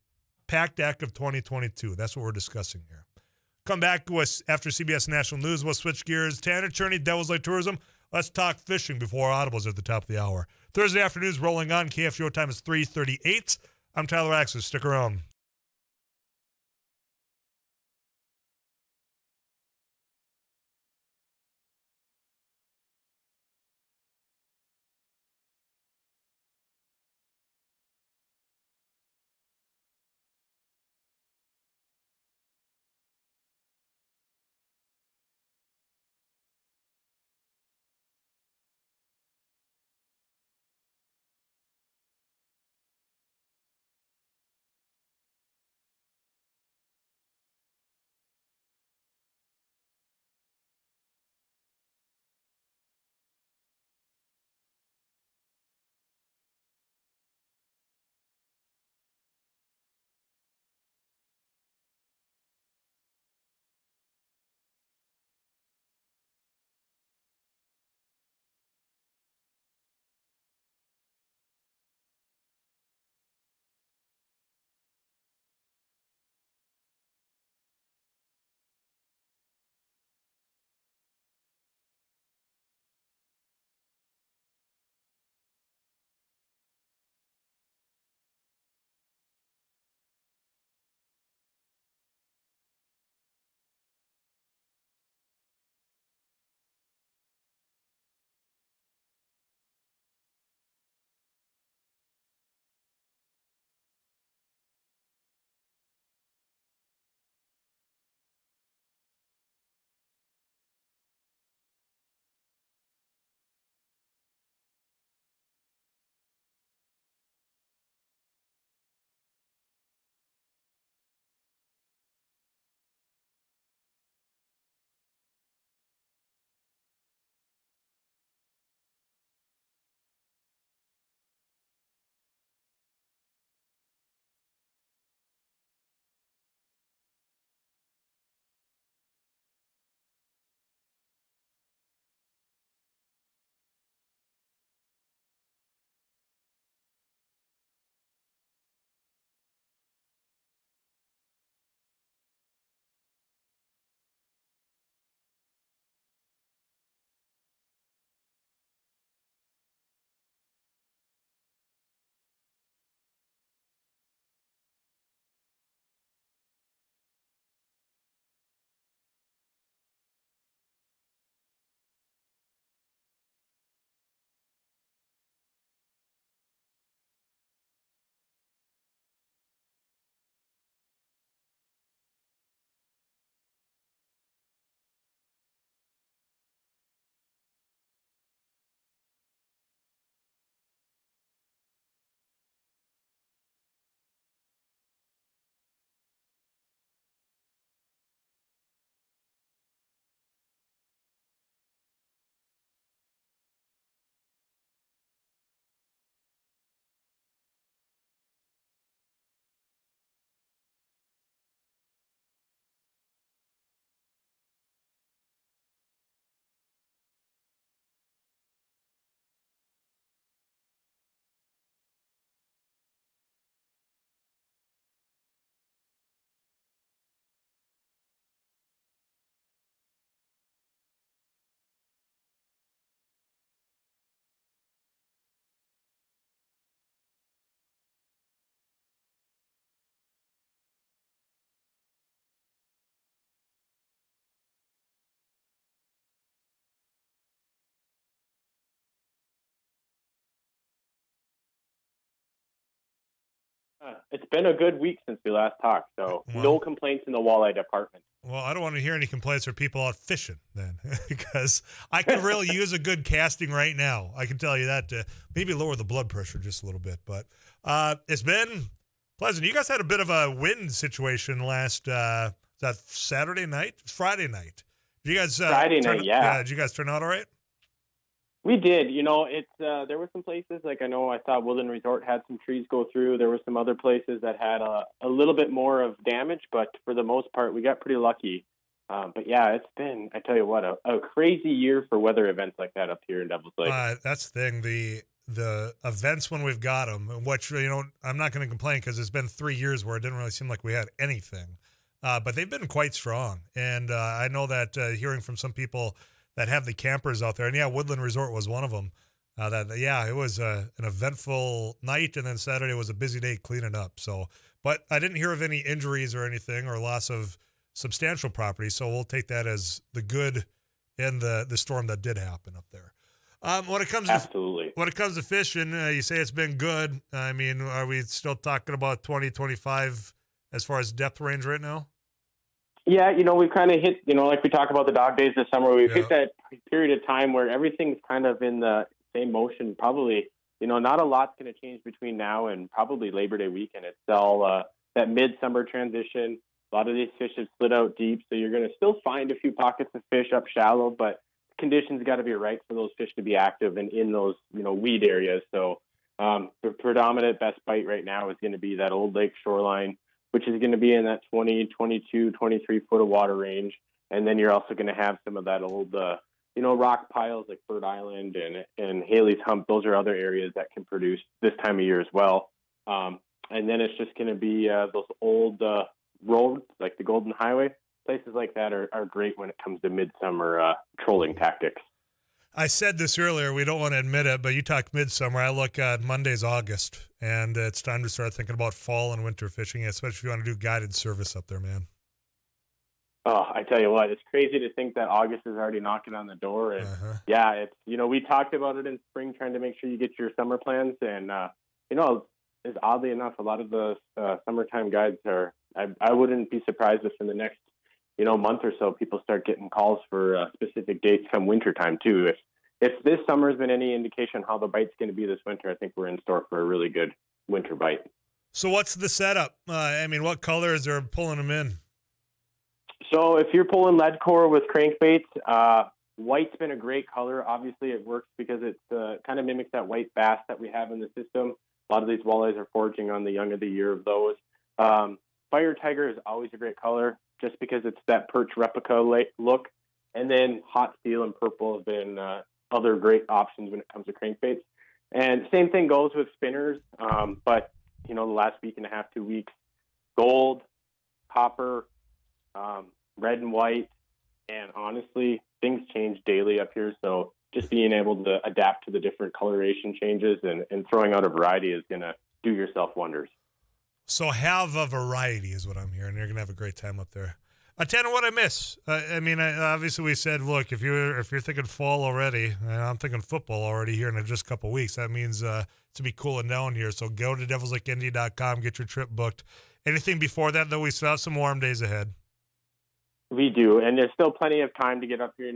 Pact Act of 2022. That's what we're discussing here. Come back to us after CBS National News. We'll switch gears. Tanner Cherney, Devil's Lake Tourism. Let's talk fishing before Audibles at the top of the hour. Thursday afternoon's rolling on. KFGO time is 3:38. I'm Tyler Axis. Stick around. It's been a good week since we last talked, so no complaints in the walleye department. Well, I don't want to hear any complaints from people out fishing then, because I could really use a good casting right now. I can tell you that to maybe lower the blood pressure just a little bit. But it's been pleasant. You guys had a bit of a wind situation last is that Saturday night, Friday night. Did you guys Friday night? Yeah. Did you guys turn out all right? We did. It's there were some places, like I know I saw Woodland Resort had some trees go through. There were some other places that had a little bit more of damage, but for the most part, we got pretty lucky. But yeah, it's been, I tell you what, a crazy year for weather events like that up here in Devil's Lake. That's the thing. The events when we've got them, which, I'm not going to complain because it's been 3 years where it didn't really seem like we had anything. But they've been quite strong. And I know that hearing from some people that have the campers out there, and yeah, Woodland Resort was one of them. It was an eventful night, and then Saturday was a busy day cleaning up. So, but I didn't hear of any injuries or anything or loss of substantial property. So we'll take that as the good in the storm that did happen up there. When it comes to fishing, you say it's been good. I mean, are we still talking about 20-25 as far as depth range right now? Yeah, we've kind of hit, like we talk about the dog days this summer, we've hit that period of time where everything's kind of in the same motion. Probably, not a lot's going to change between now and probably Labor Day weekend. It's all that midsummer transition. A lot of these fish have slid out deep, so you're going to still find a few pockets of fish up shallow, but conditions got to be right for those fish to be active and in those, weed areas. So the predominant best bite right now is going to be that Old Lake shoreline, which is going to be in that 20, 22, 23 foot of water range. And then you're also going to have some of that old, rock piles like Bird Island and Haley's Hump. Those are other areas that can produce this time of year as well. And then it's just going to be those old roads like the Golden Highway. Places like that are great when it comes to midsummer trolling tactics. I said this earlier, we don't want to admit it, but you talk midsummer. I look at Monday's August, and it's time to start thinking about fall and winter fishing, especially if you want to do guided service up there, man. Oh, I tell you what, it's crazy to think that August is already knocking on the door. And yeah, it's, we talked about it in spring, trying to make sure you get your summer plans. And, is oddly enough, a lot of the summertime guides I wouldn't be surprised if in the next month or so, people start getting calls for specific dates come wintertime too. If this summer has been any indication how the bite's going to be this winter, I think we're in store for a really good winter bite. So what's the setup? What colors are pulling them in? So if you're pulling lead core with crankbaits, white's been a great color. Obviously, it works because it kind of mimics that white bass that we have in the system. A lot of these walleyes are foraging on the young of the year of those. Fire tiger is always a great color, just because it's that perch replica look. And then hot steel and purple have been other great options when it comes to crankbaits. And same thing goes with spinners. But, the last week and a half, 2 weeks, gold, copper, red and white. And honestly, things change daily up here. So just being able to adapt to the different coloration changes and throwing out a variety is going to do yourself wonders. So have a variety is what I'm hearing. You're going to have a great time up there. Tanner, what I miss? Obviously we said, look, if you're thinking fall already, and I'm thinking football already here in just a couple of weeks, that means to be cooling down here. So go to devilslakeND.com, get your trip booked. Anything before that, though, we still have some warm days ahead. We do, and there's still plenty of time to get up here,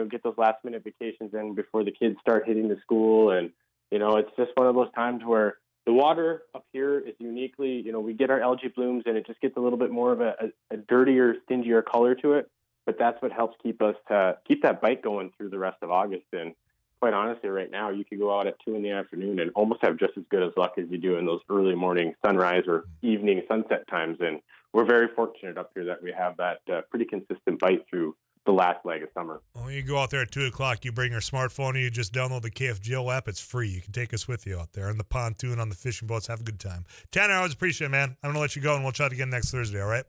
get those last-minute vacations in before the kids start hitting the school. And, it's just one of those times where the water up here is uniquely, we get our algae blooms and it just gets a little bit more of a dirtier, stingier color to it. But that's what helps keep that bite going through the rest of August. And quite honestly, right now, you could go out at 2 p.m. and almost have just as good as luck as you do in those early morning sunrise or evening sunset times. And we're very fortunate up here that we have that pretty consistent bite through the last leg of summer. Well, you go out there at 2 o'clock, you bring your smartphone, and you just download the KFGO app. It's free. You can take us with you out there on the pontoon, on the fishing boats. Have a good time. Tanner, I always appreciate it, man. I'm going to let you go, and we'll chat again next Thursday, all right?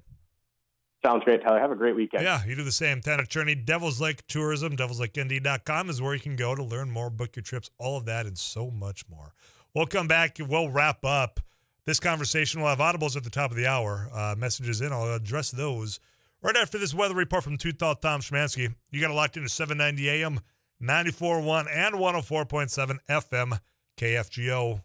Sounds great, Tyler. Have a great weekend. Yeah, you do the same. Tanner Cherney, Devil's Lake Tourism, devilslakeND.com is where you can go to learn more, book your trips, all of that, and so much more. We'll come back, and we'll wrap up this conversation. We'll have audibles at the top of the hour. Messages in, I'll address those right after this weather report from Tooth Tom Schmansky. You got it locked into 790 AM, 94.1 and 104.7 FM, KFGO.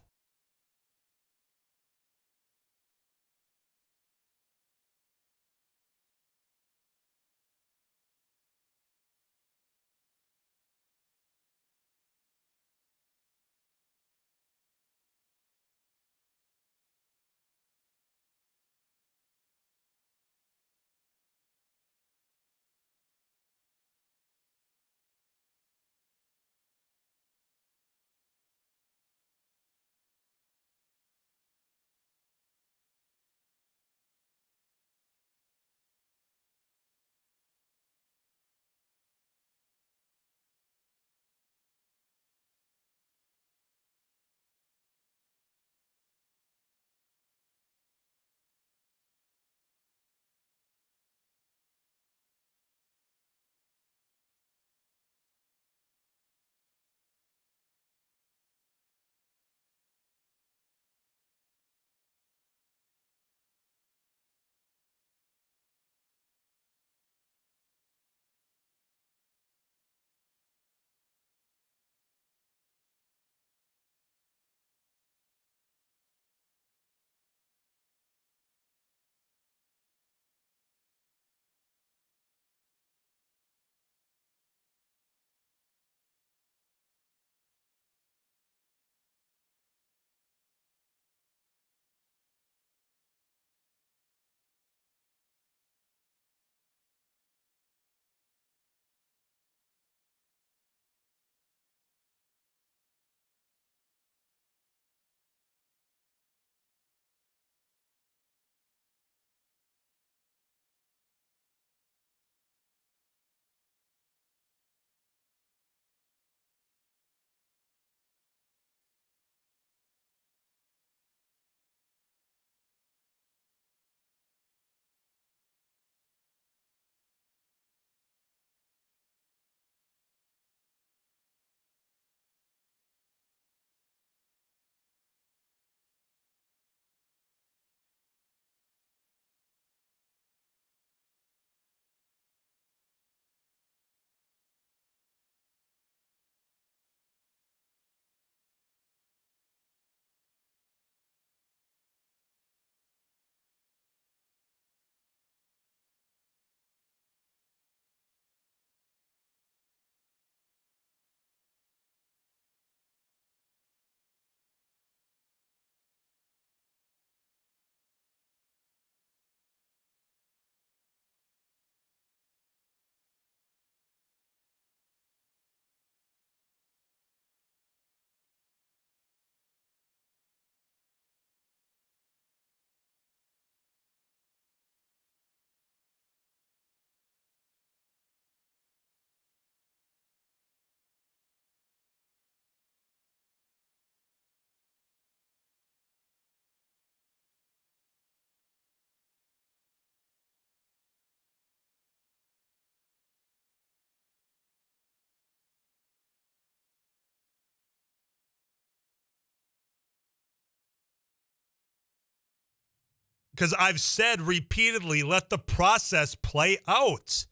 because I've said repeatedly, let the process play out.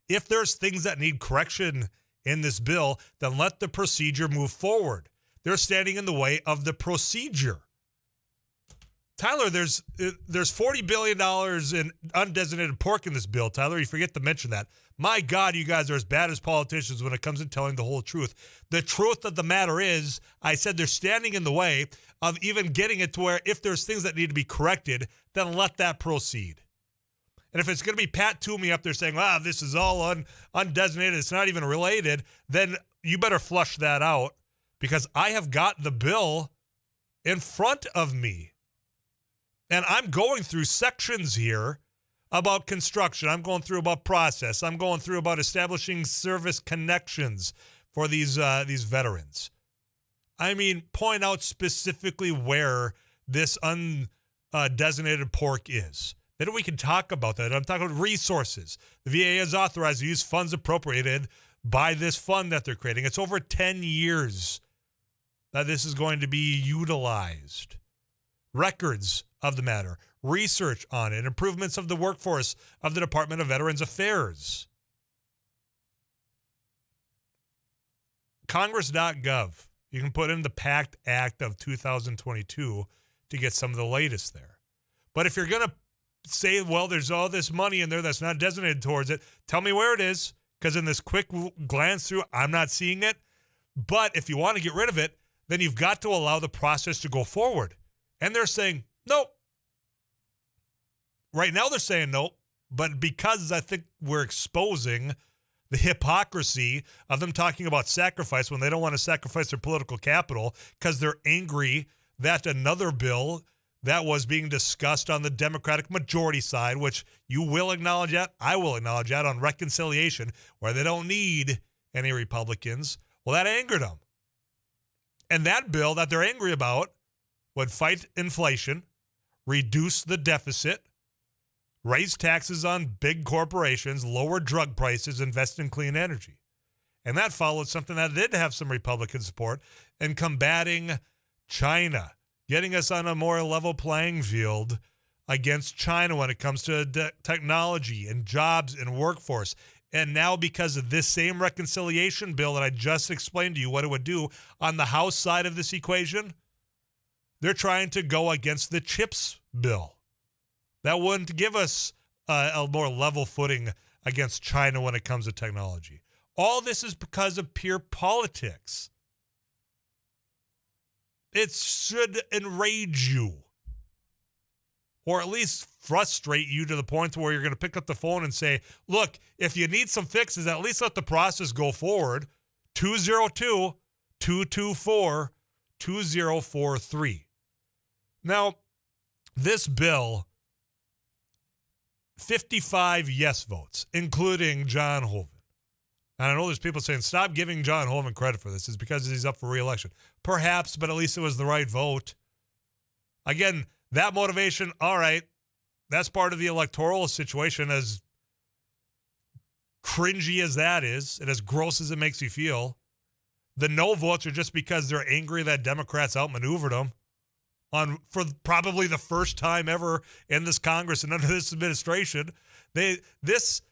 If there's things that need correction in this bill, then let the procedure move forward. They're standing in the way of the procedure. Tyler, there's $40 billion in undesignated pork in this bill. Tyler, you forget to mention that. My God, you guys are as bad as politicians when it comes to telling the whole truth. The truth of the matter is, I said they're standing in the way of even getting it to where if there's things that need to be corrected, then let that proceed. And if it's going to be Pat Toomey up there saying, this is all undesignated, it's not even related, then you better flush that out, because I have got the bill in front of me. And I'm going through sections here about construction. I'm going through about process. I'm going through about establishing service connections for these veterans. I mean, point out specifically where this undesignated pork is. Then we can talk about that. I'm talking about resources. The VA is authorized to use funds appropriated by this fund that they're creating. It's over 10 years that this is going to be utilized. Records of the matter, research on it, improvements of the workforce of the Department of Veterans Affairs. Congress.gov. You can put in the Pact Act of 2022 to get some of the latest there. But if you're going to say, well, there's all this money in there that's not designated towards it, tell me where it is, because in this quick glance through, I'm not seeing it. But if you want to get rid of it, then you've got to allow the process to go forward. And they're saying, nope. Right now they're saying nope, but because I think we're exposing the hypocrisy of them talking about sacrifice when they don't want to sacrifice their political capital because they're angry that another bill that was being discussed on the Democratic majority side, which you will acknowledge that, I will acknowledge that, on reconciliation, where they don't need any Republicans, well, that angered them. And that bill that they're angry about would fight inflation, reduce the deficit, raise taxes on big corporations, lower drug prices, invest in clean energy. And that followed something that did have some Republican support in combating China, getting us on a more level playing field against China when it comes to technology and jobs and workforce. And now because of this same reconciliation bill that I just explained to you what it would do on the House side of this equation, they're trying to go against the CHIPS bill. That wouldn't give us a more level footing against China when it comes to technology. All this is because of pure politics. It should enrage you, or at least frustrate you to the point where you're going to pick up the phone and say, look, if you need some fixes, at least let the process go forward. 202-224-2043. Now, this bill, 55 yes votes, including John Hoeven. And I know there's people saying, stop giving John Hoeven credit for this. It's because he's up for re-election. Perhaps, but at least it was the right vote. Again, that motivation, all right, that's part of the electoral situation, as cringy as that is, and as gross as it makes you feel. The no votes are just because they're angry that Democrats outmaneuvered them for probably the first time ever in this Congress and under this administration. This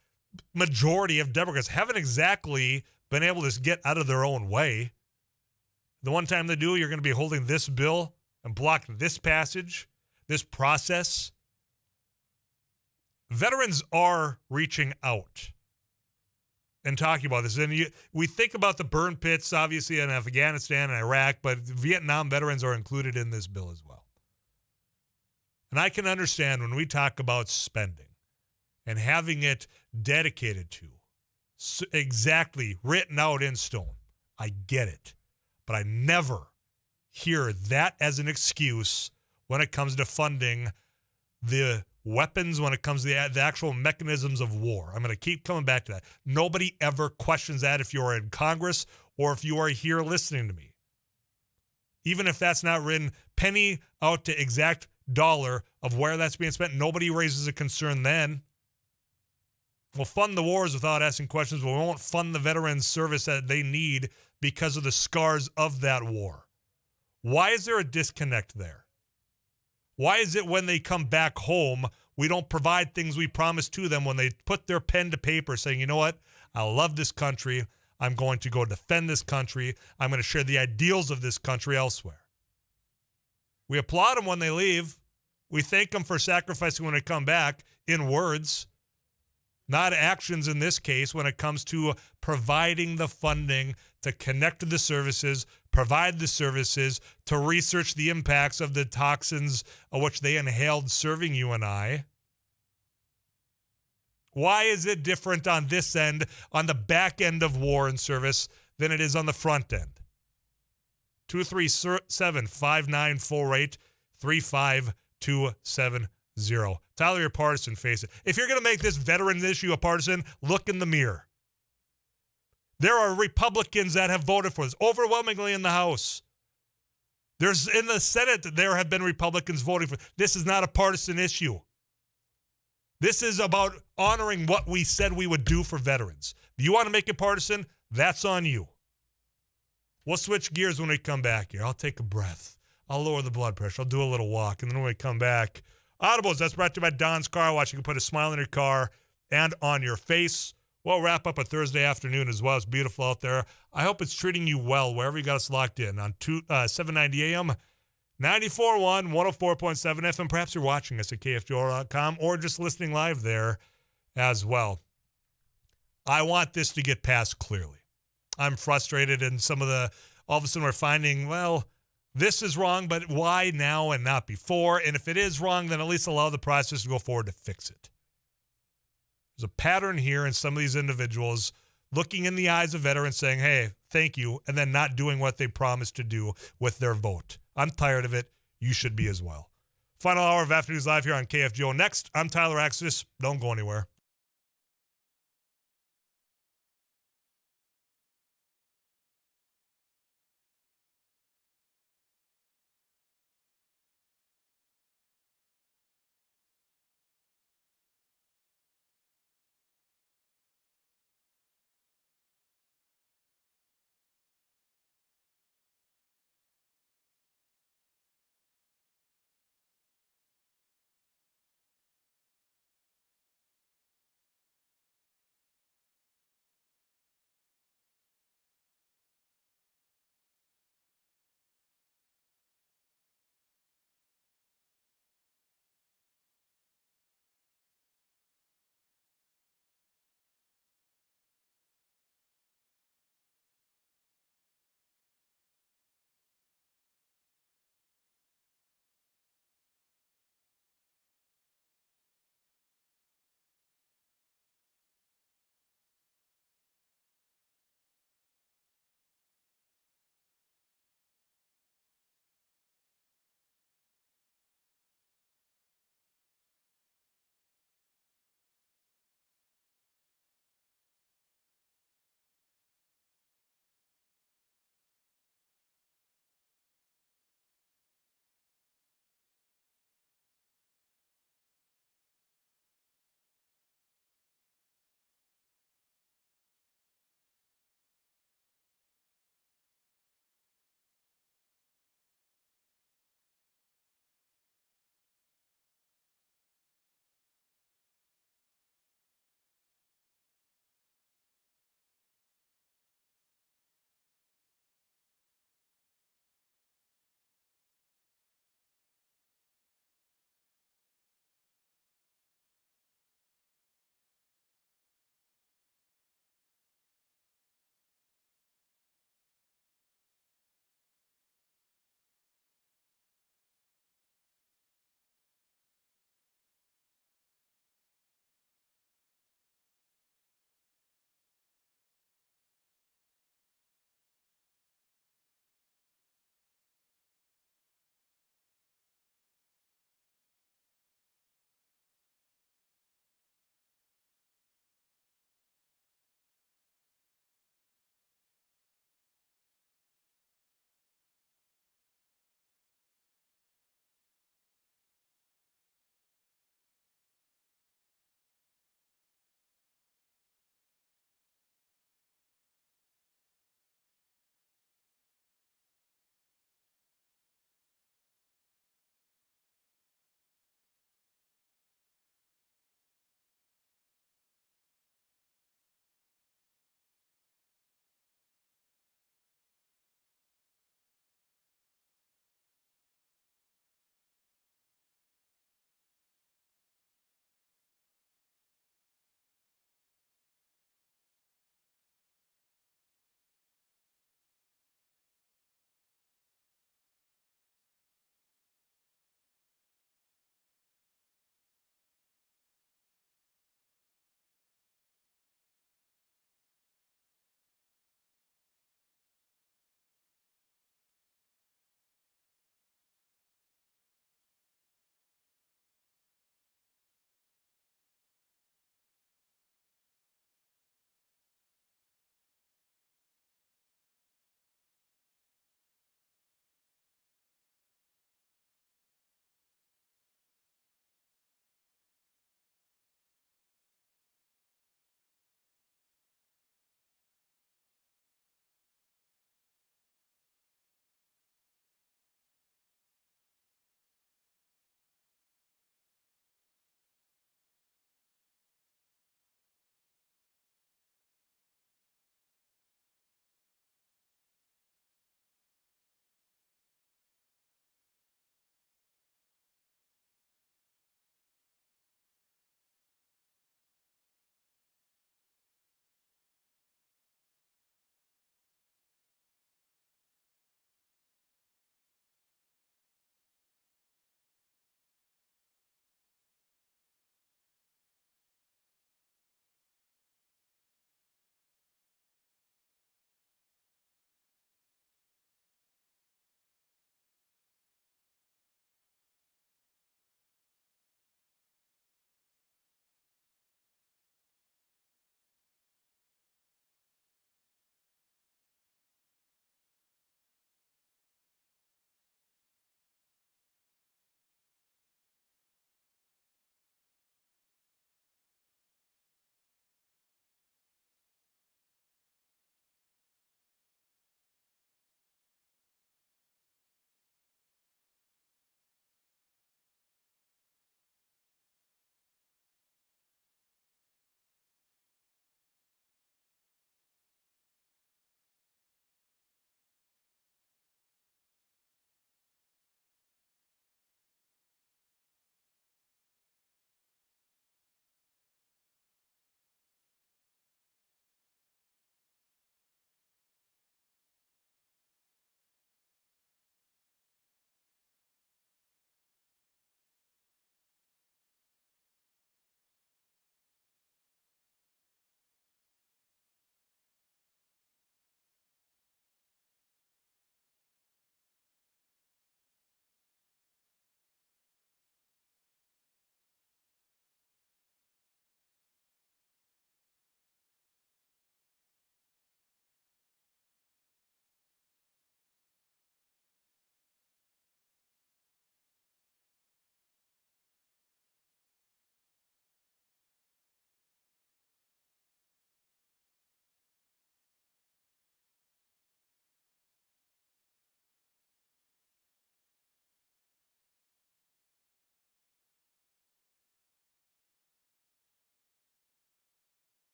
majority of Democrats haven't exactly been able to get out of their own way. The one time they do, you're going to be holding this bill and blocking this passage, this process. Veterans are reaching out and talking about this. And we think about the burn pits, obviously, in Afghanistan and Iraq, but Vietnam veterans are included in this bill as well. And I can understand when we talk about spending and having it dedicated to, exactly written out in stone. I get it. But I never hear that as an excuse when it comes to funding the weapons, when it comes to the actual mechanisms of war. I'm going to keep coming back to that. Nobody ever questions that if you're in Congress or if you are here listening to me. Even if that's not written penny out to exact dollar of where that's being spent, nobody raises a concern then. We'll fund the wars without asking questions, but we won't fund the veterans' service that they need because of the scars of that war. Why is there a disconnect there? Why is it when they come back home, we don't provide things we promised to them when they put their pen to paper saying, you know what, I love this country. I'm going to go defend this country. I'm going to share the ideals of this country elsewhere. We applaud them when they leave. We thank them for sacrificing when they come back in words, not actions in this case when it comes to providing the funding to connect to the services, provide the services, to research the impacts of the toxins of which they inhaled serving you and I. Why is it different on this end, on the back end of war and service, than it is on the front end? 237-594-8-35270. Tyler, you're partisan, face it. If you're going to make this veteran issue a partisan, look in the mirror. There are Republicans that have voted for this, overwhelmingly in the House. There's in the Senate, there have been Republicans voting for. This is not a partisan issue. This is about honoring what we said we would do for veterans. If you want to make it partisan, that's on you. We'll switch gears when we come back here. I'll take a breath. I'll lower the blood pressure. I'll do a little walk. And then when we come back, Audibles, that's brought to you by Don's Car Wash. You can put a smile in your car and on your face. We'll wrap up a Thursday afternoon as well. It's beautiful out there. I hope it's treating you well wherever you got us locked in on 790 AM, 94.1, 104.7 FM. Perhaps you're watching us at KFGO.com or just listening live there as well. I want this to get passed clearly. I'm frustrated, and all of a sudden we're finding, well, this is wrong, but why now and not before? And if it is wrong, then at least allow the process to go forward to fix it. There's a pattern here in some of these individuals looking in the eyes of veterans saying, hey, thank you, and then not doing what they promised to do with their vote. I'm tired of it. You should be as well. Final hour of Afternoons Live here on KFGO. Next, I'm Tyler Axis. Don't go anywhere.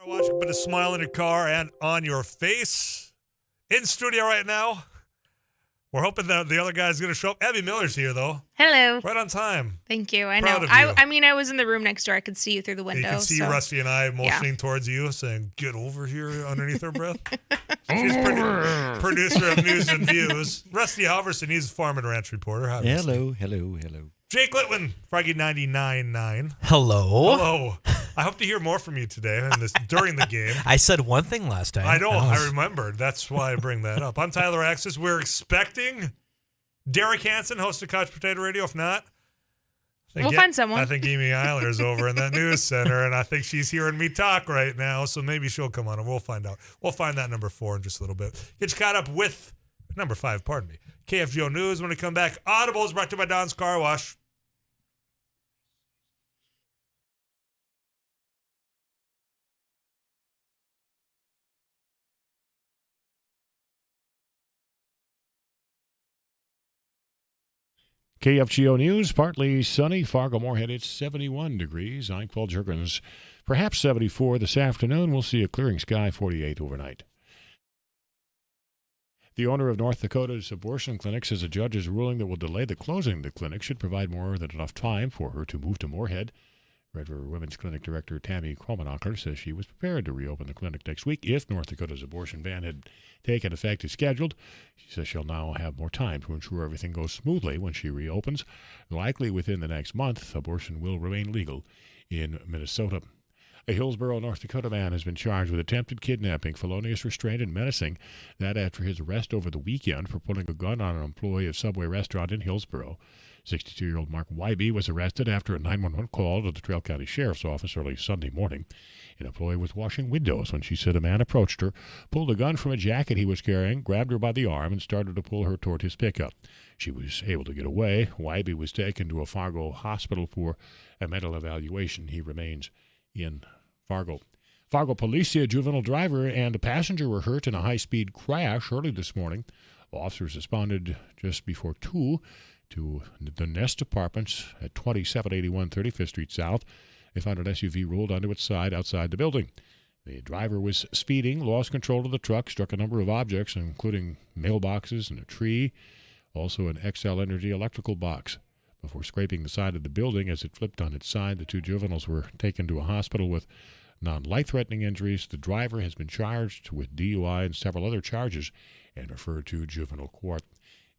Watch a bit of smile in your car and on your face. In studio right now. We're hoping that the other guy's going to show up. Abby Miller's here, though. Hello. Right on time. Thank you. I Proud know. of you. I mean, I was in the room next door. I could see you through the window. You can see Rusty and I motioning towards you, saying, get over here underneath our breath. She's producer of News and Views. Rusty Halverson, he's a farm and ranch reporter. Hi, Hello. Jake Litwin, Froggy 99.9. Hello. I hope to hear more from you today during the game. I said one thing last time. I know. I remembered. That's why I bring that up. I'm Tyler Axis. We're expecting Derek Hansen, host of Couch Potato Radio. If not, we'll find someone. I think Amy Eiler's over in that news center, and I think she's hearing me talk right now, so maybe she'll come on, and we'll find out. We'll find that number 4 in just a little bit. Get you caught up with number 5, pardon me. KFGO News. When we come back, Audible is brought to you by Don's Car Wash. KFGO News, partly sunny. Fargo-Moorhead, it's 71 degrees. I'm Paul Jurgens. Perhaps 74 this afternoon. We'll see a clearing sky, 48 overnight. The owner of North Dakota's abortion clinic says a judge's ruling that will delay the closing of the clinic should provide more than enough time for her to move to Moorhead. Red River Women's Clinic Director Tammy Kromenacher says she was prepared to reopen the clinic next week if North Dakota's abortion ban had taken effect as scheduled. She says she'll now have more time to ensure everything goes smoothly when she reopens. Likely within the next month, abortion will remain legal in Minnesota. A Hillsborough, North Dakota man has been charged with attempted kidnapping, felonious restraint, and menacing. That after his arrest over the weekend for pulling a gun on an employee of Subway restaurant in Hillsborough. 62-year-old Mark Wybe was arrested after a 911 call to the Trail County Sheriff's Office early Sunday morning. An employee was washing windows when she said a man approached her, pulled a gun from a jacket he was carrying, grabbed her by the arm, and started to pull her toward his pickup. She was able to get away. Wybe was taken to a Fargo hospital for a mental evaluation. He remains in Fargo. Fargo police say a juvenile driver and a passenger were hurt in a high-speed crash early this morning. Officers responded just before 2 to the Nest Apartments at 2781 35th Street South. They found an SUV rolled onto its side outside the building. The driver was speeding, lost control of the truck, struck a number of objects, including mailboxes and a tree, also an XL Energy electrical box. Before scraping the side of the building as it flipped on its side, the 2 juveniles were taken to a hospital with non-life-threatening injuries. The driver has been charged with DUI and several other charges and referred to juvenile court.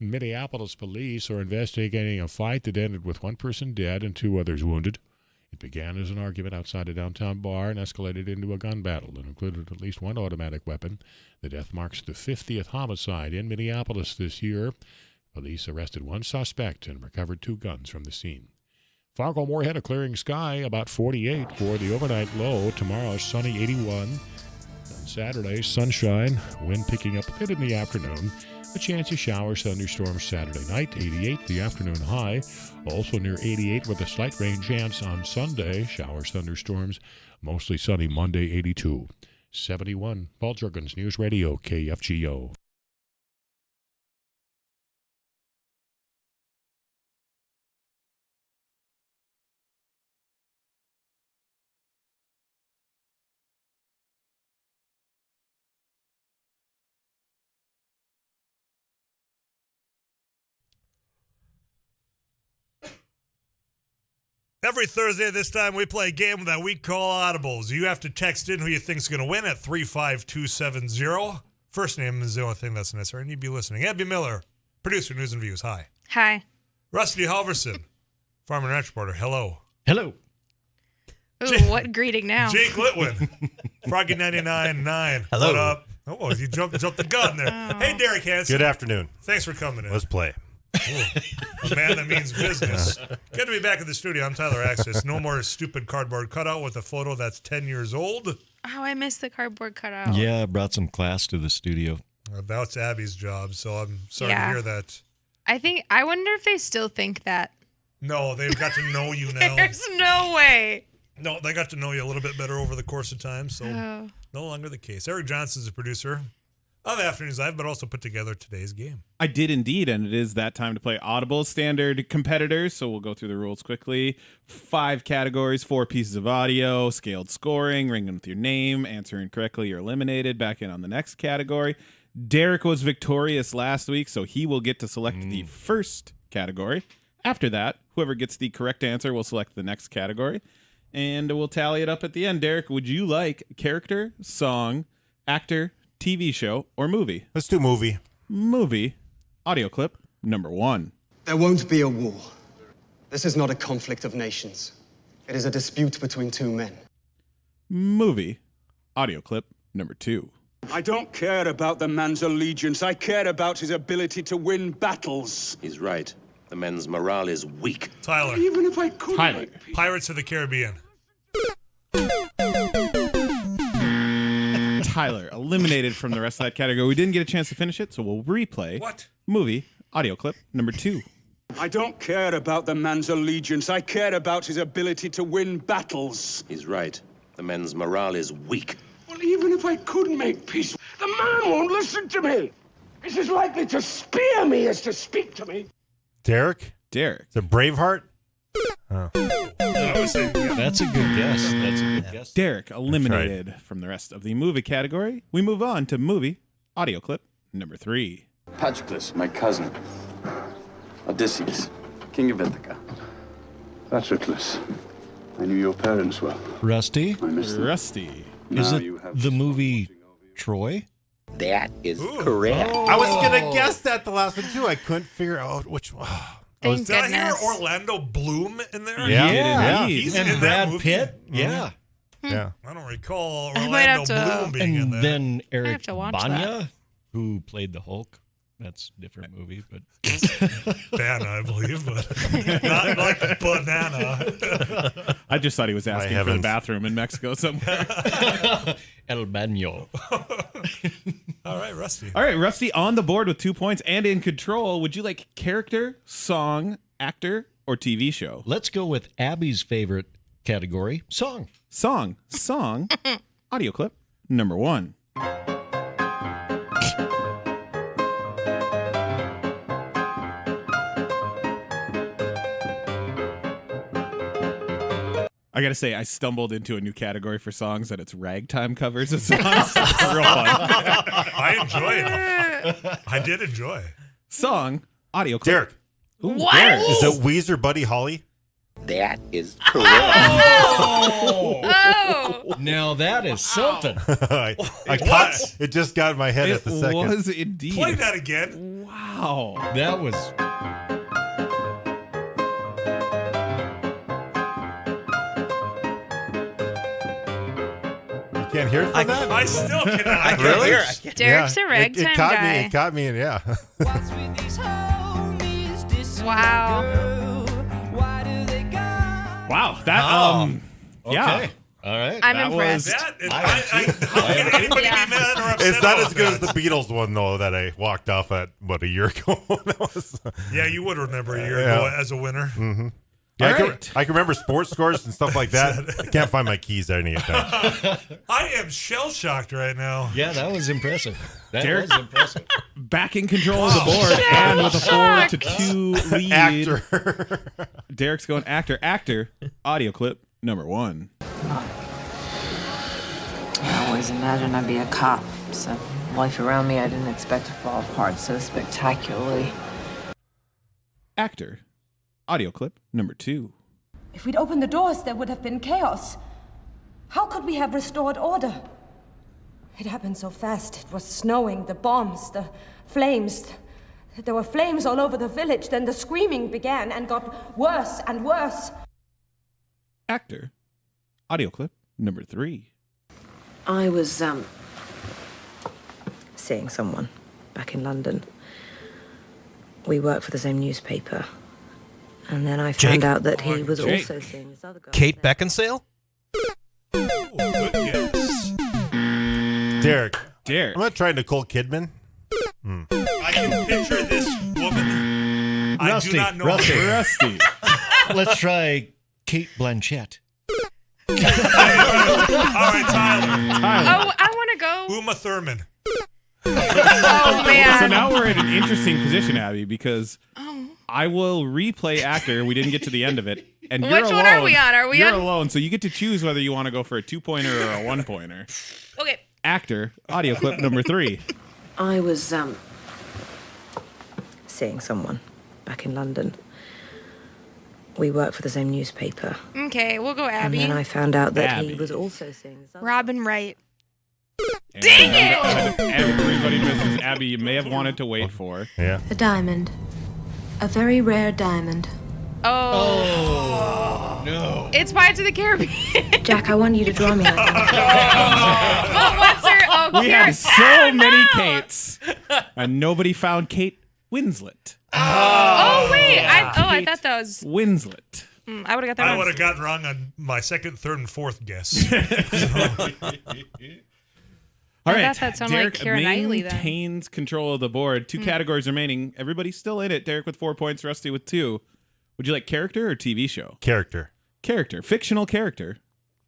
Minneapolis police are investigating a fight that ended with 1 person dead and 2 others wounded. It began as an argument outside a downtown bar and escalated into a gun battle and included at least 1 automatic weapon. The death marks the 50th homicide in Minneapolis this year. Police arrested 1 suspect and recovered 2 guns from the scene. Fargo-Moorhead, a clearing sky, about 48 for the overnight low. Tomorrow, sunny 81. On Saturday, sunshine, wind picking up a bit in the afternoon. A chance of showers, thunderstorms Saturday night, 88 the afternoon high. Also near 88 with a slight rain chance on Sunday. Showers, thunderstorms, mostly sunny Monday, 82. 71. Paul Jurgens, News Radio, KFGO. Every Thursday at this time, we play a game that we call Audibles. You have to text in who you think's going to win at 35270. First name is the only thing that's necessary, and you'd be listening. Abby Miller, producer, News and Views. Hi. Hi. Rusty Halverson, farm and ranch reporter. Hello. Hello. Ooh, what greeting now? Jake Litwin, Froggy 99.9. Hello. What up? Oh, you jumped the gun there. Oh. Hey, Derek Hansen. Good afternoon. Thanks for coming in. Let's play. Ooh, a man that means business. Good to be back in the studio. I'm Tyler Axis. No more stupid cardboard cutout with a photo that's 10 years old. Oh, I missed the cardboard cutout. Yeah, I brought some class to the studio. That's Abby's job, so I'm sorry to hear that. I wonder if they still think that. No, they've got to know you now. There's no way. No, they got to know you a little bit better over the course of time, so Oh. no longer the case. Eric Johnson's a producer. of Afternoons Live, but also put together today's game. I did indeed, and it is that time to play Audible Standard Competitors, so we'll go through the rules quickly. 5 categories, 4 pieces of audio, scaled scoring, ring in with your name, answering correctly, you're eliminated. Back in on the next category. Derek was victorious last week, so he will get to select the first category. After that, whoever gets the correct answer will select the next category, and we'll tally it up at the end. Derek, would you like character, song, actor, TV show, or movie? Let's do movie. Movie. Audio clip number 1. There won't be a war. This is not a conflict of nations. It is a dispute between 2 men. Movie. Audio clip number 2. I don't care about the man's allegiance. I care about his ability to win battles. He's right. The men's morale is weak. Tyler. Even if I could. Tyler. Pirates of the Caribbean. Tyler, eliminated from the rest of that category. We didn't get a chance to finish it, so we'll replay. What? Movie. Audio clip number 2. I don't care about the man's allegiance. I care about his ability to win battles. He's right. The men's morale is weak. Well, even if I could make peace, the man won't listen to me. He's as likely to spear me as to speak to me. Derek? Derek. It's a Braveheart? Oh. That's a good guess. That's a good guess. Derek eliminated from the rest of the movie category. We move on to movie. Audio clip number 3. Patroclus, my cousin. Odysseus, king of Ithaca. Patroclus, I knew your parents well. Rusty? I miss them. Rusty. Is Now it you have the movie Troy? That is correct. I was going to guess that the last one, too. I couldn't figure out which one. Thank Did I hear goodness. Orlando Bloom in there? Yeah. He's And in that Brad movie. Pitt? Yeah. Yeah. I don't recall I might Orlando have to- Bloom being in And there. then have Eric to watch Banya, who played the Hulk. That's a different movie, but Banana, I believe, but not like banana. I just thought he was asking for the heavens. bathroom in Mexico somewhere. El Baño. All right, Rusty. All right, Rusty on the board with 2 points and in control. Would you like character, song, actor, or TV show? Let's go with Abby's favorite category, song. Song. Audio clip number 1. I gotta say, I stumbled into a new category for songs, and it's ragtime covers of songs. It's real fun. I enjoyed it. I did enjoy. Song, audio clip. Derek. Ooh, What? Derek. Is it Weezer, Buddy Holly? That is correct. Oh! Now that is something. I caught it. Just got in my head at the second. It was indeed. Play that again. Wow. That was. You can't hear it from that? I still cannot. I can't really? hear. Derek's Yeah, a ragtime it caught guy. me. It caught me, and yeah. Wow. Wow. That, Okay. yeah. All right. I'm That impressed. That is, how can anybody Yeah. be mad or upset It's not about as good as that? the Beatles one, though, that I walked off at, about a year ago. That was, Yeah, you would remember a year Yeah. ago as a winner. mm-hmm. Yeah, All I, can, right. I can remember sports scores and stuff like that. I can't find my keys at any time. I am shell-shocked right now. Yeah, that was impressive. That Derek- was impressive. Back in control of the board and with a 4-2 lead. Actor. Derek's going actor. Actor. Audio clip number 1. I always imagined I'd be a cop, so life around me I didn't expect to fall apart so spectacularly. Actor. Audio clip number 2. If we'd opened the doors, there would have been chaos. How could we have restored order? It happened so fast. It was snowing, the bombs, the flames. There were flames all over the village. Then the screaming began and got worse and worse. Actor. Audio clip number 3. I was, seeing someone back in London. We worked for the same newspaper. And then I found Jake? out that he was Jake. also seeing this other girl. Kate Beckinsale? Derek. Derek. I'm not trying Nicole Kidman. I can picture this woman. I Rusty, do not know Rusty. her. Rusty. Let's try Kate Blanchett. All right, Tyler. Tyler. Oh, I want to go. Uma Thurman. Oh, man. So now we're in an interesting position, Abby, because I will replay actor. We didn't get to the end of it. And you're Which alone. one are we on? Are we You're on? alone, so you get to choose whether you want to go for a 2-pointer or a 1-pointer. Okay. Actor, audio clip number 3. I was seeing someone back in London. We work for the same newspaper. Okay, we'll go And Abby. then I found out that Abby. he was also seeing the Robin Wright. Dang it! Everybody misses. Abby, you may have wanted to wait for. Yeah. A diamond. A very rare diamond. Oh. No. It's Pirates of the Caribbean. Jack, I want you to draw me like that. Well, what's her? Oh, We Karen. had so many Kates, and nobody found Kate Winslet. Oh, wait. I thought that was. Winslet. I would have got that I wrong. would have gotten wrong on my second, third, and fourth guess. All I right, thought that sounded like Derek Keira Knightley then. maintains control of the board. 2 categories remaining. Everybody's still in it. Derek with 4 points, Rusty with 2. Would you like character or TV show? Character. Character. Fictional character.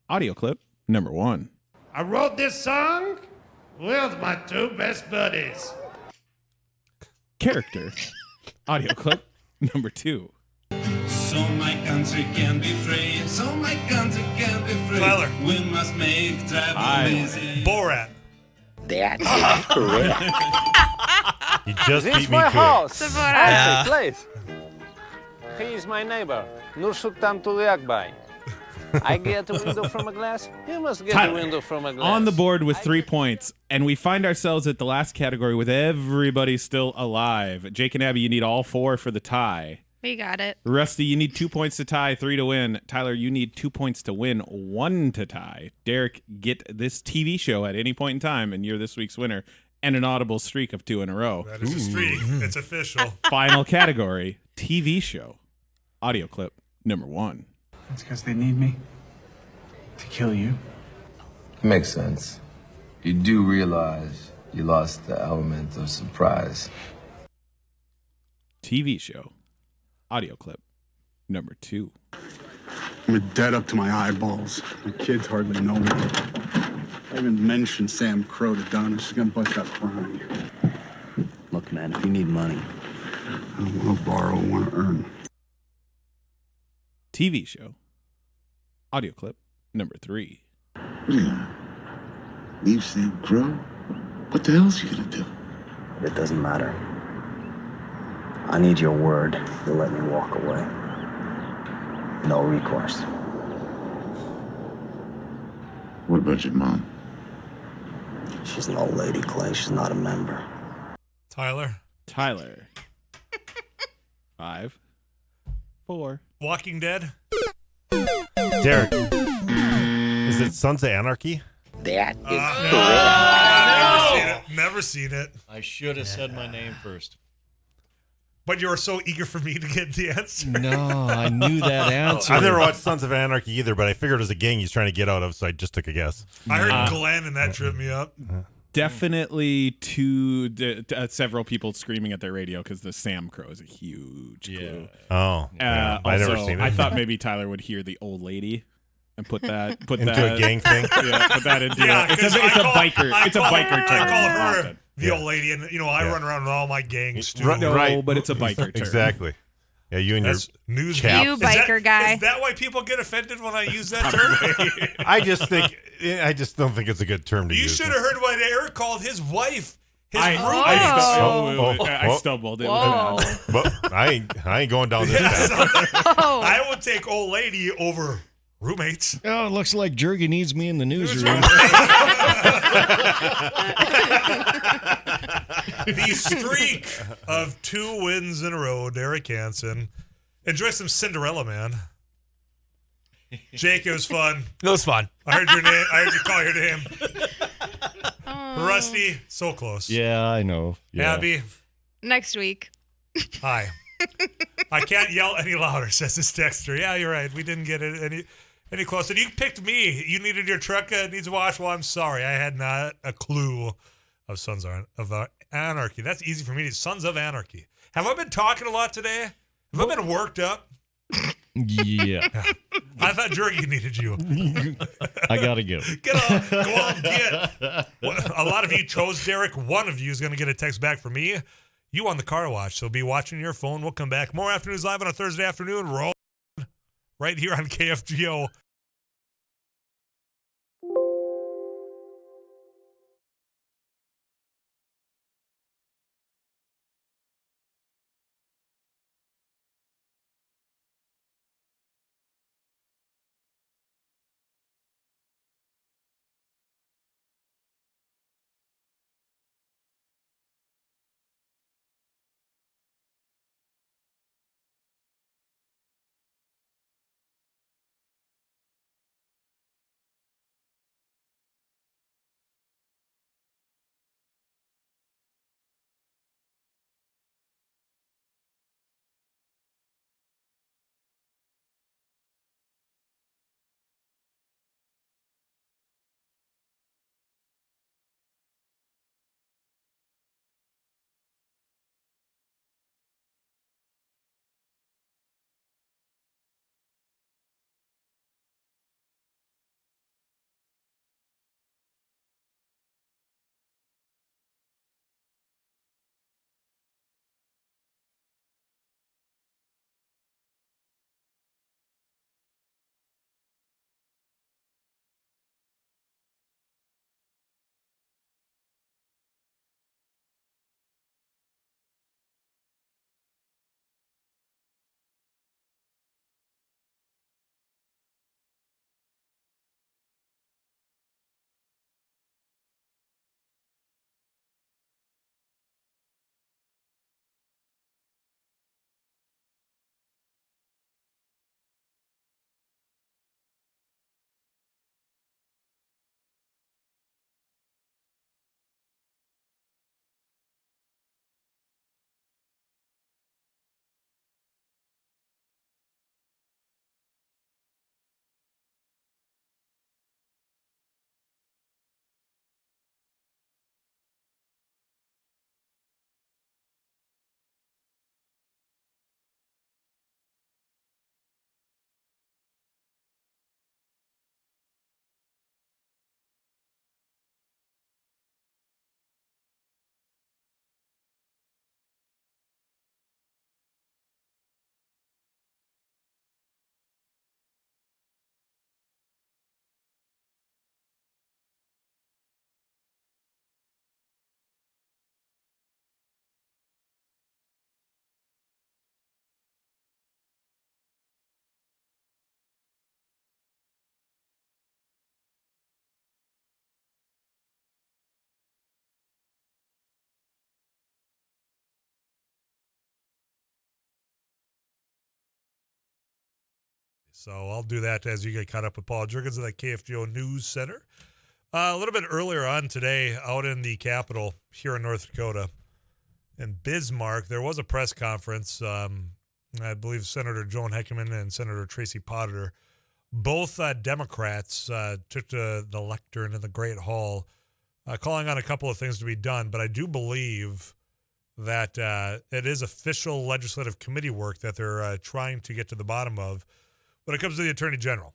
Audio clip number 1. I wrote this song with my 2 best buddies. Character. Audio clip number 2. So my country can be free. So my country can be free. Tyler. We must make travel easy. Borat. That is correct. You just This beat me my to house. it. Answer, please. He is my neighbor, Nur Sultan Tuliakbay. I get a window from a glass. You must get Tyler, a window from a glass. on the board with 3 points, and we find ourselves at the last category with everybody still alive. Jake and Abby, you need all 4 for the tie. We got it. Rusty, you need 2 points to tie, 3 to win. Tyler, you need 2 points to win, 1 to tie. Derek, get this TV show at any point in time, and you're this week's winner, and an audible streak of 2 in a row. That is a streak. It's official. Final category, TV show. Audio clip number 1. It's because they need me to kill you. Makes sense. You do realize you lost the element of surprise. TV show. Audio clip number 2. I'm dead up to my eyeballs. My kids hardly know me. I even mentioned Sam Crow to Donna. She's gonna bust out crying. Look, man, if you need money, I don't want to borrow, I want to earn. TV show. Audio clip number 3. Yeah. Leave Sam Crow? What the hell is he gonna do? it doesn't matter. I need your word to let me walk away. No recourse. What about your mom? She's an old lady, Clay. She's not a member. Tyler. 5, 4. Walking Dead. Derek. Is it Sons of Anarchy? That is correct. Never seen it. I should have said my name first. But you were so eager for me to get the answer. No, I knew that answer. I've never watched Sons of Anarchy either, but I figured it was a gang he's trying to get out of, so I just took a guess. I heard Glenn, and that tripped me up. Definitely several people screaming at their radio because the Sam Crow is a huge clue. Oh, yeah. I've never Also, seen it. I thought maybe Tyler would hear the old lady and put that Into a gang thing? Yeah, put that into it's a biker. It's a biker term. I call her often. the old lady, and I run around with all my gangs too. No, but it's a biker term. Exactly. Yeah, you and That's your news. chaps. You biker guy. Is that why people get offended when I use that term? I just don't think it's a good term to You use. should have heard what Eric called his wife. His I stumbled. It was But I ain't going down this path. I would take old lady over roommates. Oh, it looks like Jurgen needs me in the newsroom. The streak of 2 wins in a row, Derek Hansen. Enjoy some Cinderella, man. Jake, it was fun. It was fun. I heard your name. I heard you call your name. Rusty, so close. Yeah, I know. Yeah. Abby, Next week. hi. I can't yell any louder, says this texter. Yeah, you're right. We didn't get it any closer. You picked me. You needed your truck needs a wash. Well, I'm sorry. I had not a clue of Sons of Anarchy. That's easy for me. Sons of Anarchy. Have I been talking a lot today? Have I been worked up? Yeah. I thought Jerky needed you. I gotta go. Go on, get. A lot of you chose Derek. One of you is going to get a text back from me. You on the car watch, so be watching your phone. We'll come back. More Afternoons Live on a Thursday afternoon. Roll right here on KFGO. So I'll do that as you get caught up with Paul Jurgens of the KFGO News Center. A little bit earlier on today, out in the Capitol here in North Dakota, in Bismarck, there was a press conference. I believe Senator Joan Heckman and Senator Tracy Potter, both Democrats, took to the lectern in the Great Hall, calling on a couple of things to be done. But I do believe that it is official legislative committee work that they're trying to get to the bottom of when it comes to the Attorney General,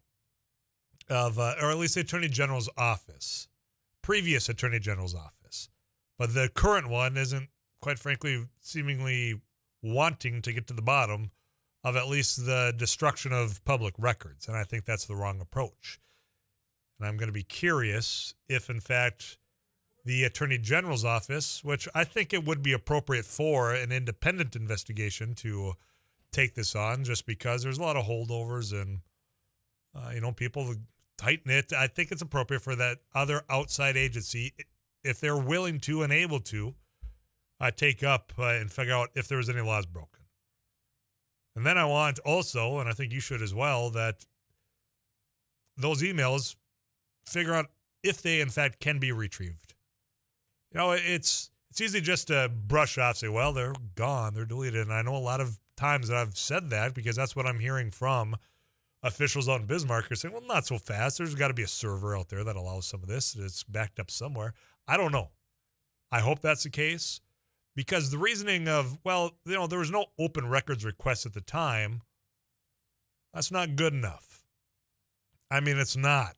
or at least the Attorney General's office, previous Attorney General's office. But the current one isn't, quite frankly, seemingly wanting to get to the bottom of at least the destruction of public records. And I think that's the wrong approach. And I'm going to be curious if, in fact, the Attorney General's office, which I think it would be appropriate for an independent investigation to take this on, just because there's a lot of holdovers and, people tighten it. I think it's appropriate for that other outside agency, if they're willing to and able to, take up and figure out if there was any laws broken. And then I want also, and I think you should as well, that those emails figure out if they, in fact, can be retrieved. It's easy just to brush off, say, well, they're gone, they're deleted. And I know a lot of times that I've said that because that's what I'm hearing from officials out in Bismarck are saying, well, not so fast. There's got to be a server out there that allows some of this. It's backed up somewhere. I don't know. I hope that's the case because the reasoning of, well, there was no open records request at the time. That's not good enough. I mean, it's not.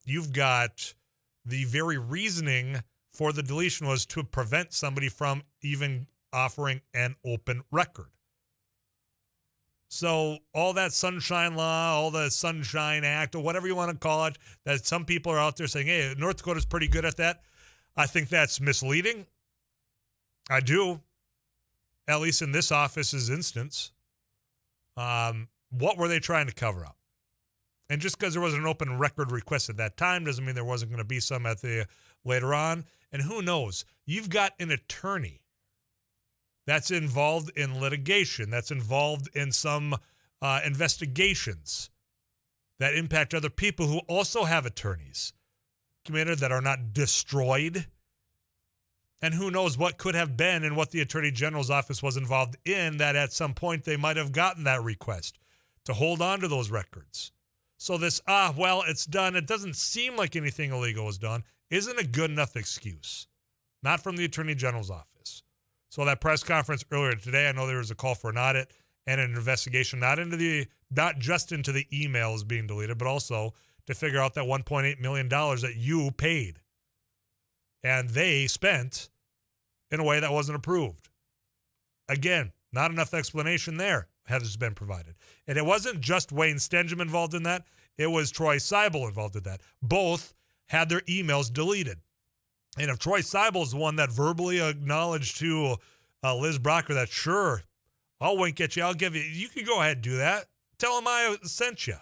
You've got the very reasoning for the deletion was to prevent somebody from even offering an open record. So all that Sunshine Law, all the Sunshine Act, or whatever you want to call it, that some people are out there saying, hey, North Dakota's pretty good at that. I think that's misleading. I do, at least in this office's instance. What were they trying to cover up? And just because there was an open record request at that time doesn't mean there wasn't going to be some at the later on. And who knows? You've got an attorney that's involved in litigation, that's involved in some investigations that impact other people who also have attorneys committed that are not destroyed. And who knows what could have been and what the Attorney General's office was involved in that at some point they might have gotten that request to hold on to those records. So this, well, it's done. It doesn't seem like anything illegal was done isn't a good enough excuse. Not from the Attorney General's office. So that press conference earlier today, I know there was a call for an audit and an investigation, not just into the emails being deleted, but also to figure out that $1.8 million that you paid and they spent in a way that wasn't approved. Again, not enough explanation there has been provided. And it wasn't just Wayne Stenjum involved in that. It was Troy Seibel involved in that. Both had their emails deleted. And if Troy Seibel is the one that verbally acknowledged to Liz Brocker that, sure, I'll wink at you, I'll give you, you can go ahead and do that. Tell him I sent you.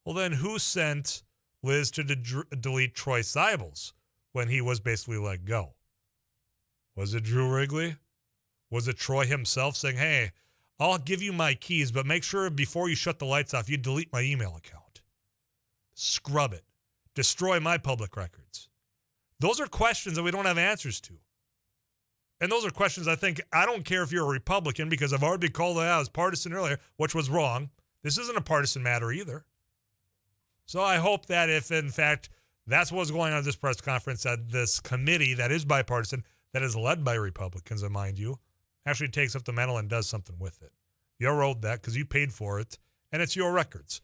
Well, then who sent Liz to delete Troy Seibel's when he was basically let go? Was it Drew Wrigley? Was it Troy himself saying, hey, I'll give you my keys, but make sure before you shut the lights off, you delete my email account. Scrub it. Destroy my public records. Those are questions that we don't have answers to. And those are questions I think, I don't care if you're a Republican, because I've already called it out as partisan earlier, which was wrong. This isn't a partisan matter either. So I hope that if, in fact, that's what's going on at this press conference, that this committee that is bipartisan, that is led by Republicans, mind you, actually takes up the mantle and does something with it. You're owed that because you paid for it, and it's your records.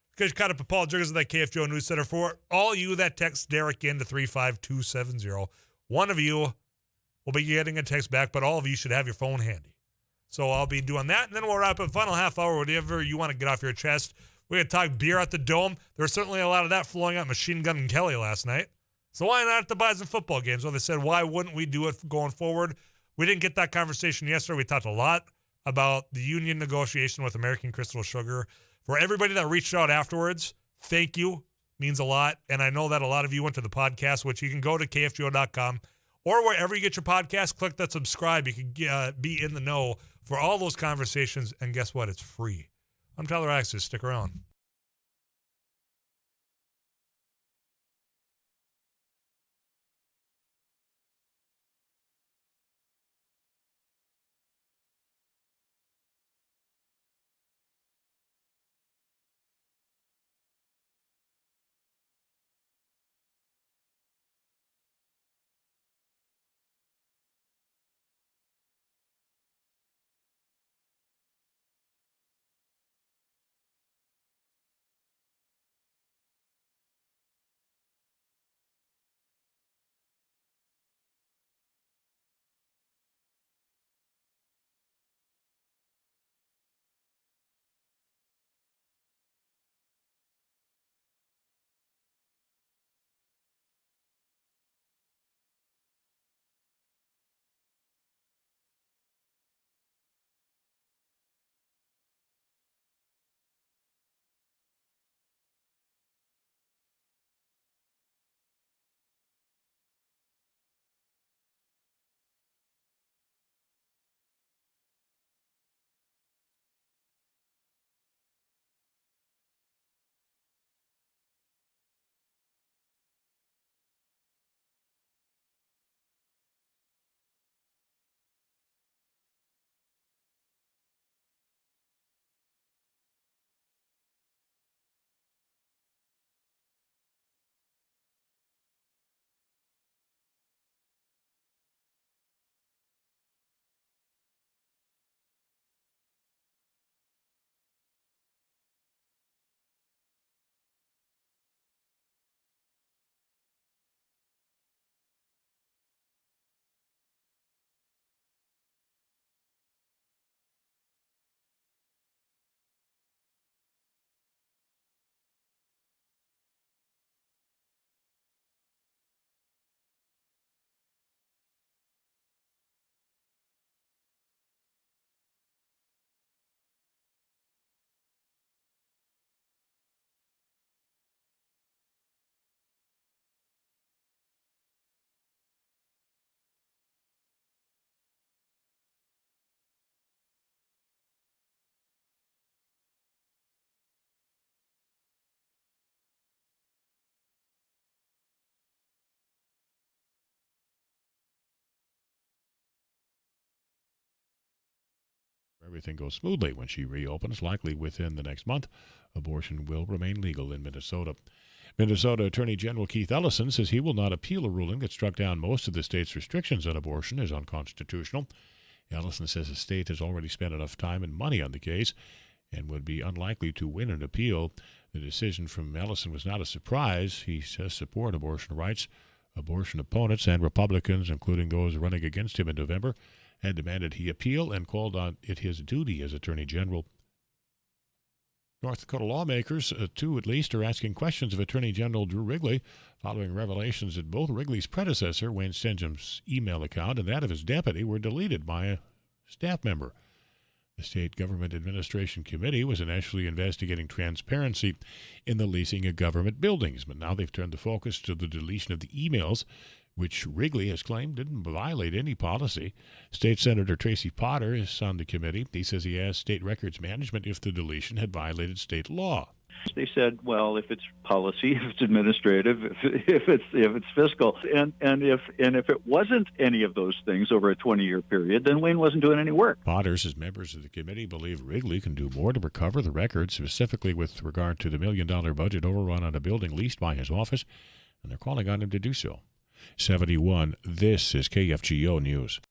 Because you caught up with Paul Jurgens of that KFGO News Center. For all you that text Derek in to 35270, one of you will be getting a text back, but all of you should have your phone handy. So I'll be doing that, and then we'll wrap up final half hour, whatever you want to get off your chest. We're going to talk beer at the Dome. There was certainly a lot of that flowing out Machine Gun and Kelly last night. So why not at the Bison football games? Well, they said, why wouldn't we do it going forward? We didn't get that conversation yesterday. We talked a lot about the union negotiation with American Crystal Sugar. For everybody that reached out afterwards, thank you. Means a lot. And I know that a lot of you went to the podcast, which you can go to kfgo.com or wherever you get your podcast, click that subscribe. You can be in the know for all those conversations. And guess what? It's free. I'm Tyler Axis. Stick around. everything goes smoothly when she reopens, likely within the next month, abortion will remain legal in Minnesota. Minnesota Attorney General Keith Ellison says he will not appeal a ruling that struck down most of the state's restrictions on abortion as unconstitutional. Ellison says the state has already spent enough time and money on the case and would be unlikely to win an appeal. The decision from Ellison was not a surprise. He says support abortion rights. Abortion opponents and Republicans, including those running against him in November, had demanded he appeal and called on it his duty as Attorney General. North Dakota lawmakers, two at least, are asking questions of Attorney General Drew Wrigley following revelations that both Wrigley's predecessor, Wayne Stenjum's email account, and that of his deputy were deleted by a staff member. The State Government Administration Committee was initially investigating transparency in the leasing of government buildings, but now they've turned the focus to the deletion of the emails, which Wrigley has claimed didn't violate any policy. State Senator Tracy Potter is on the committee. He says he asked State Records Management if the deletion had violated state law. They said, well, if it's policy, if it's administrative, if it's fiscal, and if it wasn't any of those things over a 20-year period, then Wayne wasn't doing any work. Potter says members of the committee believe Wrigley can do more to recover the records, specifically with regard to the $1 million budget overrun on a building leased by his office, and they're calling on him to do so. 71. This is KFGO News.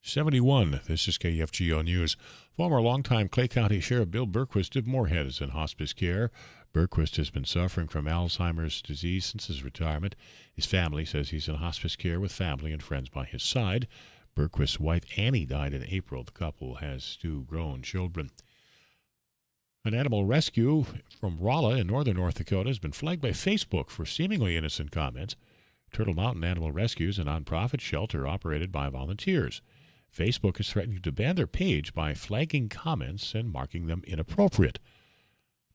'71. This is KFGO News. Former longtime Clay County Sheriff Bill Berquist of Moorhead is in hospice care. Berquist has been suffering from Alzheimer's disease since his retirement. His family says he's in hospice care with family and friends by his side. Berquist's wife Annie died in April. The couple has 2 grown children. An animal rescue from Rolla in northern North Dakota has been flagged by Facebook for seemingly innocent comments. Turtle Mountain Animal Rescue is a nonprofit shelter operated by volunteers. Facebook is threatening to ban their page by flagging comments and marking them inappropriate.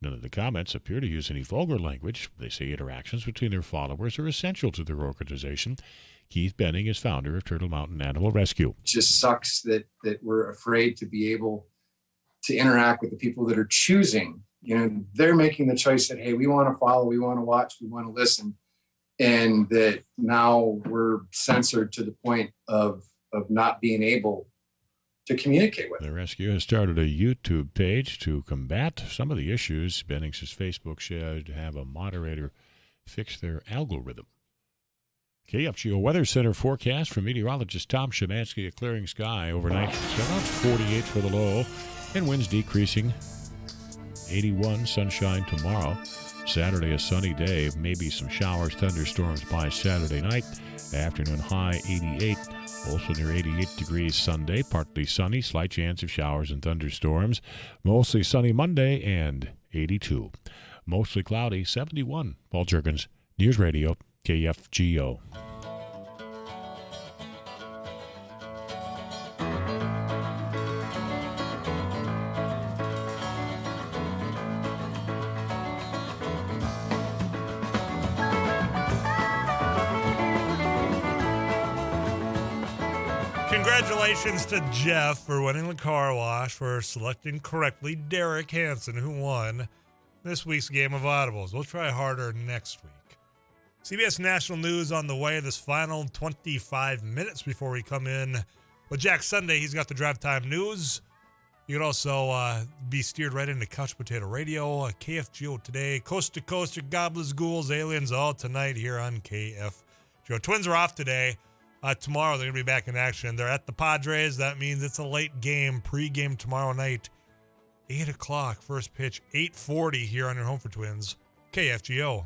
None of the comments appear to use any vulgar language. They say interactions between their followers are essential to their organization. Keith Benning is founder of Turtle Mountain Animal Rescue. It just sucks that we're afraid to be able to interact with the people that are choosing. You know, they're making the choice that, hey, we want to follow, we want to watch, we want to listen. And that now we're censored to the point of not being able to communicate with. The rescue has started a YouTube page to combat some of the issues. Benning says Facebook should have a moderator fix their algorithm. KFGO Weather Center forecast from meteorologist Tom Szymanski. A clearing sky overnight. About 48 for the low, and winds decreasing. 81, sunshine tomorrow. Saturday, a sunny day. Maybe some showers, thunderstorms by Saturday night. Afternoon high 88. Also near 88 degrees Sunday, partly sunny, slight chance of showers and thunderstorms. Mostly sunny Monday and 82. Mostly cloudy, 71. Paul Juergens, News Radio, KFGO. Congratulations to Jeff for winning the car wash, for selecting correctly Derek Hansen, who won this week's game of Audibles. We'll try harder next week. CBS National News on the way this final 25 minutes before we come in with Jack Sunday. He's got the drive time news. You can also be steered right into Couch Potato Radio, KFGO Today, Coast to Coast, your Gobblers, Ghouls, Aliens, all tonight here on KFGO. Twins are off today. Tomorrow they're going to be back in action. They're at the Padres. That means it's a late game, pregame tomorrow night. 8 o'clock, first pitch, 8:40 here on your home for Twins, KFGO.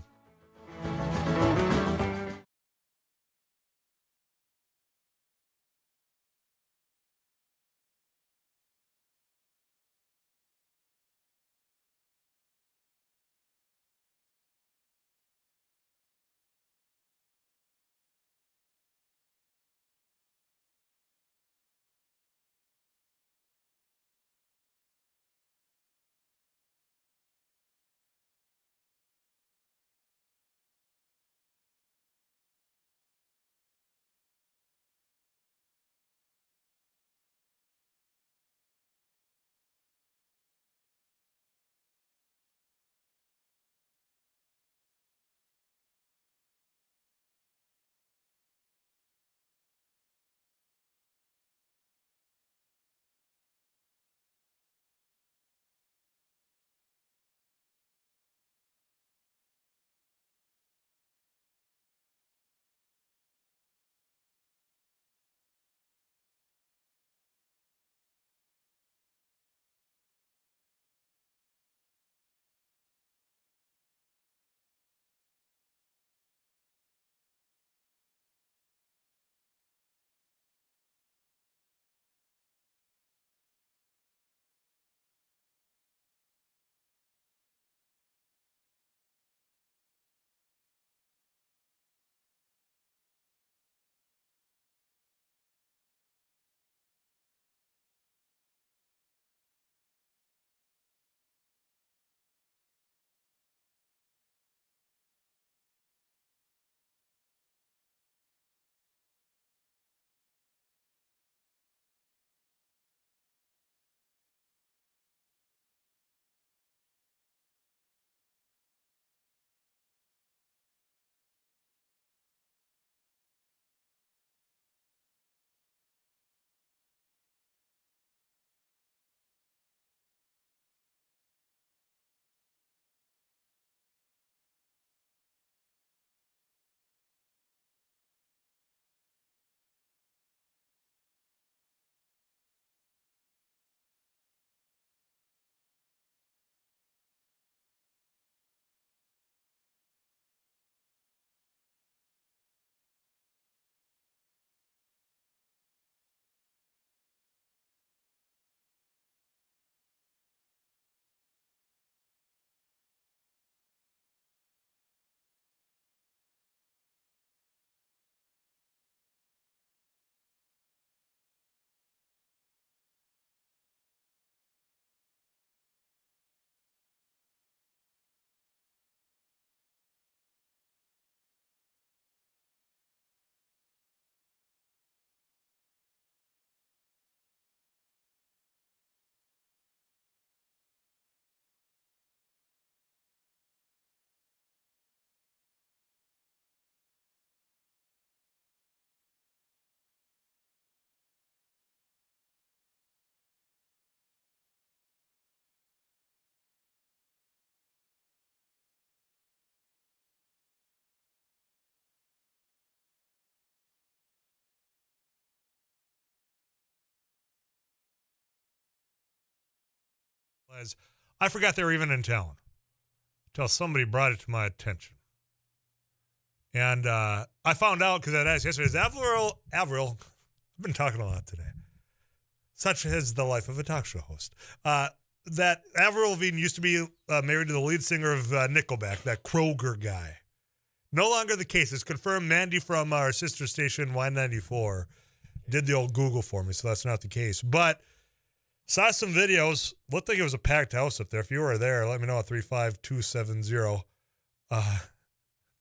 As I forgot they were even in town until somebody brought it to my attention. And I found out because I'd asked yesterday, is Avril, I've been talking a lot today. Such is the life of a talk show host. That Avril Lavigne used to be married to the lead singer of Nickelback, that Kroger guy. No longer the case. It's confirmed. Mandy from our sister station, Y94, did the old Google for me, so that's not the case. But saw some videos. Looked like it was a packed house up there. If you were there, let me know at 35270.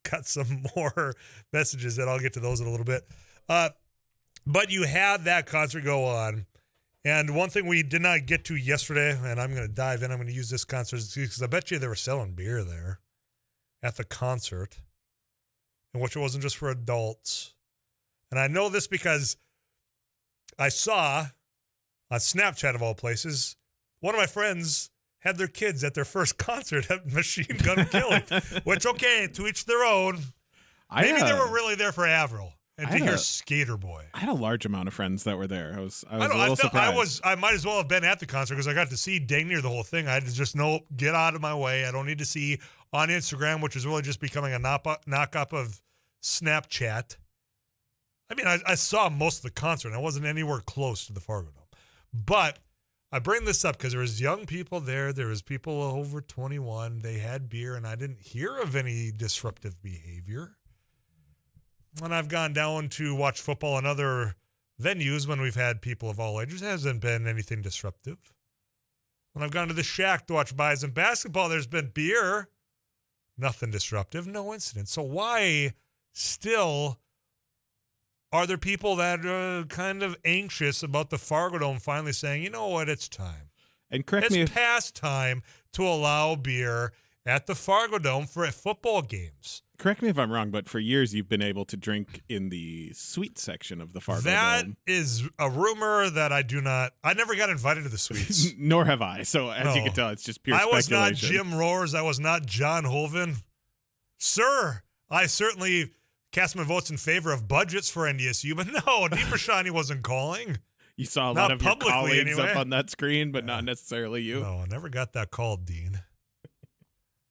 Got some more messages that I'll get to those in a little bit. But you had that concert go on. And one thing we did not get to yesterday, and I'm going to dive in, I'm going to use this concert because I bet you they were selling beer there at the concert, in which it wasn't just for adults. And I know this because I saw on Snapchat, of all places, one of my friends had their kids at their first concert at Machine Gun Kelly, which, okay, to each their own. Maybe they were really there for Avril and to hear Skater Boy. I had a large amount of friends that were there. I was a little surprised. I might as well have been at the concert because I got to see dang near the whole thing. I had to just get out of my way. I don't need to see on Instagram, which is really just becoming a knock-up of Snapchat. I mean, I saw most of the concert, and I wasn't anywhere close to the Fargo Dome. But I bring this up because there was young people there. There was people over 21. They had beer, and I didn't hear of any disruptive behavior. When I've gone down to watch football in other venues when we've had people of all ages, hasn't been anything disruptive. When I've gone to the Shack to watch Bison basketball, there's been beer. Nothing disruptive, no incident. So why still are there people that are kind of anxious about the Fargo Dome finally saying, you know what, it's time. And correct me if past time to allow beer at the Fargo Dome for football games. Correct me if I'm wrong, but for years you've been able to drink in the suite section of the Fargo Dome. That is a rumor that I never got invited to the suites. Nor have I. So as you can tell, it's just pure speculation. I was not Jim Roars. I was not John Hoven. Sir, I certainly cast my votes in favor of budgets for NDSU, but no, Dean Brashani wasn't calling. You saw a lot of your colleagues up on that screen, but not necessarily you. No, I never got that call, Dean.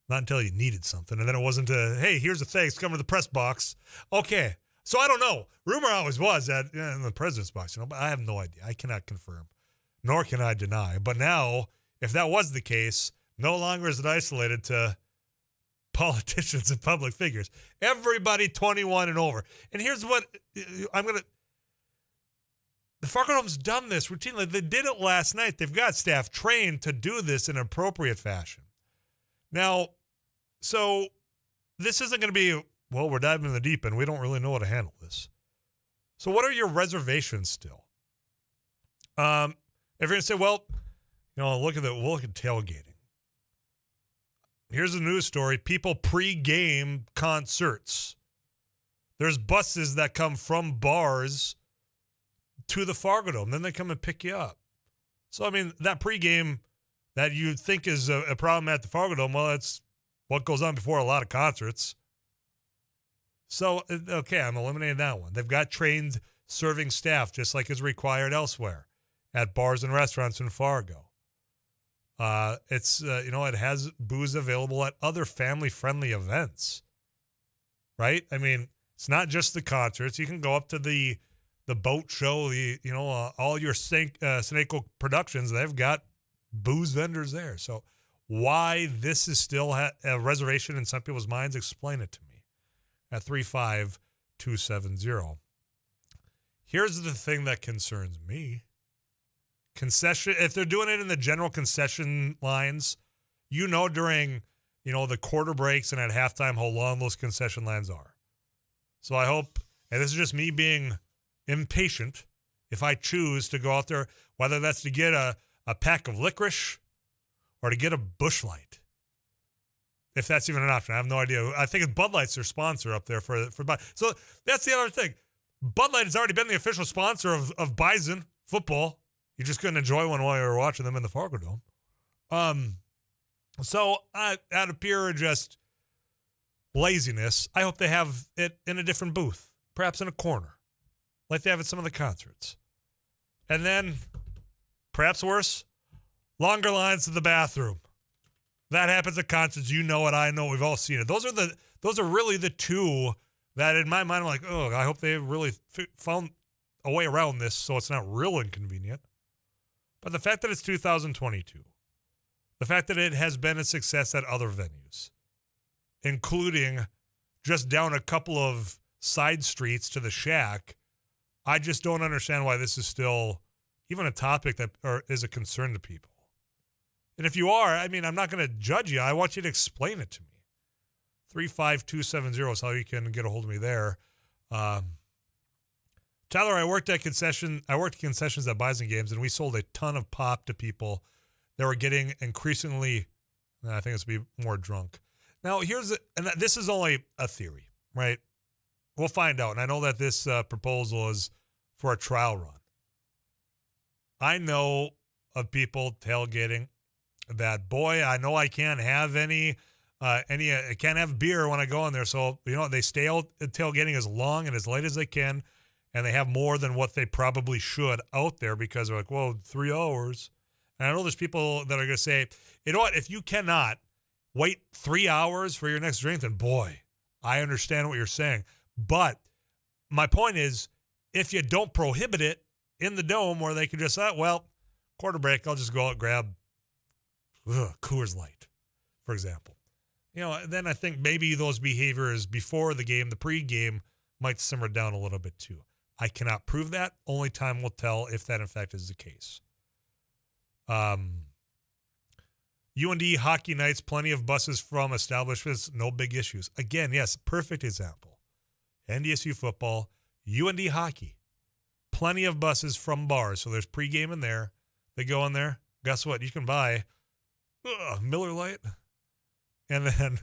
Not until you needed something. And then it wasn't hey, here's a thanks, come to the press box. Okay. So I don't know. Rumor always was that in the president's box, but I have no idea. I cannot confirm, nor can I deny. But now, if that was the case, no longer is it isolated to politicians and public figures. Everybody 21 and over. And here's what the Fargo Dome's done this routinely. They did it last night. They've got staff trained to do this in an appropriate fashion. Now, so this isn't going to be, well, we're diving in the deep end. We don't really know how to handle this. So what are your reservations still? If you're going to say, well, we'll look at tailgating. Here's a news story. People pre-game concerts. There's buses that come from bars to the Fargo Dome. Then they come and pick you up. So, I mean, that pre-game that you think is a problem at the Fargo Dome, well, it's what goes on before a lot of concerts. So, okay, I'm eliminating that one. They've got trained serving staff, just like is required elsewhere at bars and restaurants in Fargo. It has booze available at other family-friendly events, right? I mean, it's not just the concerts. You can go up to the boat show, all your Snake Productions. They've got booze vendors there. So why this is still a reservation in some people's minds, explain it to me at 35270. Here's the thing that concerns me. If they're doing it in the general concession lines, during, the quarter breaks and at halftime how long those concession lines are. So I hope, and this is just me being impatient, if I choose to go out there, whether that's to get a pack of licorice or to get a Busch Light. If that's even an option. I have no idea. I think Bud Light's their sponsor up there for Bud. So that's the other thing. Bud Light has already been the official sponsor of Bison football. You just couldn't enjoy one while you were watching them in the Fargo Dome. So out of pure just laziness, I hope they have it in a different booth, perhaps in a corner, like they have at some of the concerts. And then, perhaps worse, Longer lines to the bathroom. That happens at concerts. You know it. I know. We've all seen it. Those are really the two that, in my mind, I'm like, oh, I hope they really found a way around this so it's not real inconvenient. But the fact that it's 2022, the fact that it has been a success at other venues, including just down a couple of side streets to the Shack, I just don't understand why this is still even a topic that is a concern to people. And if you are, I mean, I'm not going to judge you. I want you to explain it to me. 35270 is how you can get a hold of me there. Tyler, I worked concessions at Bison Games, and we sold a ton of pop to people that were getting increasingly, I think it's to be more drunk. Now, and this is only a theory, right? We'll find out. And I know that this proposal is for a trial run. I know of people tailgating that, boy, I know I can't have I can't have beer when I go in there. So, they stay out tailgating as long and as late as they can. And they have more than what they probably should out there because they're like, well, 3 hours. And I know there's people that are going to say, you know what, if you cannot wait 3 hours for your next drink, then boy, I understand what you're saying. But my point is, if you don't prohibit it in the dome where they can just say, well, quarter break, I'll just go out and grab Coors Light, for example. Then I think maybe those behaviors before the game, the pregame, might simmer down a little bit too. I cannot prove that. Only time will tell if that, in fact, is the case. UND hockey nights, plenty of buses from establishments, no big issues. Again, yes, perfect example. NDSU football, UND hockey, plenty of buses from bars. So there's pregame in there. They go in there. Guess what? You can buy Miller Lite, and then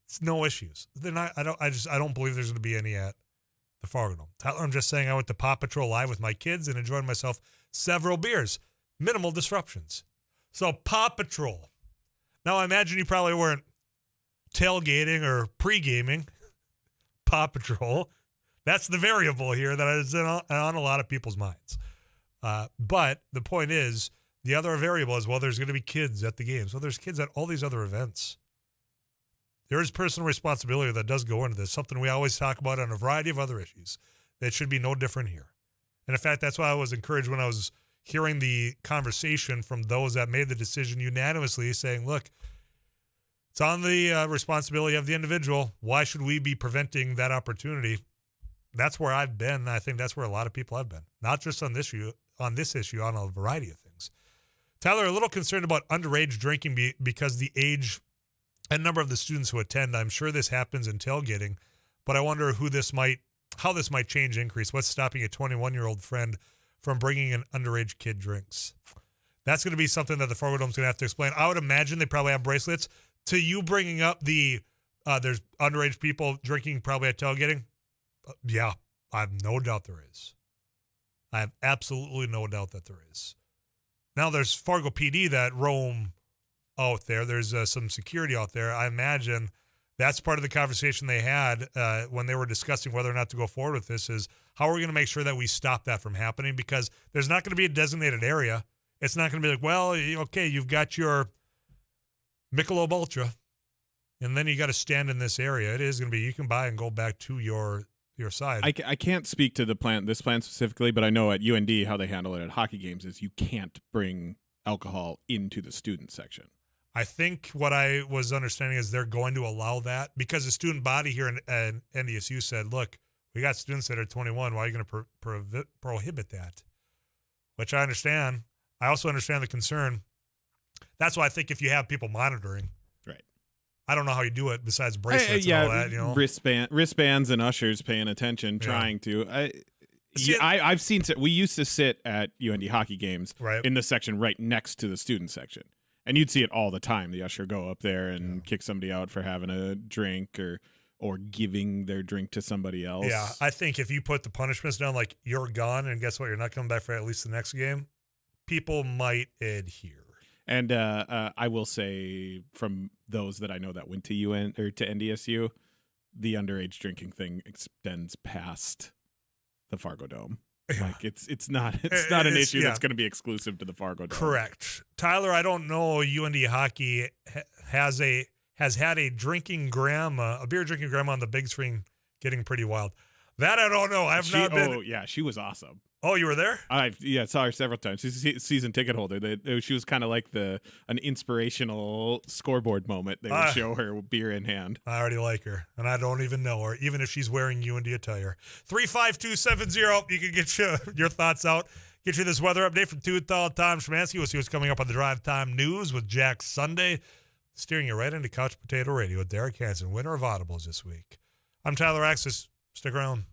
it's no issues. I don't believe there's going to be any at the Fargo Dome. Tyler, I'm just saying I went to Paw Patrol Live with my kids and enjoyed myself several beers. Minimal disruptions. So Paw Patrol. Now I imagine you probably weren't tailgating or pre-gaming. Paw Patrol. That's the variable here that is on a lot of people's minds. But the point is, the other variable is, well, there's going to be kids at the games. Well, there's kids at all these other events. There is personal responsibility that does go into this, something we always talk about on a variety of other issues. That should be no different here. And in fact, that's why I was encouraged when I was hearing the conversation from those that made the decision unanimously saying, look, it's on the responsibility of the individual. Why should we be preventing that opportunity? That's where I've been. I think that's where a lot of people have been, not just on this issue, on a variety of things. Tyler, a little concerned about underage drinking because the age and number of the students who attend. I'm sure this happens in tailgating, but I wonder how this might increase. What's stopping a 21-year-old friend from bringing an underage kid drinks? That's going to be something that the Fargo Dome's going to have to explain. I would imagine they probably have bracelets. To you bringing up there's underage people drinking probably at tailgating. Yeah, I have no doubt there is. I have absolutely no doubt that there is. Now there's Fargo PD that roam out there. There's some security out there. I imagine that's part of the conversation they had when they were discussing whether or not to go forward with this is how are we going to make sure that we stop that from happening? Because there's not going to be a designated area. It's not going to be like, well, okay, you've got your Michelob Ultra, and then you got to stand in this area. It is going to be, you can buy and go back to your side. I can't speak to this plan specifically, but I know at UND how they handle it at hockey games is you can't bring alcohol into the student section. I think what I was understanding is they're going to allow that because the student body here in NDSU said, look, we got students that are 21. Why are you going to prohibit that? Which I understand. I also understand the concern. That's why I think if you have people monitoring, right? I don't know how you do it besides bracelets and all that. Wristbands and ushers paying attention, trying to. I've seen. We used to sit at UND hockey games in the section right next to the student section, and you'd see it all the time. The usher go up there and kick somebody out for having a drink or giving their drink to somebody else. Yeah, I think if you put the punishments down, like you're gone, and guess what, you're not coming back for at least the next game, people might adhere. And I will say, from those that I know that went to UN or to NDSU, the underage drinking thing extends past the Fargo Dome. Like it's not an issue that's going to be exclusive to the Fargo Dome. Correct. Tyler, I don't know UND hockey has had a beer drinking grandma on the big screen getting pretty wild. That I don't know. I've not been. Oh yeah, she was awesome. Oh, you were there? I saw her several times. She's a season ticket holder. She was kind of like an inspirational scoreboard moment. They would show her beer in hand. I already like her, and I don't even know her, even if she's wearing UND attire. 35270. You can get your thoughts out. Get you this weather update from Tom Szymanski. We'll see what's coming up on the Drive Time News with Jack Sunday. Steering you right into Couch Potato Radio with Derek Hansen, winner of Audibles this week. I'm Tyler Axis. Stick around.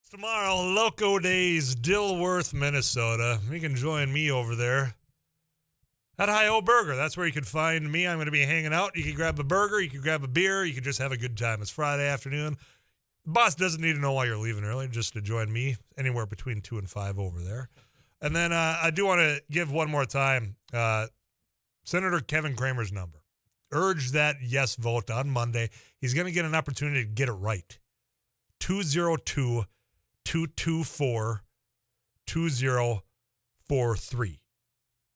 Tomorrow, Loco Days, Dilworth, Minnesota. You can join me over there at Hi-O Burger. That's where you can find me. I'm going to be hanging out. You can grab a burger. You can grab a beer. You can just have a good time. It's Friday afternoon. The boss doesn't need to know why you're leaving early, just to join me anywhere between 2 and 5 over there. And then I do want to give one more time Senator Kevin Cramer's number. Urge that yes vote on Monday. He's going to get an opportunity to get it right. 202-224-2043.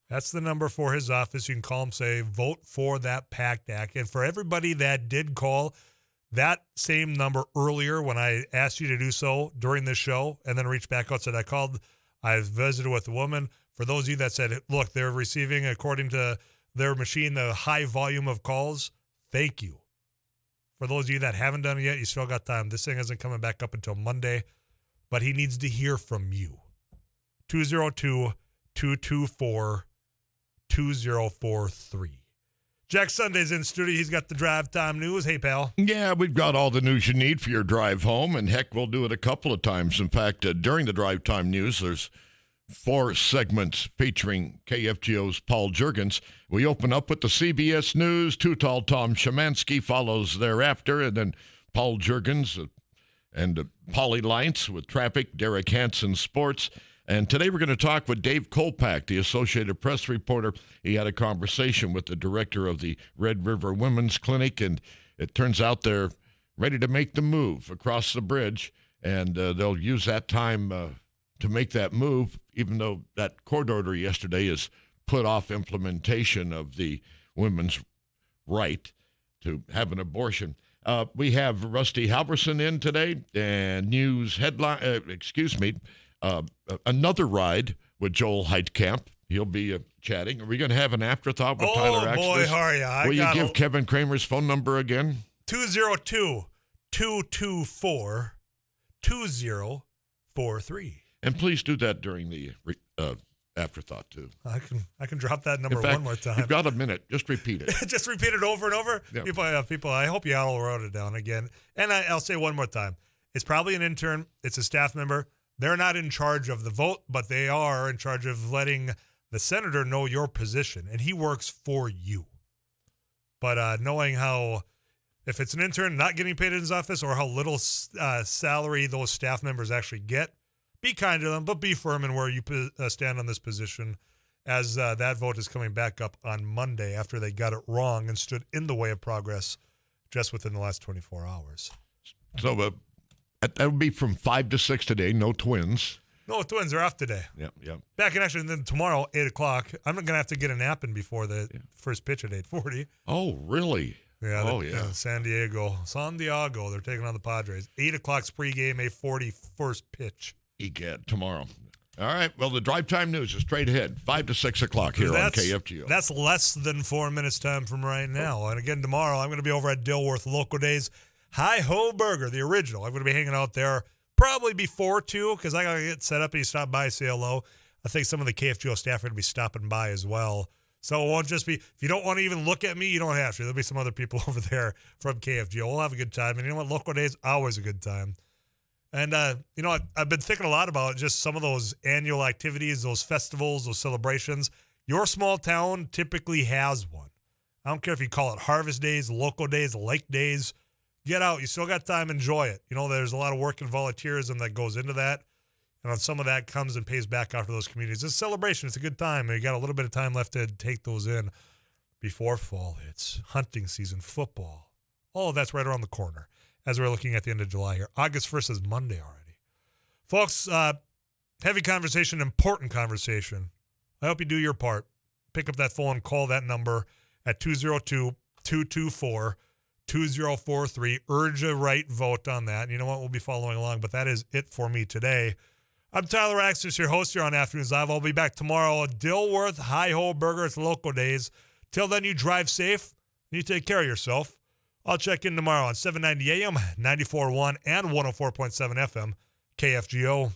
That's the number for his office. You can call him, say, vote for that Pact Act. And for everybody that did call that same number earlier when I asked you to do so during this show and then reached back out, said I visited with a woman For those of you that said, look, they're receiving, according to their machine, the high volume of calls, thank you. For those of you that haven't done it yet, you still got time. This thing isn't coming back up until Monday, but he needs to hear from you. 202-224-2043. Jack Sunday's in studio. He's got the drive time news. Hey, pal. Yeah, we've got all the news you need for your drive home, and heck, we'll do it a couple of times. In fact, during the drive time news, there's 4 segments featuring KFGO's Paul Juergens. We open up with the CBS News. Too Tall Tom Szymanski follows thereafter, and then Paul Juergens and Polly Lights with traffic, Derek Hansen sports. And today we're going to talk with Dave Kolpak, the Associated Press reporter. He had a conversation with the director of the Red River Women's Clinic, and it turns out they're ready to make the move across the bridge, and they'll use that time to make that move, even though that court order yesterday has put off implementation of the women's right to have an abortion. We have Rusty Halverson in today, and news headline, another ride with Joel Heitkamp. He'll be chatting. Are we going to have an afterthought with Tyler Axtis? Oh, boy, are you? Will you give Kevin Kramer's phone number again? 202-224-2043. And please do that during the afterthought, too. I can drop that number In fact, one more time. You've got a minute. Just repeat it. Just repeat it over and over? Yeah. People, I hope you all wrote it down again. And I'll say one more time. It's probably an intern. It's a staff member. They're not in charge of the vote, but they are in charge of letting the senator know your position, and he works for you. But knowing how, if it's an intern not getting paid in his office, or how little salary those staff members actually get, be kind to them, but be firm in where you stand on this position, as that vote is coming back up on Monday after they got it wrong and stood in the way of progress just within the last 24 hours. So that would be from 5 to 6 today. No twins. No, twins are off today. Yep. Back in action then tomorrow, 8 o'clock. I'm not going to have to get a nap in before the first pitch at 8:40. Oh, really? Yeah. San Diego. They're taking on the Padres. 8 o'clock's pregame, 8:40 first pitch. Egad, tomorrow. All right. Well, the drive time news is straight ahead, 5 to 6 o'clock here on KFGO. That's less than 4 minutes time from right now. And again, tomorrow, I'm going to be over at Dilworth Local Days. Hi-Ho Burger, the original. I'm going to be hanging out there probably before 2 because I got to get set up and you stop by, say hello. I think some of the KFGO staff are going to be stopping by as well. So it won't just be, if you don't want to even look at me, you don't have to. There'll be some other people over there from KFGO. We'll have a good time. And you know what? Local Days, always a good time. And, I've been thinking a lot about just some of those annual activities, those festivals, those celebrations. Your small town typically has one. I don't care if you call it Harvest Days, Local Days, Lake Days. Get out. You still got time. Enjoy it. There's a lot of work and volunteerism that goes into that. And some of that comes and pays back out to those communities. It's a celebration. It's a good time. And you got a little bit of time left to take those in before fall hits. Hunting season, football. All of that's right around the corner as we're looking at the end of July here. August 1st is Monday already. Folks, heavy conversation, important conversation. I hope you do your part. Pick up that phone, call that number at 202-224-2043. Urge a right vote on that. And you know what? We'll be following along, but that is it for me today. I'm Tyler Axtis, your host here on Afternoons Live. I'll be back tomorrow at Dilworth Hi-Ho Burger. It's Local Days. Till then, you drive safe and you take care of yourself. I'll check in tomorrow on 790 AM, 94.1, and 104.7 FM, KFGO.